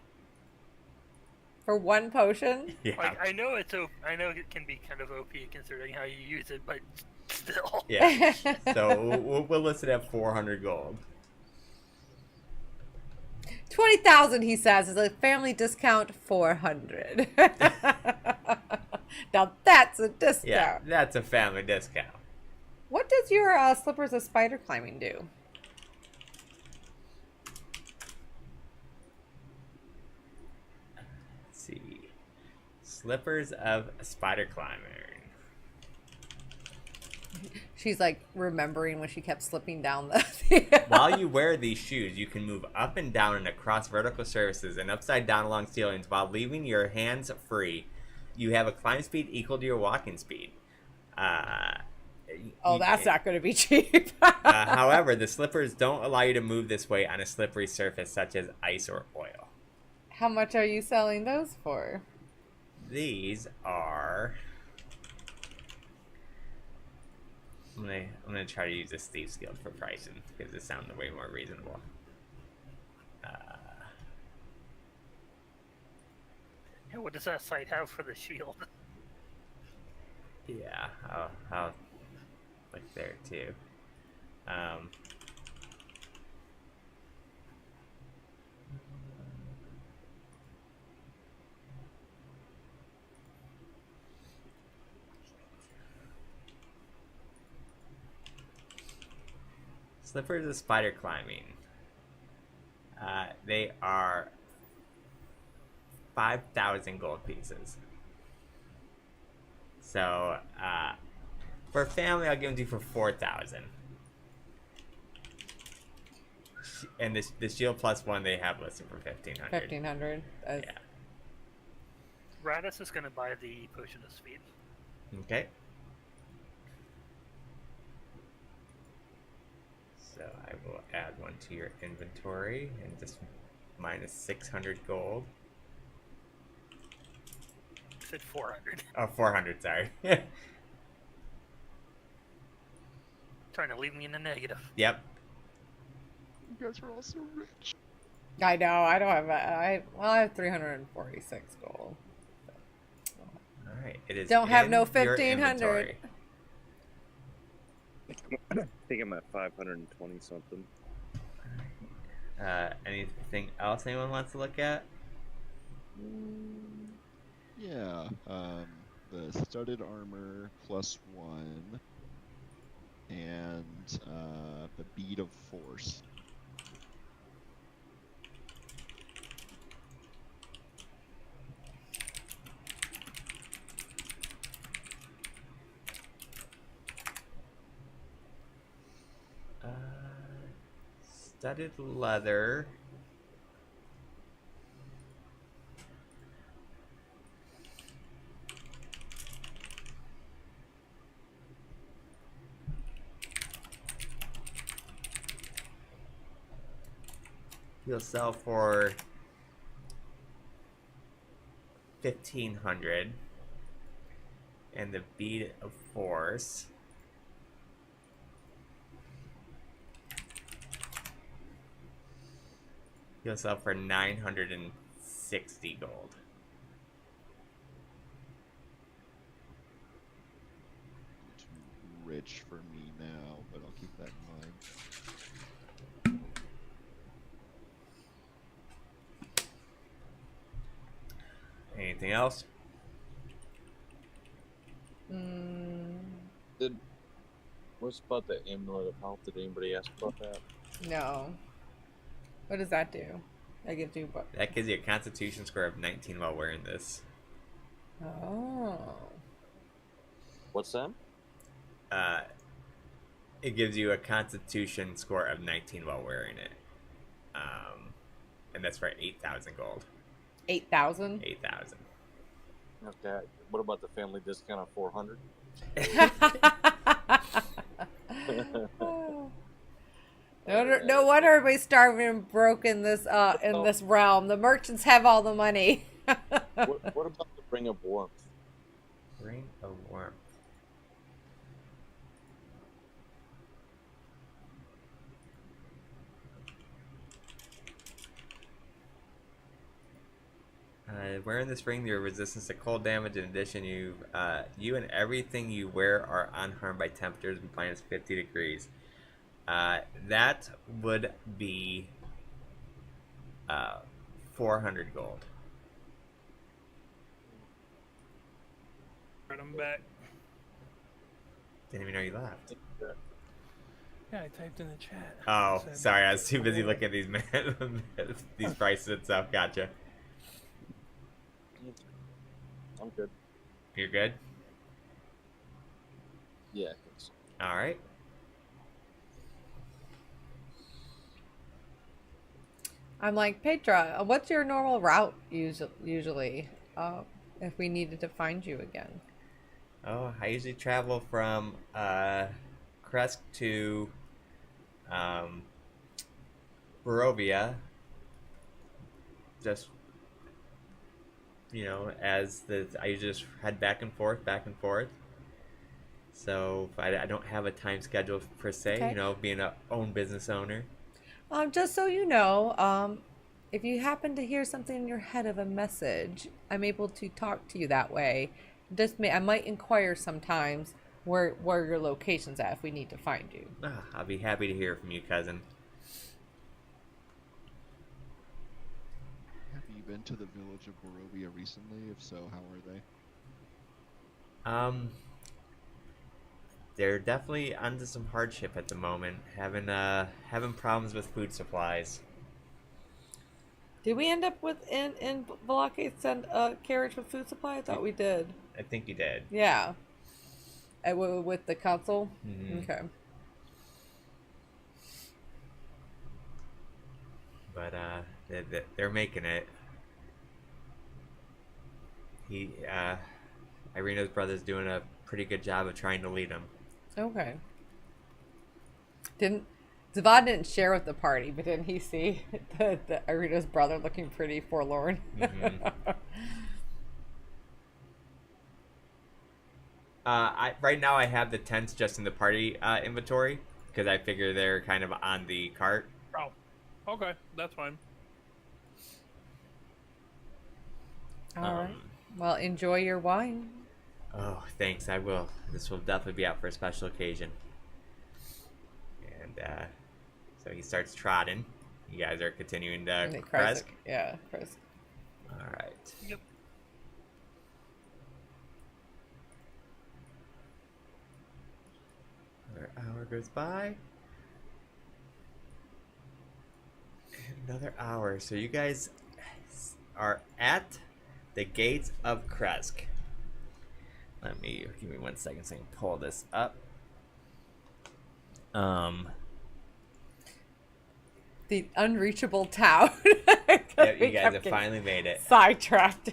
For one potion? Yeah, Like I know I know it can be kind of OP considering how you use it, but still. yeah. So we'll list it at 400 gold. 20,000, he says, is a family discount 400. Now that's a discount. Yeah, that's a family discount. What does your slippers of spider climbing do? Let's see. Slippers of spider climbing. She's like remembering when she kept slipping down the. While you wear these shoes, you can move up and down and across vertical surfaces and upside down along ceilings while leaving your hands free. You have a climb speed equal to your walking speed. That's not going to be cheap. However, the slippers don't allow you to move this way on a slippery surface such as ice or oil. How much are you selling those for? These are... I'm gonna try to use this Thieves Guild for pricing because it sounds way more reasonable. Yeah, what does that site have for the shield? Yeah, I'll look there too. Slippers of spider climbing. They are 5,000 gold pieces. So, for family, I'll give them to you for 4,000. And the shield plus one they have listed for 1,500. 1,500. Yeah. Radis is going to buy the potion of speed. Okay. So I will add one to your inventory and just minus 600 gold. I said 400. Oh, 400, sorry. Trying to leave me in the negative. Yep. You guys are all so rich. I know. I don't have. I have 346 gold. All right. It is. Don't have no in your 1,500. inventory. I think I'm at 520 something. Anything else anyone wants to look at? Yeah, the studded armor +1, and the bead of force. Studded leather. You'll sell for 1,500, and the bead of force. You'll sell for 960 gold. Too rich for me now, but I'll keep that in mind. Anything else? What's about the amulet of health? Did anybody ask about that? No. What does that do? I get to. That gives you a Constitution score of 19 while wearing this. Oh. What's that? It gives you a Constitution score of 19 while wearing it. And that's for 8,000 gold. 8,000. 8,000. Okay. What about the family discount of 400? No wonder everybody's starving and broke in this realm. The merchants have all the money. what about the Ring of Warmth? Ring of Warmth. Wearing this ring, your resistance to cold damage. In addition, you and everything you wear are unharmed by temperatures minus 50 degrees. That would be Uh, 400 gold. Right, I'm back. Didn't even know you left. Yeah, I typed in the chat. Oh, Said- sorry. I was too busy looking at these these prices and stuff. Gotcha. I'm good. You're good? Yeah, I think so. All right. I'm like, Petra, what's your normal route usually? If we needed to find you again. Oh, I usually travel from Kresk to Barovia. Just I usually just head back and forth, back and forth. So I don't have a time schedule per se. Okay. You know, being a own business owner. Just so you know, if you happen to hear something in your head of a message, I'm able to talk to you that way. I might inquire sometimes where your location's at if we need to find you. I'll be happy to hear from you, cousin. Have you been to the village of Barovia recently? If so, how are they? They're definitely under some hardship at the moment, having problems with food supplies. Did we end up with in Valake send a carriage with food supply? I thought we did. I think you did. Yeah. With the council. Mhm. Okay. But they're making it. Irina's brother's doing a pretty good job of trying to lead them. Okay. Zavad didn't share with the party, but didn't he see the Irina's brother looking pretty forlorn? Mhm. Right now I have the tents just in the party inventory because I figure they're kind of on the cart. Oh, okay, that's fine. All right. Well, enjoy your wine. Oh, thanks. I will. This will definitely be out for a special occasion. And so he starts trotting. You guys are continuing to Kresk. Yeah, Kresk. All right. Yep. Another hour goes by. Another hour. So you guys are at the gates of Kresk. Give me 1 second so I can pull this up. The unreachable town. Yep, you guys have finally made it. Sidetracked.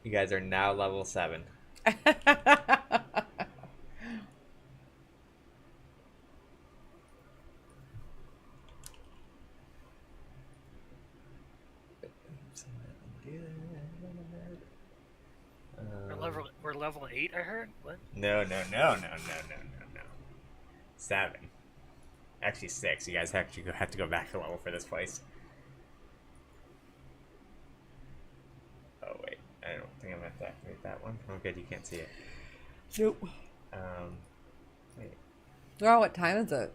You guys are now level 7. We're level 8, I heard? What? No. 7. Actually 6. You guys actually have to go back a level for this place. Oh wait, I don't think I'm gonna have to activate that one. Oh good, you can't see it. Nope. Wait. Oh, what time is it?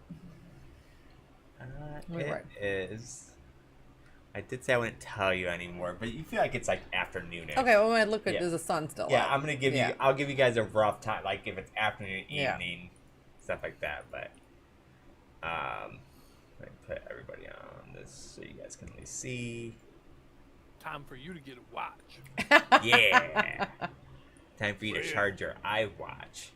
It is. I did say I wouldn't tell you anymore, but you feel like it's like afternoonish. Okay, well, when I look at, Yeah. is the sun still Yeah, up? I'm gonna give you. I'll give you guys a rough time, like if it's afternoon, Yeah. evening, stuff like that. But let me put everybody on this so you guys can at least see. Time for you to get a watch. Yeah. Time for you to Yeah. charge your iWatch.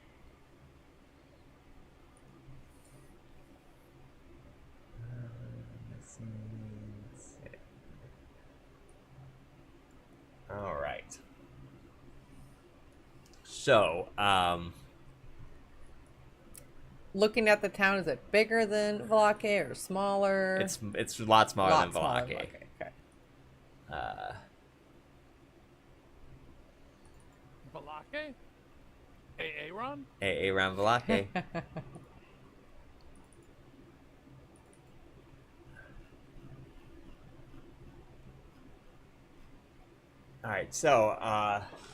All right. So, Looking at the town, is it bigger than Valake or smaller? it's a lot smaller than Valake. Okay. Valake? Aaron? Around Valake. All right, so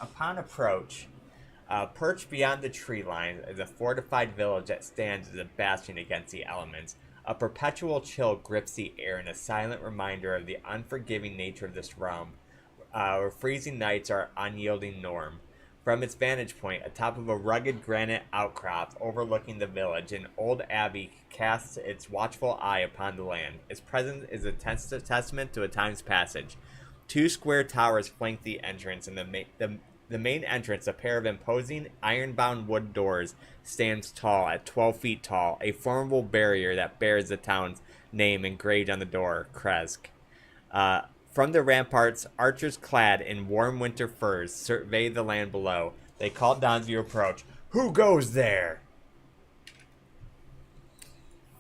upon approach, perched beyond the tree line is a fortified village that stands as a bastion against the elements. A perpetual chill grips the air in a silent reminder of the unforgiving nature of this realm, where freezing nights are unyielding norm. From its vantage point, atop of a rugged granite outcrop overlooking the village, an old abbey casts its watchful eye upon the land. Its presence is a testament to a time's passage. Two square towers flank the entrance, and the main entrance, a pair of imposing iron-bound wood doors, stands tall at 12 feet tall, a formidable barrier that bears the town's name engraved on the door, Kresk. From the ramparts, archers clad in warm winter furs survey the land below. They call down as you approach. Who goes there?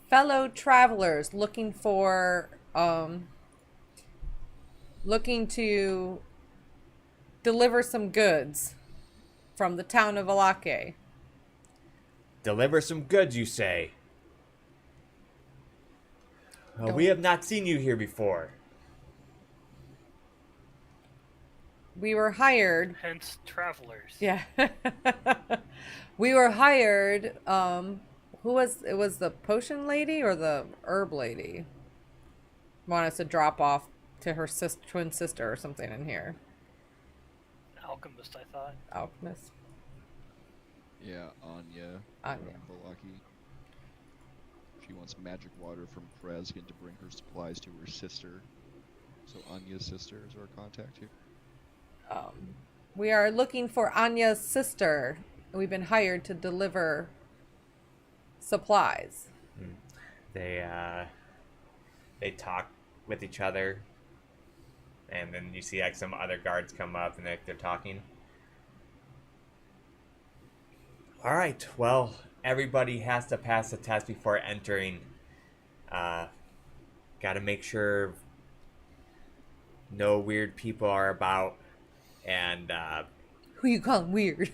Fellow travelers looking to deliver some goods from the town of Alake. Deliver some goods, you say? We have not seen you here before. We were hired. Hence, travelers. Yeah. We were hired. Who was it? Was the potion lady or the herb lady? Want us to drop off to her twin sister or something in here. Alchemist, I thought. Alchemist. Yeah, Anya. Anya. Balaki. She wants magic water from Krezk and to bring her supplies to her sister. So Anya's sister is our contact here. We are looking for Anya's sister. We've been hired to deliver supplies. They talk with each other, and then you see like some other guards come up and they're talking. All right, well, everybody has to pass the test before entering. Got to make sure no weird people are about, and Who you calling weird?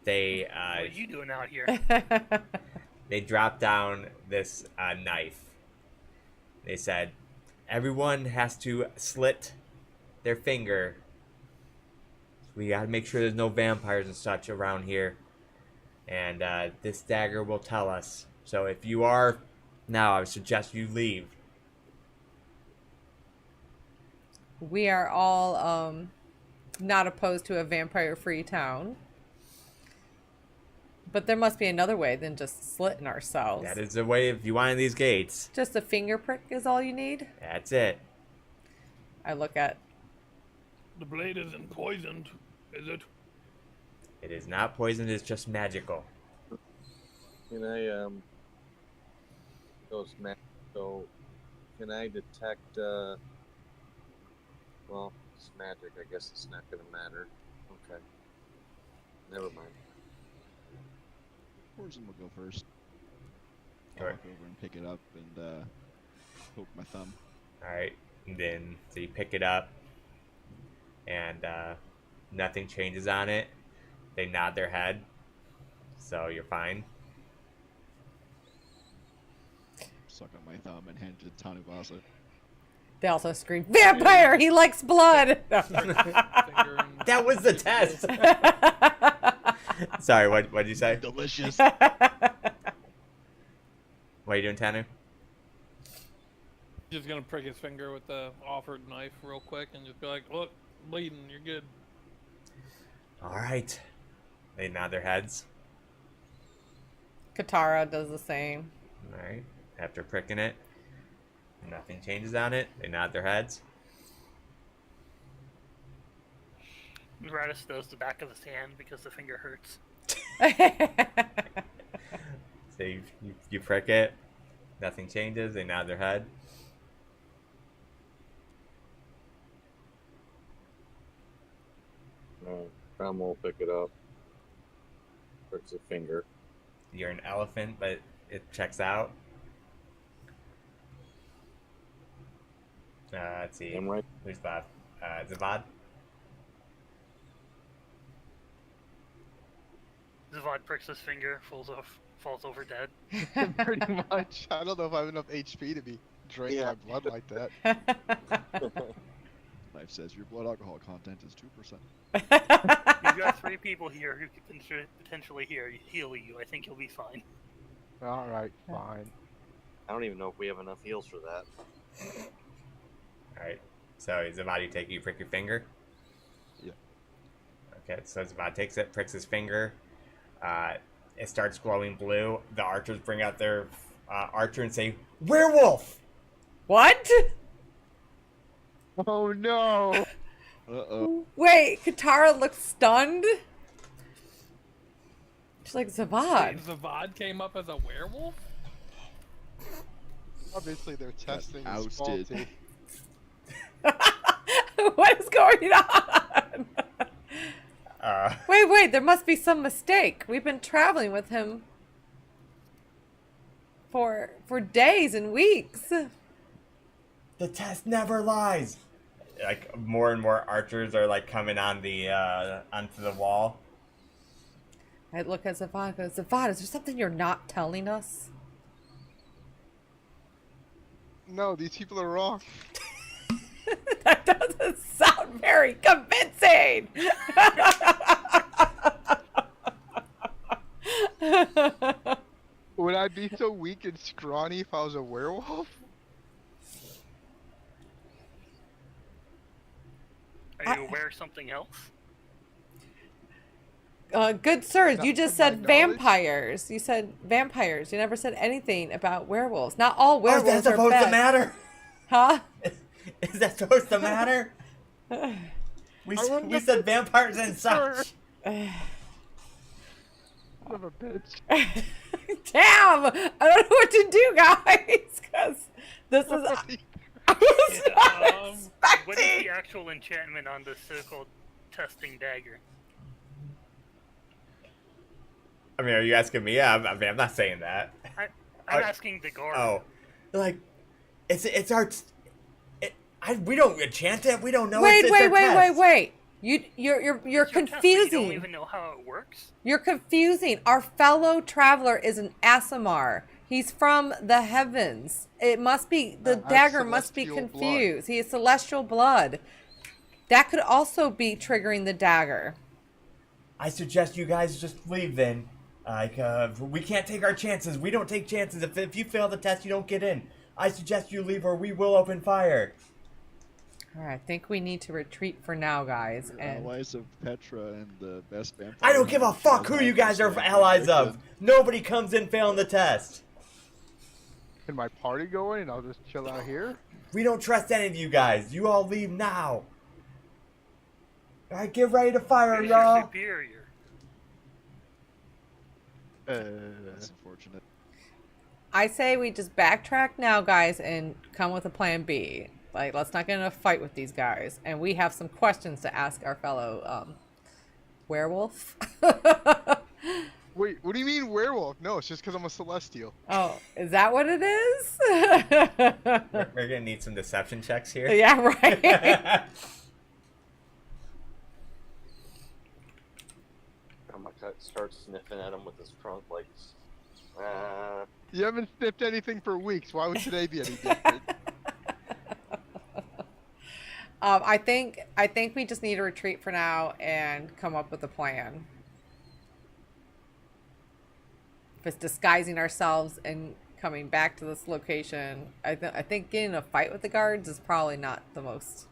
they What are you doing out here? they drop down this knife. They said, everyone has to slit their finger. We got to make sure there's no vampires and such around here. And this dagger will tell us. So if you are now, I would suggest you leave. We are all not opposed to a vampire-free town. But there must be another way than just slitting ourselves. That is the way if you want in these gates. Just a finger prick is all you need? That's it. I look at... The blade isn't poisoned, is it? It is not poisoned, it's just magical. Can I so can I detect well, it's magic, I guess it's not gonna matter. Okay. Never mind. Poison will go first. I'll Alright. walk over and pick it up and poke my thumb. Alright, and then so you pick it up and nothing changes on it. They nod their head, so you're fine. Suck on my thumb and hand it to Tanubasa. They also scream, vampire! He likes blood! That was the test! Sorry, what did you say? Delicious. What are you doing, Tanu? Just gonna prick his finger with the offered knife real quick and just be like, look, bleeding, you're good. Alright. They nod their heads. Katara does the same. Alright. After pricking it, nothing changes on it. They nod their heads. Radis does the back of his hand because the finger hurts. So you prick it. Nothing changes. They nod their head. Crom will pick it up. Pricks a finger. You're an elephant, but it checks out. Let's see. I'm right. Who's Bob? Zavad? Zavad pricks his finger, falls over dead. Pretty much. I don't know if I have enough HP to be draining my blood like that. Knife says your blood alcohol content is 2%. You've got 3 people here who could potentially heal you. I think you'll be fine. Alright, fine. I don't even know if we have enough heals for that. All right. So he's about to take you prick your finger. Yeah. Okay. So Zabad takes it, pricks his finger. It starts glowing blue. The archers bring out their archer and say, "Werewolf!" What? Oh no! Uh-oh. Wait, Katara looks stunned. She's like, Zavad. Wait, Zavad came up as a werewolf? Obviously, their testing is ousted. faulty. What is going on? Wait, there must be some mistake. We've been traveling with him for days and weeks. The test never lies. Like more and more archers are like coming on the onto the wall. I look at Zavad and go, Zavad, is there something you're not telling us? No, these people are wrong. That doesn't sound very convincing. Would I be so weak and scrawny if I was a werewolf? Are you aware of something else? Good sir, Not you just from my said knowledge. vampires. You said vampires. You never said anything about werewolves. Not all Is werewolves that are supposed bad. to matter? Huh? Is that supposed to matter? We said vampires and such. Son of a bitch. Damn! I don't know what to do, guys, because this is... I was not What is expecting... the actual enchantment on the so-called testing dagger? I mean, are you asking me? I'm not saying that. I'm asking the guard. Oh, like it's our. We don't enchant it. We don't know. Wait. It's our test. You're It's your test, but You confusing. don't even know how it works. You're confusing. Our fellow traveler is an Asimar. He's from the heavens. It must be, the I have dagger must be celestial blood. confused. He is celestial blood. That could also be triggering the dagger. I suggest you guys just leave then. Like, we can't take our chances. We don't take chances. If you fail the test, you don't get in. I suggest you leave or we will open fire. All right, I think we need to retreat for now, guys. You're And allies of Petra and the best vampire. I don't give a hunter fuck shall who you have guys this are land allies of. convicted. Nobody comes in failing the test. Can my party go in and I'll just chill out here? We don't trust any of you guys. You all leave now. All right, get ready to fire, Who's your y'all. superior? That's unfortunate. I say we just backtrack now, guys, and come with a plan B. Like, let's not get in a fight with these guys. And we have some questions to ask our fellow werewolf. Wait, what do you mean werewolf? No, it's just because I'm a celestial. Oh, is that what it is? We're gonna need some deception checks here. Yeah, right. Cut starts sniffing at him with his trunk like, You haven't sniffed anything for weeks. Why would today be any different? I think we just need to retreat for now and come up with a plan. If it's disguising ourselves and coming back to this location, I think getting in a fight with the guards is probably not the most.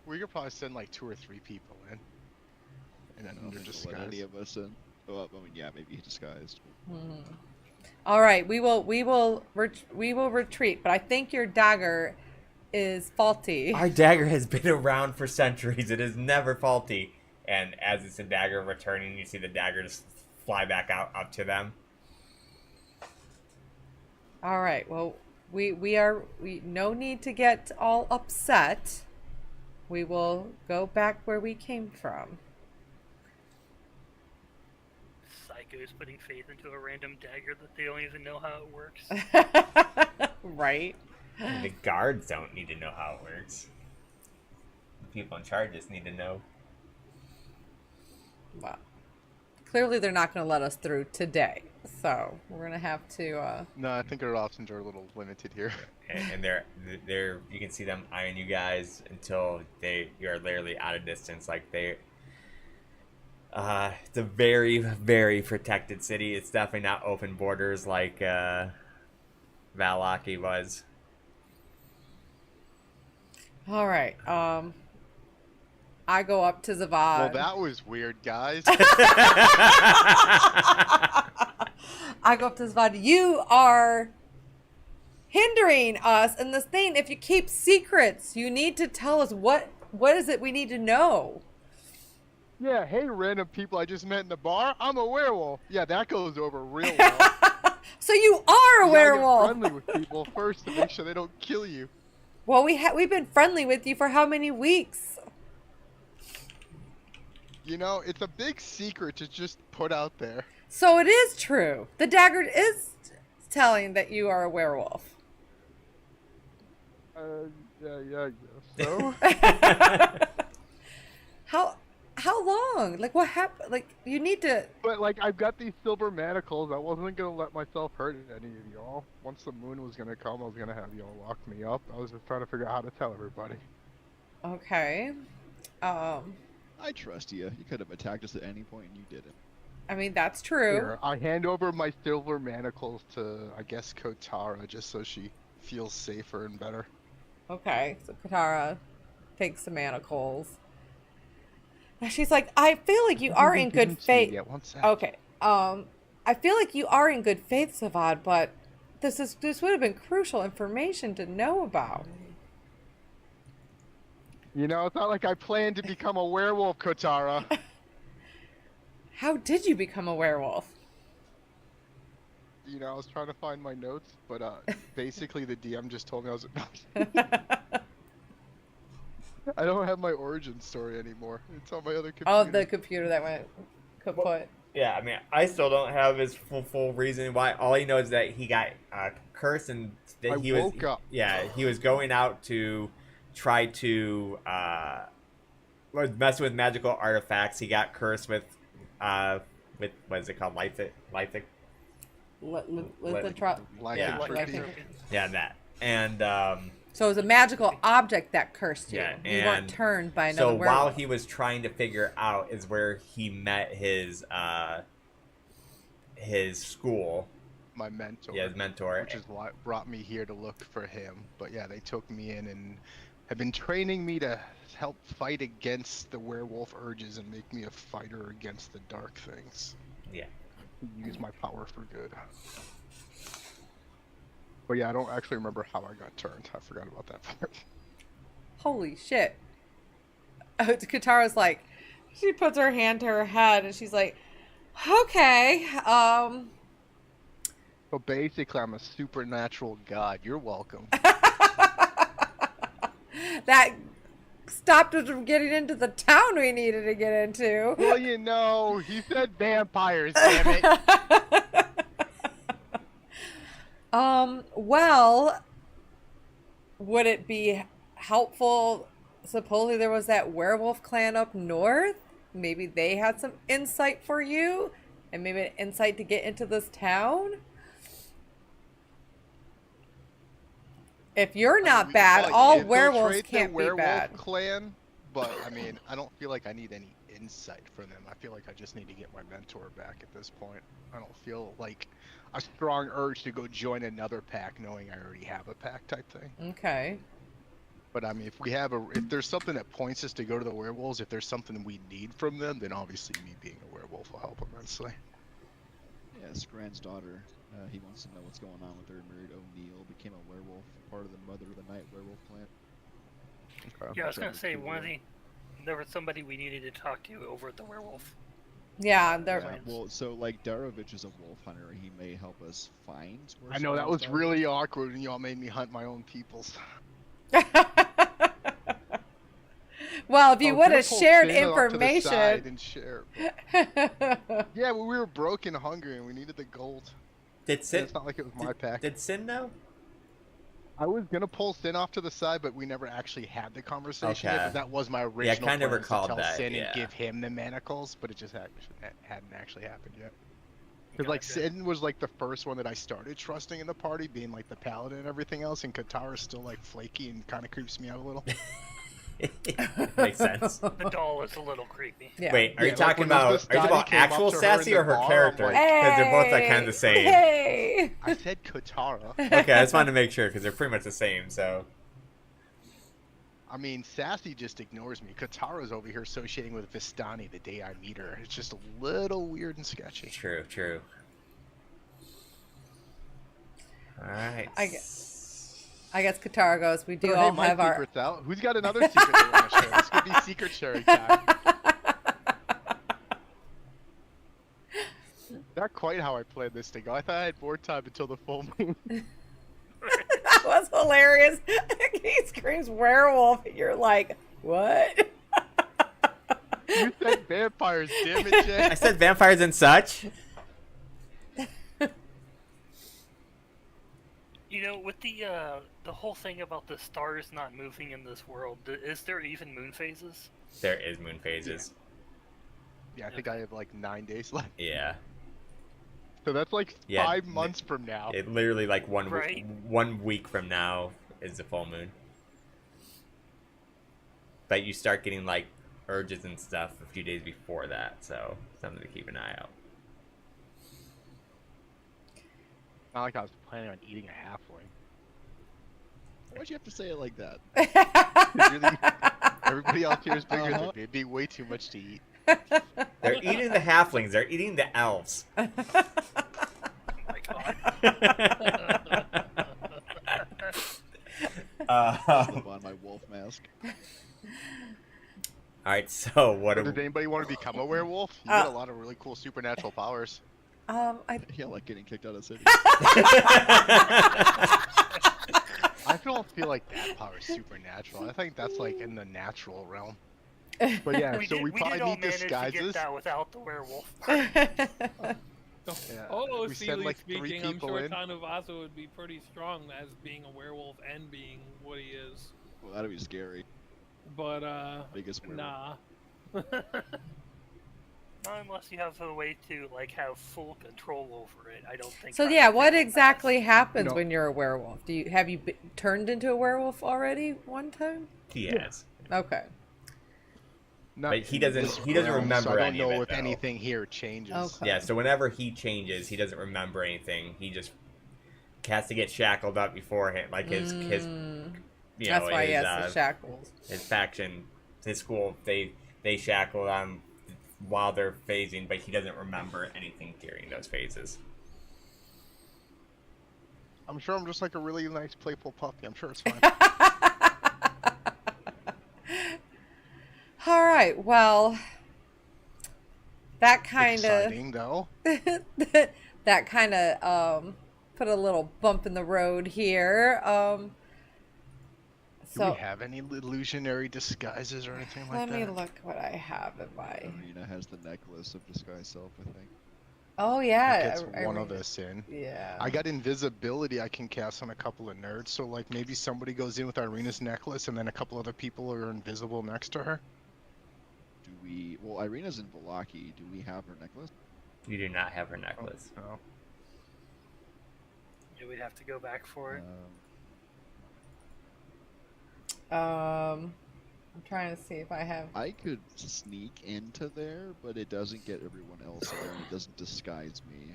We could probably send like 2 or 3 people in. And I then don't they're think we'll let any disguised. of us in. Oh, I mean, yeah, maybe disguised. All right, we will retreat, but I think your dagger is faulty. Our dagger has been around for centuries. It is never faulty. And as it's a dagger returning, you see the dagger just fly back out up to them. All right, well, we no need to get all upset. We will go back where we came from. Psychos putting faith into a random dagger that they don't even know how it works. Right? The guards don't need to know how it works. The people in charge just need to know. Well, clearly they're not going to let us through today, so we're going to have to. No, I think our options are a little limited here. And they're you can see them eyeing you guys until you're literally out of distance. Like it's a very, very protected city. It's definitely not open borders like Valaki was. All right. I go up to Zavad. Well, that was weird, guys. I go up to Zavad. You are hindering us in this thing. If you keep secrets, you need to tell us what is it we need to know. Yeah, hey, random people I just met in the bar. I'm a werewolf. Yeah, that goes over real well. So you are a You gotta werewolf. get friendly with people first to make sure they don't kill you. Well, we've been friendly with you for how many weeks? You know, it's a big secret to just put out there. So it is true. The dagger is telling that you are a werewolf. Yeah, I guess so. How long? Like, what happened? Like, you need to. But, like, I've got these silver manacles. I wasn't gonna let myself hurt any of y'all. Once the moon was gonna come, I was gonna have y'all lock me up. I was just trying to figure out how to tell everybody. Okay. I trust you. You could have attacked us at any point and you didn't. I mean, that's true. Here, I hand over my silver manacles to, I guess, Kotara, just so she feels safer and better. Okay, so Katara takes the manacles. Now she's like, I feel like you are in good faith. Yeah, 1 sec. Okay. I feel like you are in good faith, Zavad, but this would have been crucial information to know about. You know, it's not like I planned to become a werewolf, Kotara. How did you become a werewolf? You know, I was trying to find my notes, but basically the DM just told me I was. I don't have my origin story anymore. It's on my other computer. Oh, the computer that went kaput. Yeah, I mean, I still don't have his full reason why. All he knows is that he got cursed and that he woke up. Yeah, he was going out to try to mess with magical artifacts. He got cursed with what is it called? Lithic. Yeah, that. And so it was a magical object that cursed you. Yeah, you weren't and turned by another so werewolf. while he was trying to figure out is where he met his school. My mentor. Yeah, his mentor. Which is what brought me here to look for him. But yeah, they took me in and have been training me to help fight against the werewolf urges and make me a fighter against the dark things. Yeah. Use my power for good. But yeah, I don't actually remember how I got turned. I forgot about that part. Holy shit. Katara's like, she puts her hand to her head and she's like, okay, So basically, I'm a supernatural god. You're welcome. That stopped us from getting into the town we needed to get into. Well, you know, he said vampires, damn it. Well, would it be helpful? Supposedly there was that werewolf clan up north. Maybe they had some insight for you, and maybe an insight to get into this town. If you're not bad, all werewolves can't be bad. Clan, but I mean, I don't feel like I need any insight from them. I feel like I just need to get my mentor back at this point. I don't feel like a strong urge to go join another pack, knowing I already have a pack type thing. Okay. But I mean, if there's something that points us to go to the werewolves, if there's something we need from them, then obviously me being a werewolf will help immensely. Yeah, Scran's daughter. He wants to know what's going on with her. Married O'Neill, became a werewolf, part of the Mother of the Night werewolf clan. Okay. Yeah, I was gonna say there was somebody we needed to talk to over at the werewolf. Yeah, well, so like Zarovich is a wolf hunter. He may help us find. Where I know that Scran's was daughter really awkward when y'all made me hunt my own peoples. Well, if you would have shared Finn off to the information. side and share, yeah, well, we were broke and hungry, and we needed the gold. Did Sin? It's not like it was my pack. Did Sin know? I was gonna pull Sin off to the side, but we never actually had the conversation. Okay. Yet, but that was my original. kind of plan, recalled to tell that, Sin yeah. and give him the manacles, but it just hadn't actually happened yet. Because like Sin was like the first one that I started trusting in the party, being like the paladin and everything else, and Katara's still like flaky and kind of creeps me out a little. Makes sense. The doll is a little creepy. Yeah. Wait, are you Yeah, like talking when about Vistani came up actual to her Sassy in the or her bar, I'm character? like, Because they're both like kind of the same. Hey. I said Katara. Okay, I just wanted to make sure because they're pretty much the same. So I mean, Sassy just ignores me. Katara's over here associating with Vistani the day I meet her. It's just a little weird and sketchy. true. All right. I guess Katara goes. We do So, all hey, my have our. secret's out. Who's got another secret they want to share? This could be secret sharing time. Not quite how I planned this to go. I thought I had more time until the full moon. That was hilarious. He screams werewolf, and you're like, what? You said vampires, damn it, Jay. I said vampires and such. You know, with the whole thing about the stars not moving in this world, is there even moon phases? There is moon phases. Yeah, I think I have like 9 days left. Yeah. So that's like Yeah, 5 months from now. It literally like Right. 1 week from now is the full moon. But you start getting like urges and stuff a few days before that, so something to keep an eye out. Not like I was planning on eating a halfling. Why'd you have to say it like that? 'Cause really, everybody else here is bigger than me. It'd be way too much to eat. They're eating the halflings. They're eating the elves. Oh my god. Slip on my wolf mask. All right. So what? Does anybody want to become a werewolf? You get a lot of really cool supernatural powers. Yeah, like getting kicked out of city. I don't feel like that power is supernatural. I think that's like in the natural realm. But yeah, so we did probably all need manage to get disguises. that without the werewolf. Yeah, Oh, we send Sealy like 3 speaking, I'm people sure in. Tanuvasa would be pretty strong as being a werewolf and being what he is. Well, that'd be scary. But, Biggest werewolf. nah. Not unless you have a way to like have full control over it. I don't think. So that's yeah, a what thing. exactly happens No. when you're a werewolf? Have you turned into a werewolf already one time? He has. Okay. Not But he in doesn't- this he doesn't realm, remember So I don't any of know it, if though. anything here changes. Okay. Yeah. So whenever he changes, he doesn't remember anything. He just has to get shackled up beforehand, like his you know, That's why he his, has the shackles. his faction, his school, they shackle on while they're phasing, but he doesn't remember anything during those phases. I'm sure I'm just like a really nice, playful puppy. I'm sure it's fine. All right. Well, that kind of Exciting, though. that kind of put a little bump in the road here. Do So we have any illusionary disguises or anything like let that? me look what I have in my. Arena has the necklace of disguise self, I think. Oh That yeah. gets one of read it. us in. Yeah. I got invisibility I can cast on a couple of nerds, so like maybe somebody goes in with Irina's necklace and then a couple other people are invisible next to her. Do we? Well, Irina's in Valaki. Do we have her necklace? You do not have her necklace. Oh. Yeah, we'd have to go back for it. I'm trying to see if I have. I could sneak into there, but it doesn't get everyone else there, and it doesn't disguise me.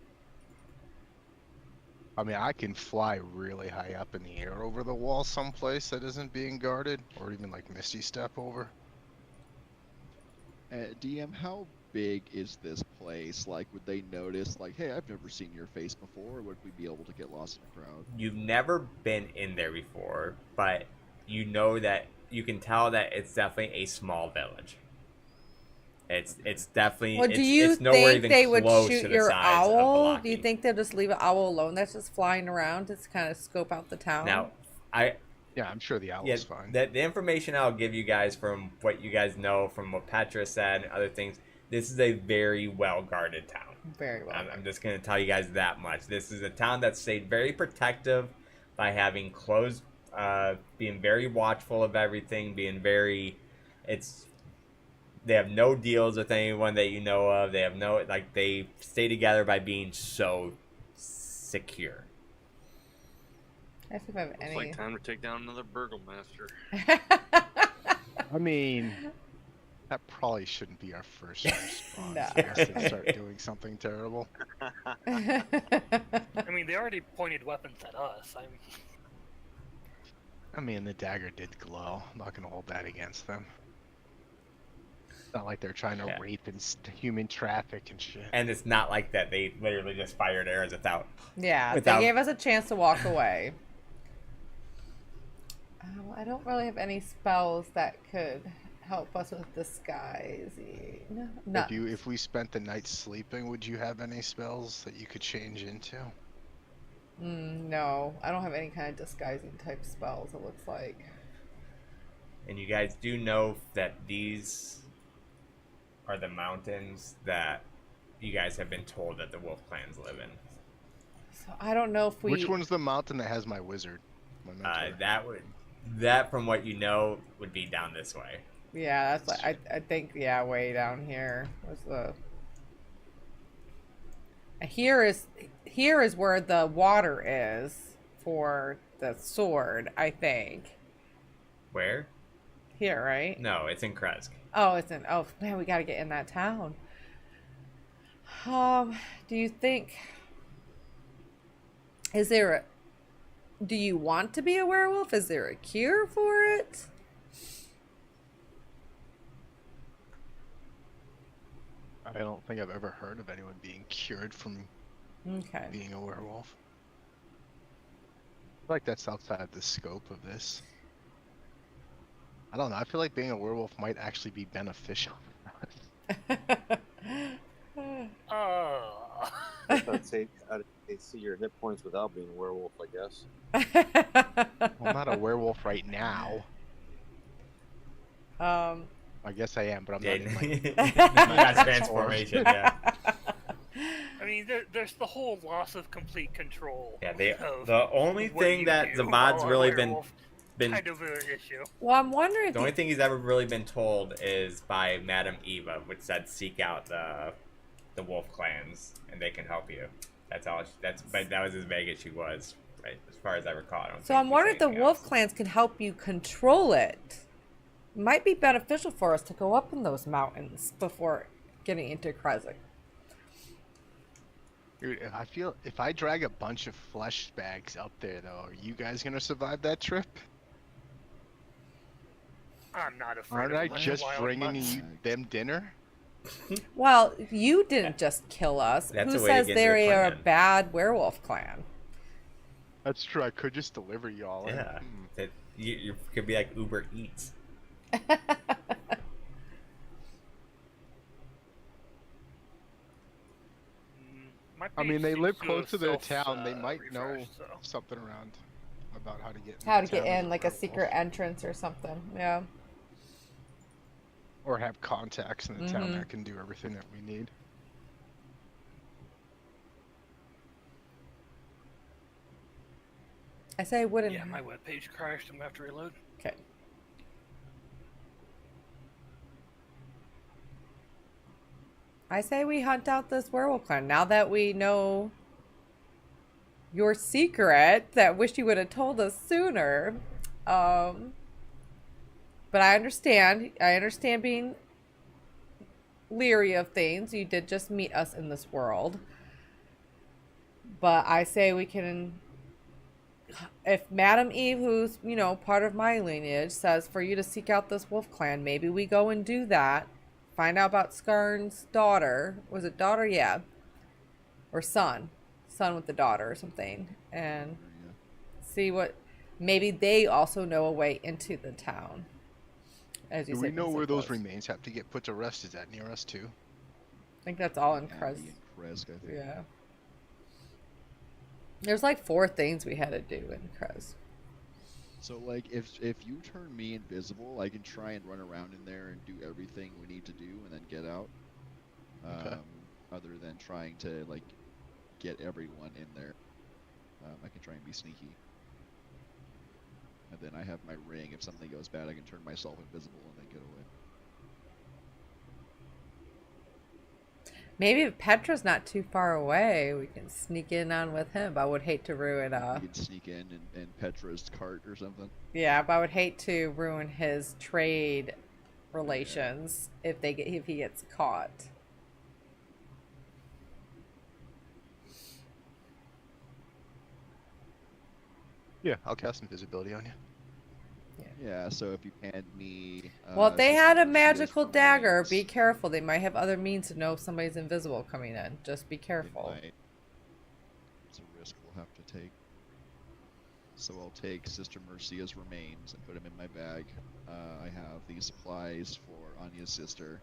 I mean, I can fly really high up in the air over the wall someplace that isn't being guarded, or even like Misty Step over. DM, how big is this place? Like, would they notice, like, hey, I've never seen your face before, or would we be able to get lost in a crowd? You've never been in there before, but you know that you can tell that it's definitely a small village. It's definitely. Well, do you it's nowhere think even they would close shoot to the your size of owl? Do you Valaki. think they'll just leave an owl alone that's just flying around to kind of scope out the town? Now, Yeah, I'm sure the owl's yeah, fine. the information I'll give you guys from what you guys know from what Petra said and other things, this is a very well guarded town. Very well. I'm just going to tell you guys that much. This is a town that's stayed very protective by having closed, being very watchful of everything, being very, they have no deals with anyone that you know of. They have no, like, they stay together by being so secure. I see if I have It's any. like time to take down another burgomaster. I mean, that probably shouldn't be our first response. No. Unless they start doing something terrible. I mean, they already pointed weapons at us. I mean, the dagger did glow. I'm not gonna hold that against them. It's not like they're trying to Yeah. rape and human traffic and shit. And it's not like that. They literally just fired arrows without. Yeah, Without- they gave us a chance to walk away. I don't really have any spells that could help us with disguising. No. If we spent the night sleeping, would you have any spells that you could change into? No, I don't have any kind of disguising type spells, it looks like. And you guys do know that these are the mountains that you guys have been told that the wolf clans live in. So I don't know if we... Which one's the mountain that has my wizard? My mentor? That from what you know would be down this way. Yeah, that's like, I think, yeah, way down here was the... Here is where the water is for the sword, I think. Where? Here, right? No, it's in Kresk. Oh, it's in... Oh, man, we gotta get in that town. Do you think... Is there a... Do you want to be a werewolf? Is there a cure for it? I don't think I've ever heard of anyone being cured from being a werewolf. I feel like that's outside the scope of this. I don't know. I feel like being a werewolf might actually be beneficial. Oh. I'd say they see your hit points without being a werewolf, I guess. Well, I'm not a werewolf right now. I guess I am, but I'm not in my transformation. Yeah. I mean, there's the whole loss of complete control. Yeah. Of The only what thing you that do Zavad's while a really werewolf, been kind of an issue. Well, I'm wondering if the only thing he's ever really been told is by Madame Eva, which said seek out the wolf clans and they can help you. That's all. But that was as vague as she was, right? As far as I recall. So I'm wondering if the wolf clans can help you control it. Might be beneficial for us to go up in those mountains before getting into Krezik. Dude, I feel if I drag a bunch of flesh bags up there, though, are you guys gonna survive that trip? I'm not afraid Aren't of I wild just bringing mutts. them dinner? Well, you didn't just kill us. That's Who a way to says get into the they are a clan. bad werewolf clan? That's true. I could just deliver y'all. Yeah. That you could be like Uber Eats. I mean, they live close to their self, town. They might know refreshed, so. something around about how to get How into to get town as in, like a werewolf. secret entrance or something. Yeah. Or have contacts in the town Mhm. that can do everything that we need. I say I wouldn't. Yeah, my webpage crashed. I'm gonna have to reload. Okay. I say we hunt out this werewolf clan. Now that we know your secret, that wish you would have told us sooner. But I understand. I understand being leery of things. You did just meet us in this world. But I say we can... If Madame Eve, who's, you know, part of my lineage, says for you to seek out this wolf clan, maybe we go and do that. Find out about Skarn's daughter. Was it daughter? Yeah. Or son. Son with the daughter or something. And see what... Maybe they also know a way into the town. As you Do said, we know so where those close. remains have to get put to rest? Is that near us too? I think that's all in Abbey Krez. and Kresk, I think. Yeah. There's like 4 things we had to do in Krez. So like if you turn me invisible, I can try and run around in there and do everything we need to do and then get out. Okay. Other than trying to like get everyone in there, I can try and be sneaky. And then I have my ring. If something goes bad, I can turn myself invisible and then get away. Maybe if Petra's not too far away, we can sneak in on with him. But I would hate to ruin We could sneak in Petra's cart or something. yeah, but I would hate to ruin his trade relations if he gets caught. Yeah, I'll cast invisibility on you. Yeah, so if you hand me... Well, if they Sister had a Mercia's magical dagger, remains, be careful. They might have other means to know if somebody's invisible coming in. Just be they careful. might. It's a risk we'll have to take. So I'll take Sister Mercia's remains and put them in my bag. I have these supplies for Anya's sister.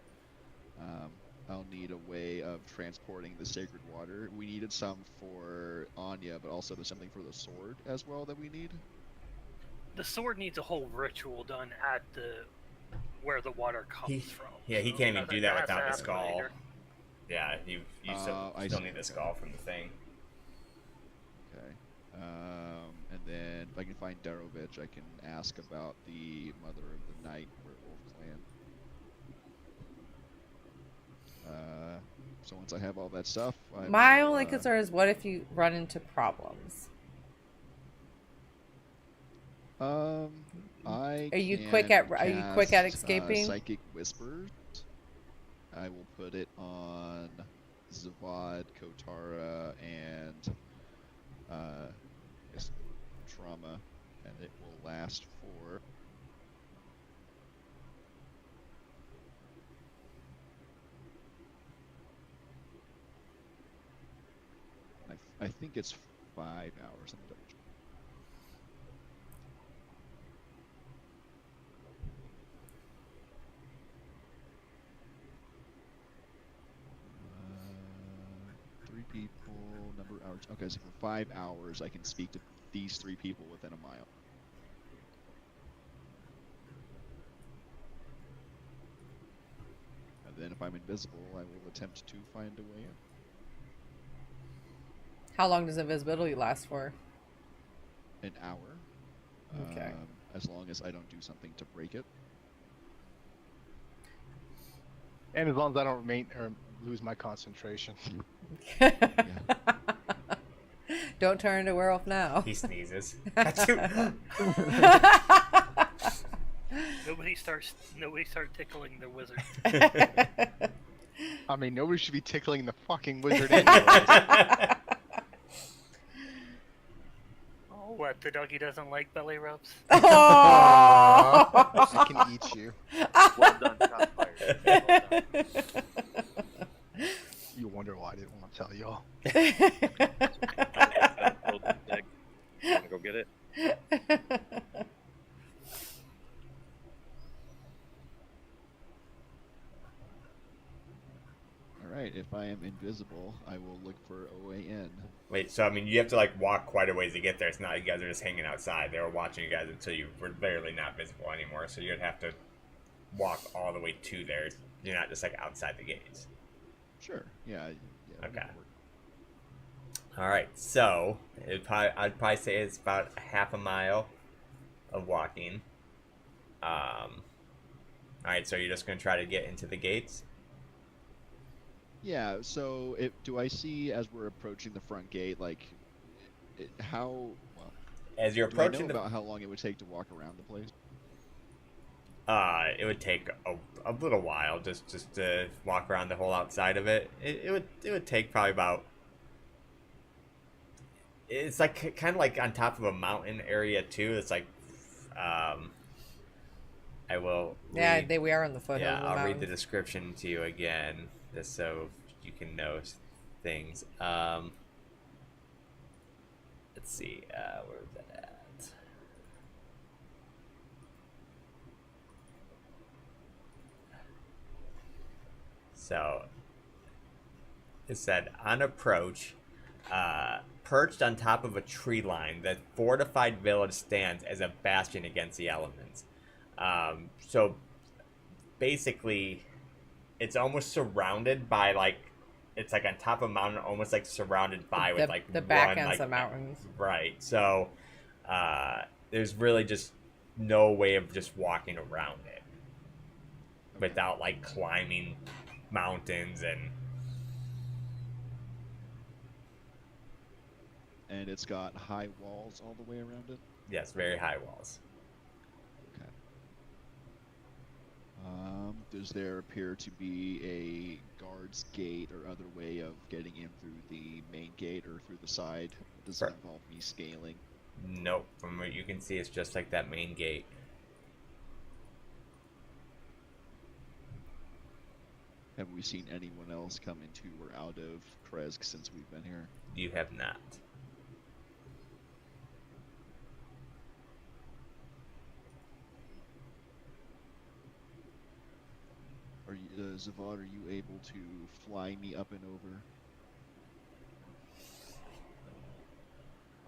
I'll need a way of transporting the sacred water. We needed some for Anya, but also there's something for the sword as well that we need. The sword needs a whole ritual done at where the water comes from. Yeah, he So can't even do that has to without the happen skull. later. Yeah, you I still see. need the skull from the thing. Okay. And then if I can find Darovich, I can ask about the Mother of the Night Werewolf clan. So once I have all that stuff, My only concern is what if you run into problems? I Are you can quick at cast, escaping? Psychic Whispers. I will put it on Zavad, Kotara, and I guess Trauma, and it will last for I think it's 5 hours. Let me double check. Three people, number of hours. Okay, so for 5 hours, I can speak to these 3 people within a mile. And then if I'm invisible, I will attempt to find a way in. How long does invisibility last for? An hour. Okay. As long as I don't do something to break it. And as long as I don't lose my concentration. Don't turn into a werewolf now. He sneezes. Nobody start tickling the wizard. I mean, nobody should be tickling the fucking wizard anyways. Oh, what? The doggy doesn't like belly rubs? Oh! I can eat you. Well done, Top Fire. Well done. You wonder why I didn't want to tell y'all. Wanna go get it? Alright, if I am invisible, I will look for a way in. Wait, so I mean, you have to like walk quite a ways to get there. It's not like you guys are just hanging outside. They were watching you guys until you were barely not visible anymore. So you'd have to walk all the way to there. You're not just like outside the gates. Sure, yeah. Okay. that'll work. All right, so I'd probably say it's about half a mile of walking. All right, so you're just gonna try to get into the gates. Yeah, so do I see as we're approaching the front gate, like, well, As you're do I know approaching about how long it would take to walk around the place? it would take a little while just to walk around the whole outside of it. It would take probably about. It's like kind of like on top of a mountain area too. It's like, I will. Yeah, we are in the foothills. Yeah, of the I'll read the mountains. description to you again, just so you can know things. Let's see, where is that at? So, it said, on approach, perched on top of a tree line, the fortified village stands as a bastion against the elements. So, basically, it's almost surrounded by, like, it's like on top of a mountain, almost like surrounded by with, like, the back one, ends like, of mountains. Right. So, there's really just no way of just walking around it without, like, climbing mountains and And it's got high walls all the way around it? Yes, very high walls. Okay. Does there appear to be a guard's gate or other way of getting in through the main gate or through the side? Does it Right. involve me scaling? Nope. From what you can see, it's just like that main gate. Have we seen anyone else come into or out of Kresk since we've been here? You have not. Are you, Zavad, are you able to fly me up and over?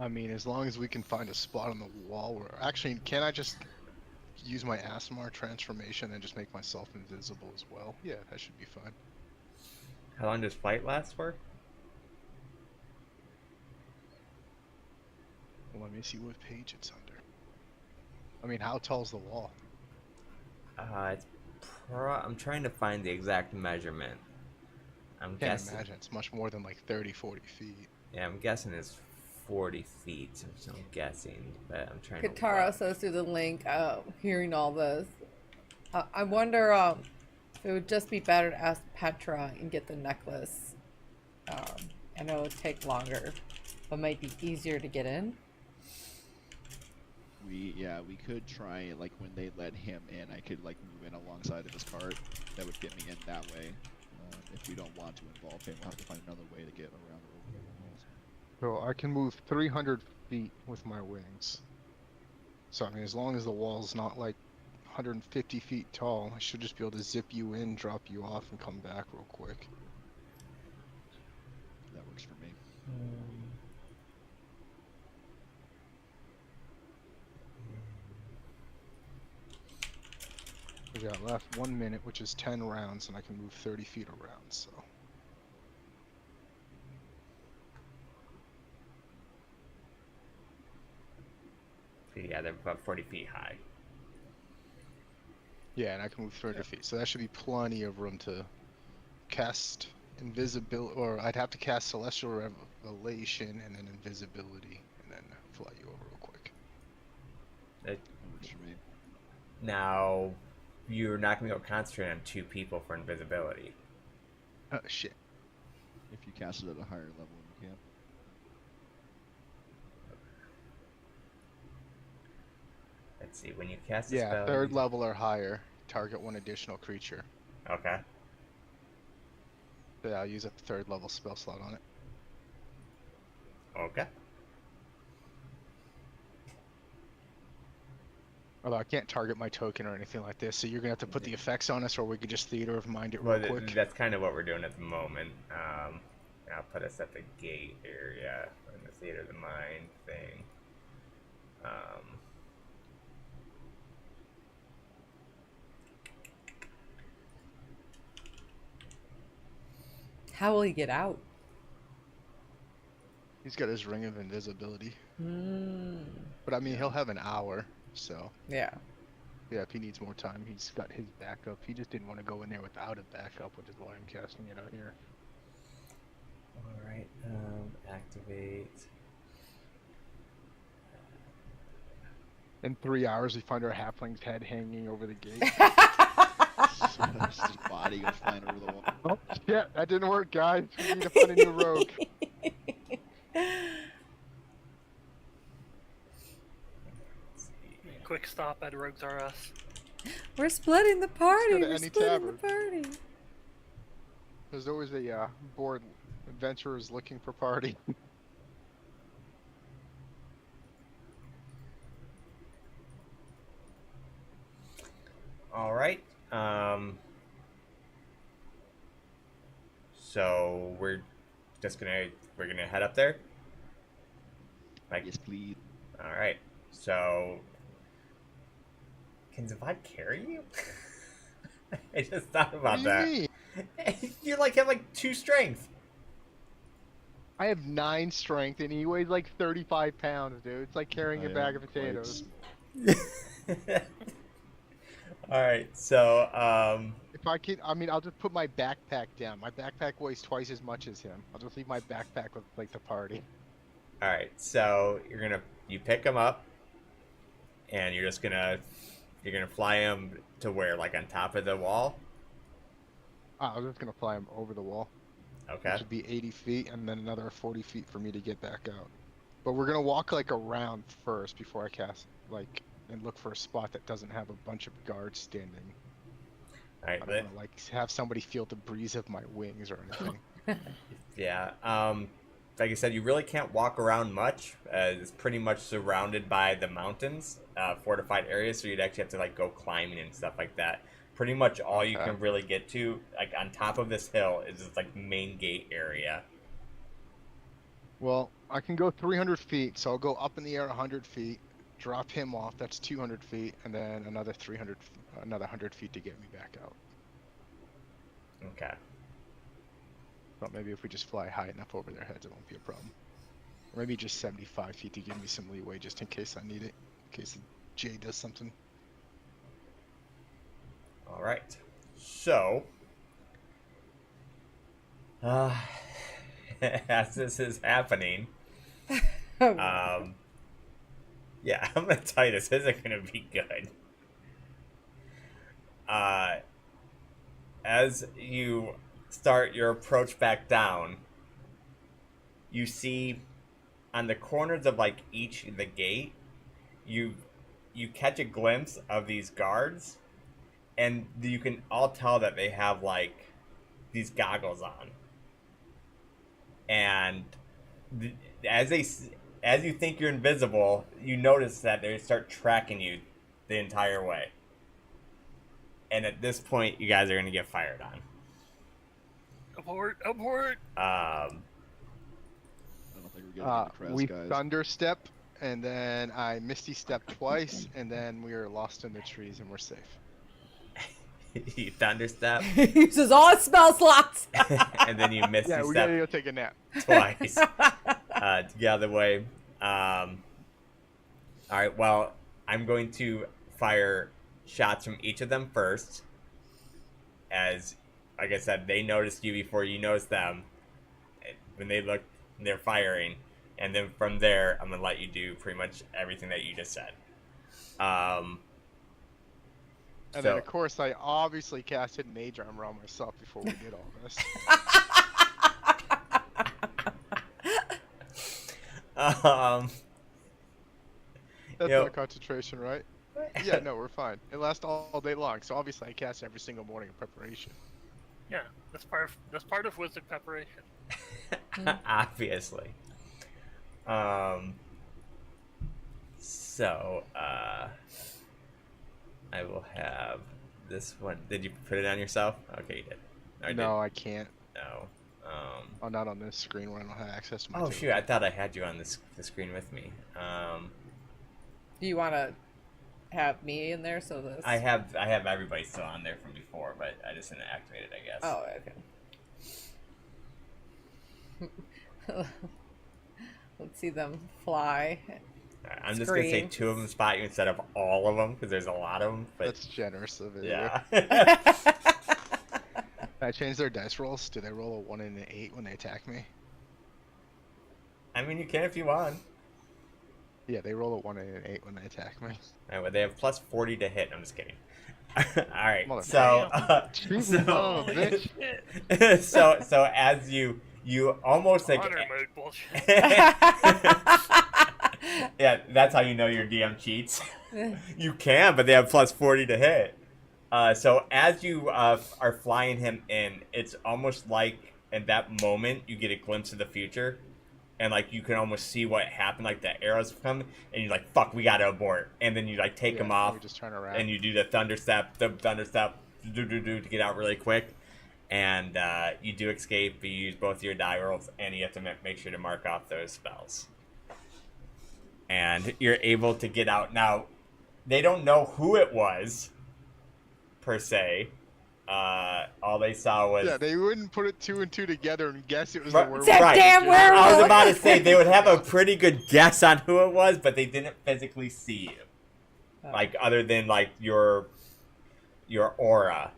I mean, as long as we can find a spot on the wall where... Actually, can I just use my Asmar transformation and just make myself invisible as well? Yeah, that should be fine. How long does flight last for? Well, let me see what page it's under. I mean, how tall's the wall? It's I'm trying to find the exact measurement. I'm Can't guessing. imagine. It's much more than like 30, 40 feet. Yeah, I'm guessing it's 40 feet. So I'm guessing, but I'm trying to. Katara says through the link, hearing all this, I wonder if it would just be better to ask Petra and get the necklace. I know it would take longer, but might be easier to get in. We could try, like, when they let him in, I could, like, move in alongside of his cart. That would get me in that way. If we don't want to involve him, we'll have to find another way to get around the walls. So I can move 300 feet with my wings. So, I mean, as long as the wall's not, like, 150 feet tall, I should just be able to zip you in, drop you off, and come back real quick. That works for me. We got left 1 minute, which is 10 rounds, and I can move 30 feet around, so. Yeah, they're about 40 feet high. Yeah, and I can move 30 feet, so that should be plenty of room to cast invisibility, or I'd have to cast Celestial Revelation and then invisibility, and then fly you over real quick. That works for me. Now, you're not going to be able to concentrate on 2 people for invisibility. Oh, shit. If you cast it at a higher level, you can. Let's see, when you cast a Yeah, spell... third level or higher, target 1 additional creature. Okay. So yeah, I'll use a 3rd level spell slot on it. Okay. Although I can't target my token or anything like this, so you're gonna have to put the effects on us, or we could just theater of mind it real quick. That's kind of what we're doing at the moment. I'll put us at the gate area in the theater of the mind thing. How will he get out? He's got his ring of invisibility. Mm. But I mean, he'll have an hour, so. Yeah. Yeah, if he needs more time, he's got his backup. He just didn't want to go in there without a backup, which is why I'm casting it out here. Alright, activate. In 3 hours, we find our halfling's head hanging over the gate. His body goes flying over the wall. Oh, shit, that didn't work, guys. We need to find a new rogue. Quick stop at Rogues R Us. We're splitting the party. go to We're any splitting tavern. the party. There's always a bored adventurers looking for party. Alright. So we're gonna head up there? Like, Yes, please. alright. So can Zavad carry you? I just thought about What that. do you mean? You like have like 2 strength. I have 9 strength, and he weighs like 35 pounds, dude. It's like carrying a I bag am of quite potatoes. Alright, so If I can, I mean, I'll just put my backpack down. My backpack weighs twice as much as him. I'll just leave my backpack with like the party. All right, so you pick him up, and you're gonna fly him to where, like on top of the wall. I was just gonna fly him over the wall, Okay. which would be 80 feet, and then another 40 feet for me to get back out. But we're gonna walk like around first before I cast, like, and look for a spot that doesn't have a bunch of guards standing. All right. I don't want to like have somebody feel the breeze of my wings or anything. Yeah. Like I said, you really can't walk around much. It's pretty much surrounded by the mountains, fortified areas. So you'd actually have to like go climbing and stuff like that. Pretty much all you can really get to, like on top of this hill, is this like main gate area. Well, I can go 300 feet, so I'll go up in the air 100 feet, drop him off. That's 200 feet, and then another 100 feet to get me back out. Okay. But maybe if we just fly high enough over their heads, it won't be a problem. Or maybe just 75 feet to give me some leeway, just in case I need it, in case Jay does something. All right. So, as this is happening, yeah, I'm gonna tell you this isn't gonna be good. As you start your approach back down, you see on the corners of like the gate, you catch a glimpse of these guards, and you can all tell that they have like these goggles on, and as you think you're invisible, you notice that they start tracking you the entire way. And at this point, you guys are going to get fired on. Abort! Abort! I don't think we're getting any We guys. thunderstep, and then I misty step twice, and then we are lost in the trees and we're safe. You thunderstep, He uses all his spell slots. and then you misty Yeah, we step gotta go take a nap. twice to get out of the way. All right, well, I'm going to fire shots from each of them first. As, like I said, they noticed you before you noticed them. When they look, they're firing. And then from there, I'm going to let you do pretty much everything that you just said. And then, of course, I obviously casted Mage Armor on myself before we did all this. That's not concentration, right? Yeah, no, we're fine. It lasts all day long, so obviously I cast every single morning in preparation. Yeah, that's part of wizard preparation. Obviously. So, I will have this one. Did you put it on yourself? Okay, you did. No, I can't. No. Oh, not on this screen where I don't have access to my Oh, shoot. I thought I had you on the screen with me. Do you want to have me in there so this? I have everybody still on there from before, but I just didn't activate it, I guess. Oh, okay. Let's see them fly. I'm just going to say 2 of them spot you instead of all of them, because there's a lot of them. But... That's generous of it. Yeah. Can I change their dice rolls? Do they roll a 1 and an 8 when they attack me? I mean, you can if you want. Yeah, they roll a 1 and an 8 when they attack me. Alright, well, they have plus 40 to hit. I'm just kidding. Alright, so as you almost like... Honor mode bullshit. Yeah, that's how you know your DM cheats. You can, but they have plus 40 to hit. So as you are flying him in, it's almost like in that moment you get a glimpse of the future, and like you can almost see what happened. Like the arrows come, and you're like, "Fuck, we gotta abort!" And then you like take them off, just turn around, and you do the thunderstep, to get out really quick, and you do escape. You use both your die rolls, and you have to make sure to mark off those spells, and you're able to get out. Now, they don't know who it was, per se. All they saw was... Yeah, they wouldn't put it 2 and 2 together and guess it was the werewolf. Right. Damn werewolf! I was about to say, they would have a pretty good guess on who it was, but they didn't physically see you. Like, other than, like, your aura.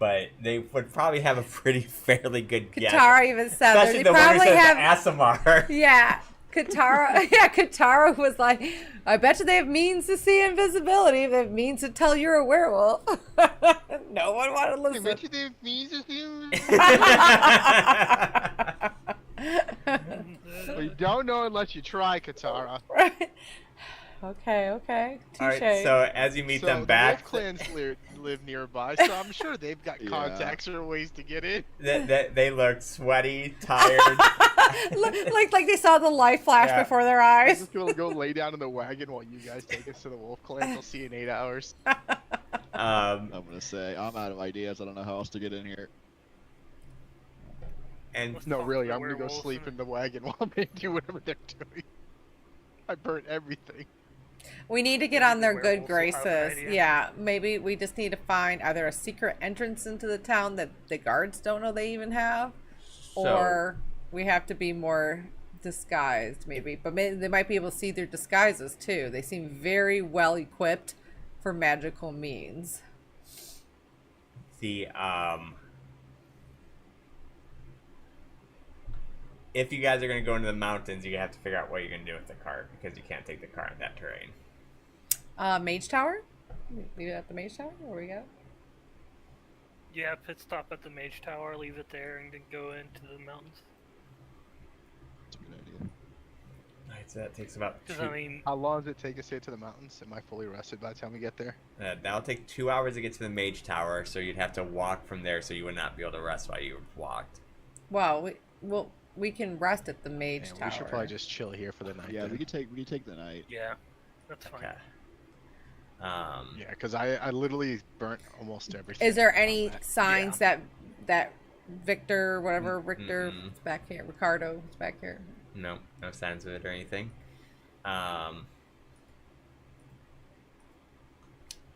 but they would probably have a pretty fairly good guess. Katara even said that. Especially They the one who probably says have. ASMR. Yeah. Katara was like, I bet you they have means to see invisibility. They have means to tell you're a werewolf. No one wanted to listen. Bet you they have means to see. Well, you don't know unless you try, Katara. Right. Okay. Touche. All right, so as you meet So them back, the Wolf clans live nearby, so I'm sure they've got Yeah. contacts or ways to get in. they look sweaty, tired. like they saw the light flash Yeah. before their I'm eyes. just gonna go lay down in the wagon while you guys take us to the Wolf clan. We'll see you in 8 hours. I'm gonna say I'm out of ideas. I don't know how else to get in here. And No, Fuck really, the I'm gonna go werewolves sleep and- in the wagon while they do whatever they're doing. I burnt everything. We need to get Maybe on the their good werewolves will have an graces. idea. Yeah, maybe we just need to find either a secret entrance into the town that the guards don't know they even have, or we have to be more disguised, maybe. But maybe they might be able to see their disguises too. They seem very well equipped for magical means. the if you guys are going to go into the mountains, you have to figure out what you're going to do with the cart because you can't take the cart in that terrain. Mage Tower? Leave it at the Mage Tower? Where we go? Yeah, pit stop at the Mage Tower, leave it there, and then go into the mountains. That's a good idea. All right, so that takes about Because, two. I mean, How long does it take us to get to the mountains? Am I fully rested by the time we get there? That'll take 2 hours to get to the Mage Tower, so you'd have to walk from there, so you would not be able to rest while you walked. Well, we can rest at the Mage Man, Tower. we should probably just chill here for the night. Yeah, then. we could take the night. yeah, that's fine. Okay. Yeah, because I literally burnt almost everything. Is there on any that. signs that Victor, whatever Richter, Mm-mm. is back here, Ricardo is back here? No signs of it or anything.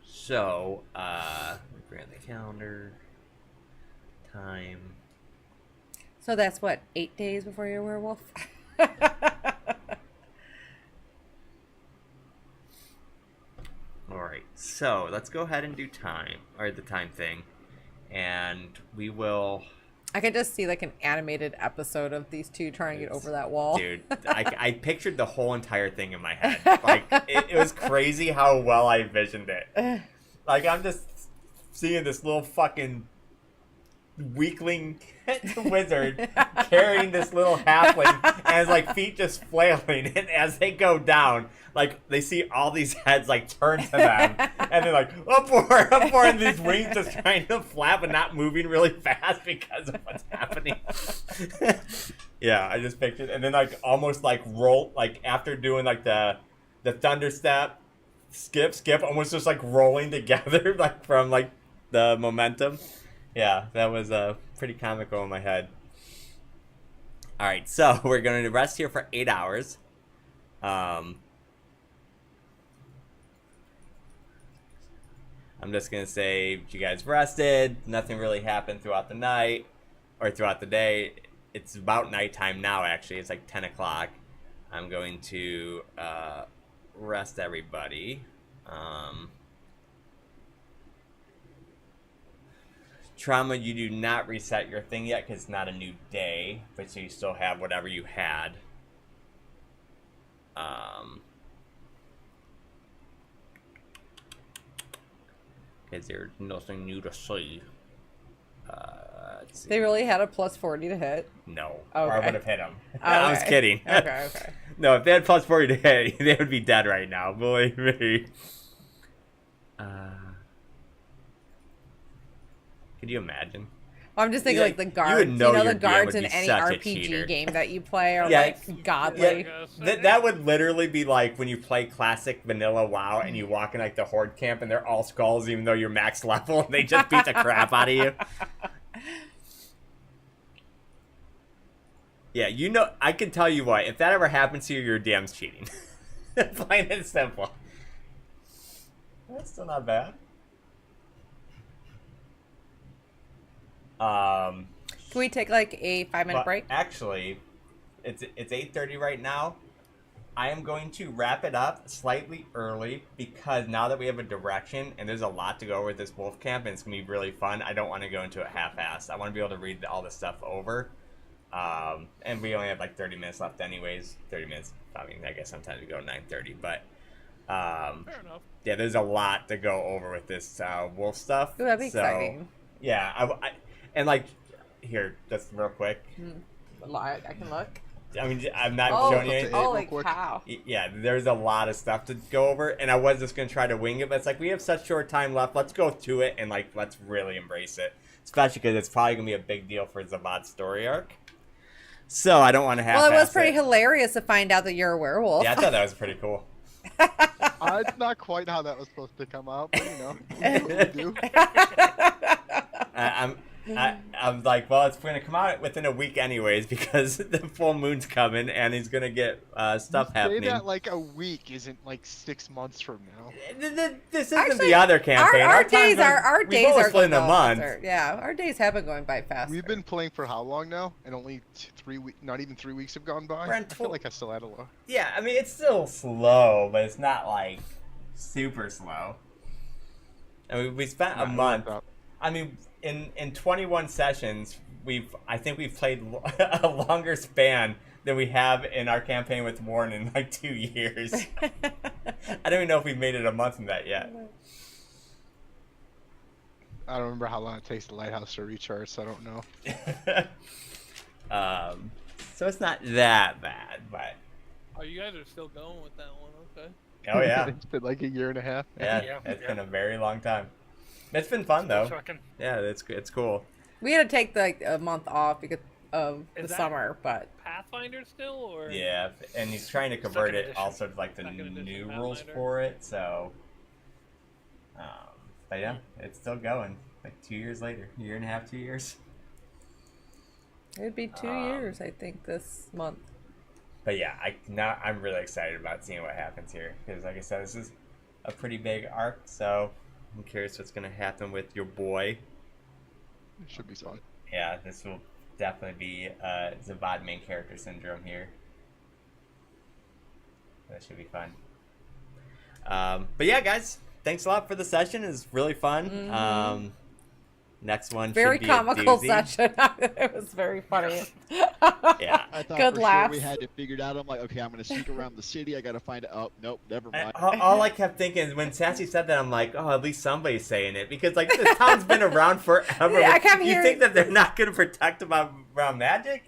So, we bring up the calendar. Time. So that's what, 8 days before you're a werewolf? Alright, so let's go ahead and do time, or the time thing. And we will... I could just see like an animated episode of these two trying to get over that wall. Dude, I pictured the whole entire thing in my head. Like, it was crazy how well I envisioned it. Like, I'm just seeing this little fucking weakling wizard carrying this little halfling and his, like, feet just flailing. And as they go down, like, they see all these heads, like, turn to them. And they're like, up for, and these wings just trying to flap and not moving really fast because of what's happening. Yeah, I just pictured. And then, like, almost, like, roll, like, after doing, like, the thunder step, skip, almost just, like, rolling together, like, from, like, the momentum. Yeah, that was pretty comical in my head. All right, so we're going to rest here for 8 hours. I'm just going to say you guys rested. Nothing really happened throughout the night or throughout the day. It's about nighttime now, actually. It's like 10 o'clock. I'm going to rest everybody. Trauma, you do not reset your thing yet because it's not a new day, but so you still have whatever you had. Because there's nothing new to see. Let's see. They really had a plus 40 to hit. No. Or I Okay. would have hit him. I was Okay. kidding. Okay. No, if they had plus 40 to hit, they would be dead right now. Believe me. Could you imagine? Well, I'm just thinking Yeah, like the you guards. would You know know, your the DM guards would in be any such a RPG cheater. game that you play are Yeah, like godly. That would literally be like when you play classic vanilla WoW and you walk in like the horde camp and they're all skulls even though you're max level and they just beat the crap out of you. Yeah, you know, I can tell you what, if that ever happens to you, your DM's cheating. Plain and simple. That's still not bad. Can we take like a 5-minute But break? actually, it's 8:30 right now. I am going to wrap it up slightly early because now that we have a direction and there's a lot to go over with this wolf camp and it's going to be really fun, I don't want to go into it half-assed. I want to be able to read all this stuff over. And we only have like 30 minutes left anyways. 30 minutes. I mean, I guess sometimes we go 9:30, but Fair enough. yeah, there's a lot to go over with this wolf stuff. Ooh, that'd be so, exciting. Yeah, and like, here, just real quick. I can look. I mean, I'm not Oh, showing you anything. holy real quick. cow. Yeah, there's a lot of stuff to go over, and I was just going to try to wing it, but it's like, we have such short time left. Let's go to it, and like, let's really embrace it. Especially because it's probably going to be a big deal for Zavad's story arc. So I don't want to have. Well, it was pretty hilarious to find out that you're a werewolf. Yeah, I thought that was pretty cool. It's not quite how that was supposed to come out, but you know, we do what we do. I'm like, well, it's going to come out within a week anyways because the full moon's coming and he's going to get stuff happening. Say that like a week isn't like 6 months from now. This isn't Actually, the other campaign. Our days are we've only are split in a going month. faster. Yeah, our days have been going by fast. We've been playing for how long now? And only 3 weeks, not even 3 weeks have gone by? Brent, I feel like I still had a lot. Yeah, I mean, it's still slow, but it's not like super slow. I mean, we spent a month. I mean, in 21 sessions, I think we've played a longer span than we have in our campaign with Warren in like 2 years. I don't even know if we've made it a month in that yet. I don't remember how long it takes the lighthouse to recharge, so I don't know. So it's not that bad, but Oh, you guys are still going with that one, okay. oh yeah, It's been like a year and a half. yeah, it's been a very long time. It's been fun though. Trucking. Yeah, it's cool. We had to take like a month off because of Is the that- summer, but Pathfinder still, or Yeah, and he's trying to convert Second it edition. also to like the Second edition new rules Pathfinder. for it. So, but yeah, it's still going. Like 2 years later, year and a half, 2 years. it'd be 2 years, I think, this month. But yeah, I'm really excited about seeing what happens here because, like I said, this is a pretty big arc. So I'm curious what's gonna happen with your boy. It should be fun. Yeah, this will definitely be Zavad main character syndrome here. That should be fun. But yeah, guys, thanks a lot for the session. It was really fun. Next one Very should be comical a doozy. session. It was very funny. Yeah. I thought Good for laughs. sure we had it figured out. I'm like, okay, I'm gonna sneak around the city. I gotta find it. Oh, nope, never mind. All I kept thinking is when Sassy said that, I'm like, oh, at least somebody's saying it because like this town's been around forever. Yeah, I kept you hearing- think that they're not gonna protect around magic?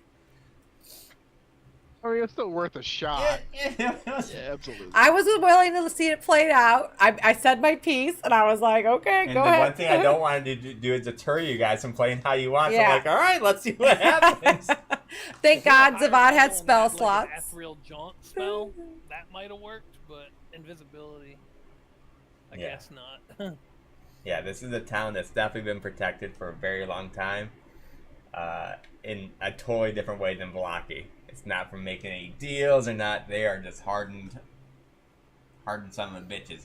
I mean, it's still worth a shot. Yeah. Yeah, absolutely. I was willing to see it played out. I said my piece, and I was like, okay, And go the ahead. one thing I don't want to do is deter you guys from playing how you want. So Yeah. I'm like, all right, let's see what happens. Thank God I Zavad had rolled spell like an slots. ethereal jaunt spell. That might have worked, but invisibility, I Yeah. guess not. Yeah, this is a town that's definitely been protected for a very long time, in a totally different way than Velaki. It's not from making any deals or not. They are just hardened son of bitches.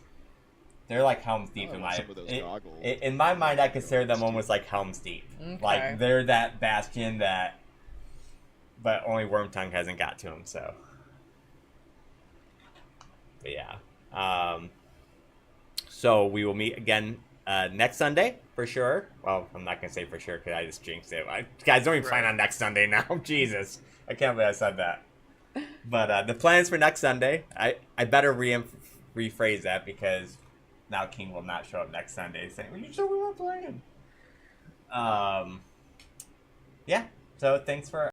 They're like Helm's Deep Oh, in my some of those goggles. in my mind. I consider them almost like Helm's Deep. Okay. Like they're that bastion that, but only Wormtongue hasn't got to them. So, but yeah. So we will meet again next Sunday for sure. Well, I'm not gonna say for sure because I just jinxed it. Guys, don't even plan on next Sunday now. Jesus, I can't believe I said that. But the plans for next Sunday, I better rephrase that because now King will not show up next Sunday saying, "Well, you sure we weren't playing?" Yeah. So thanks for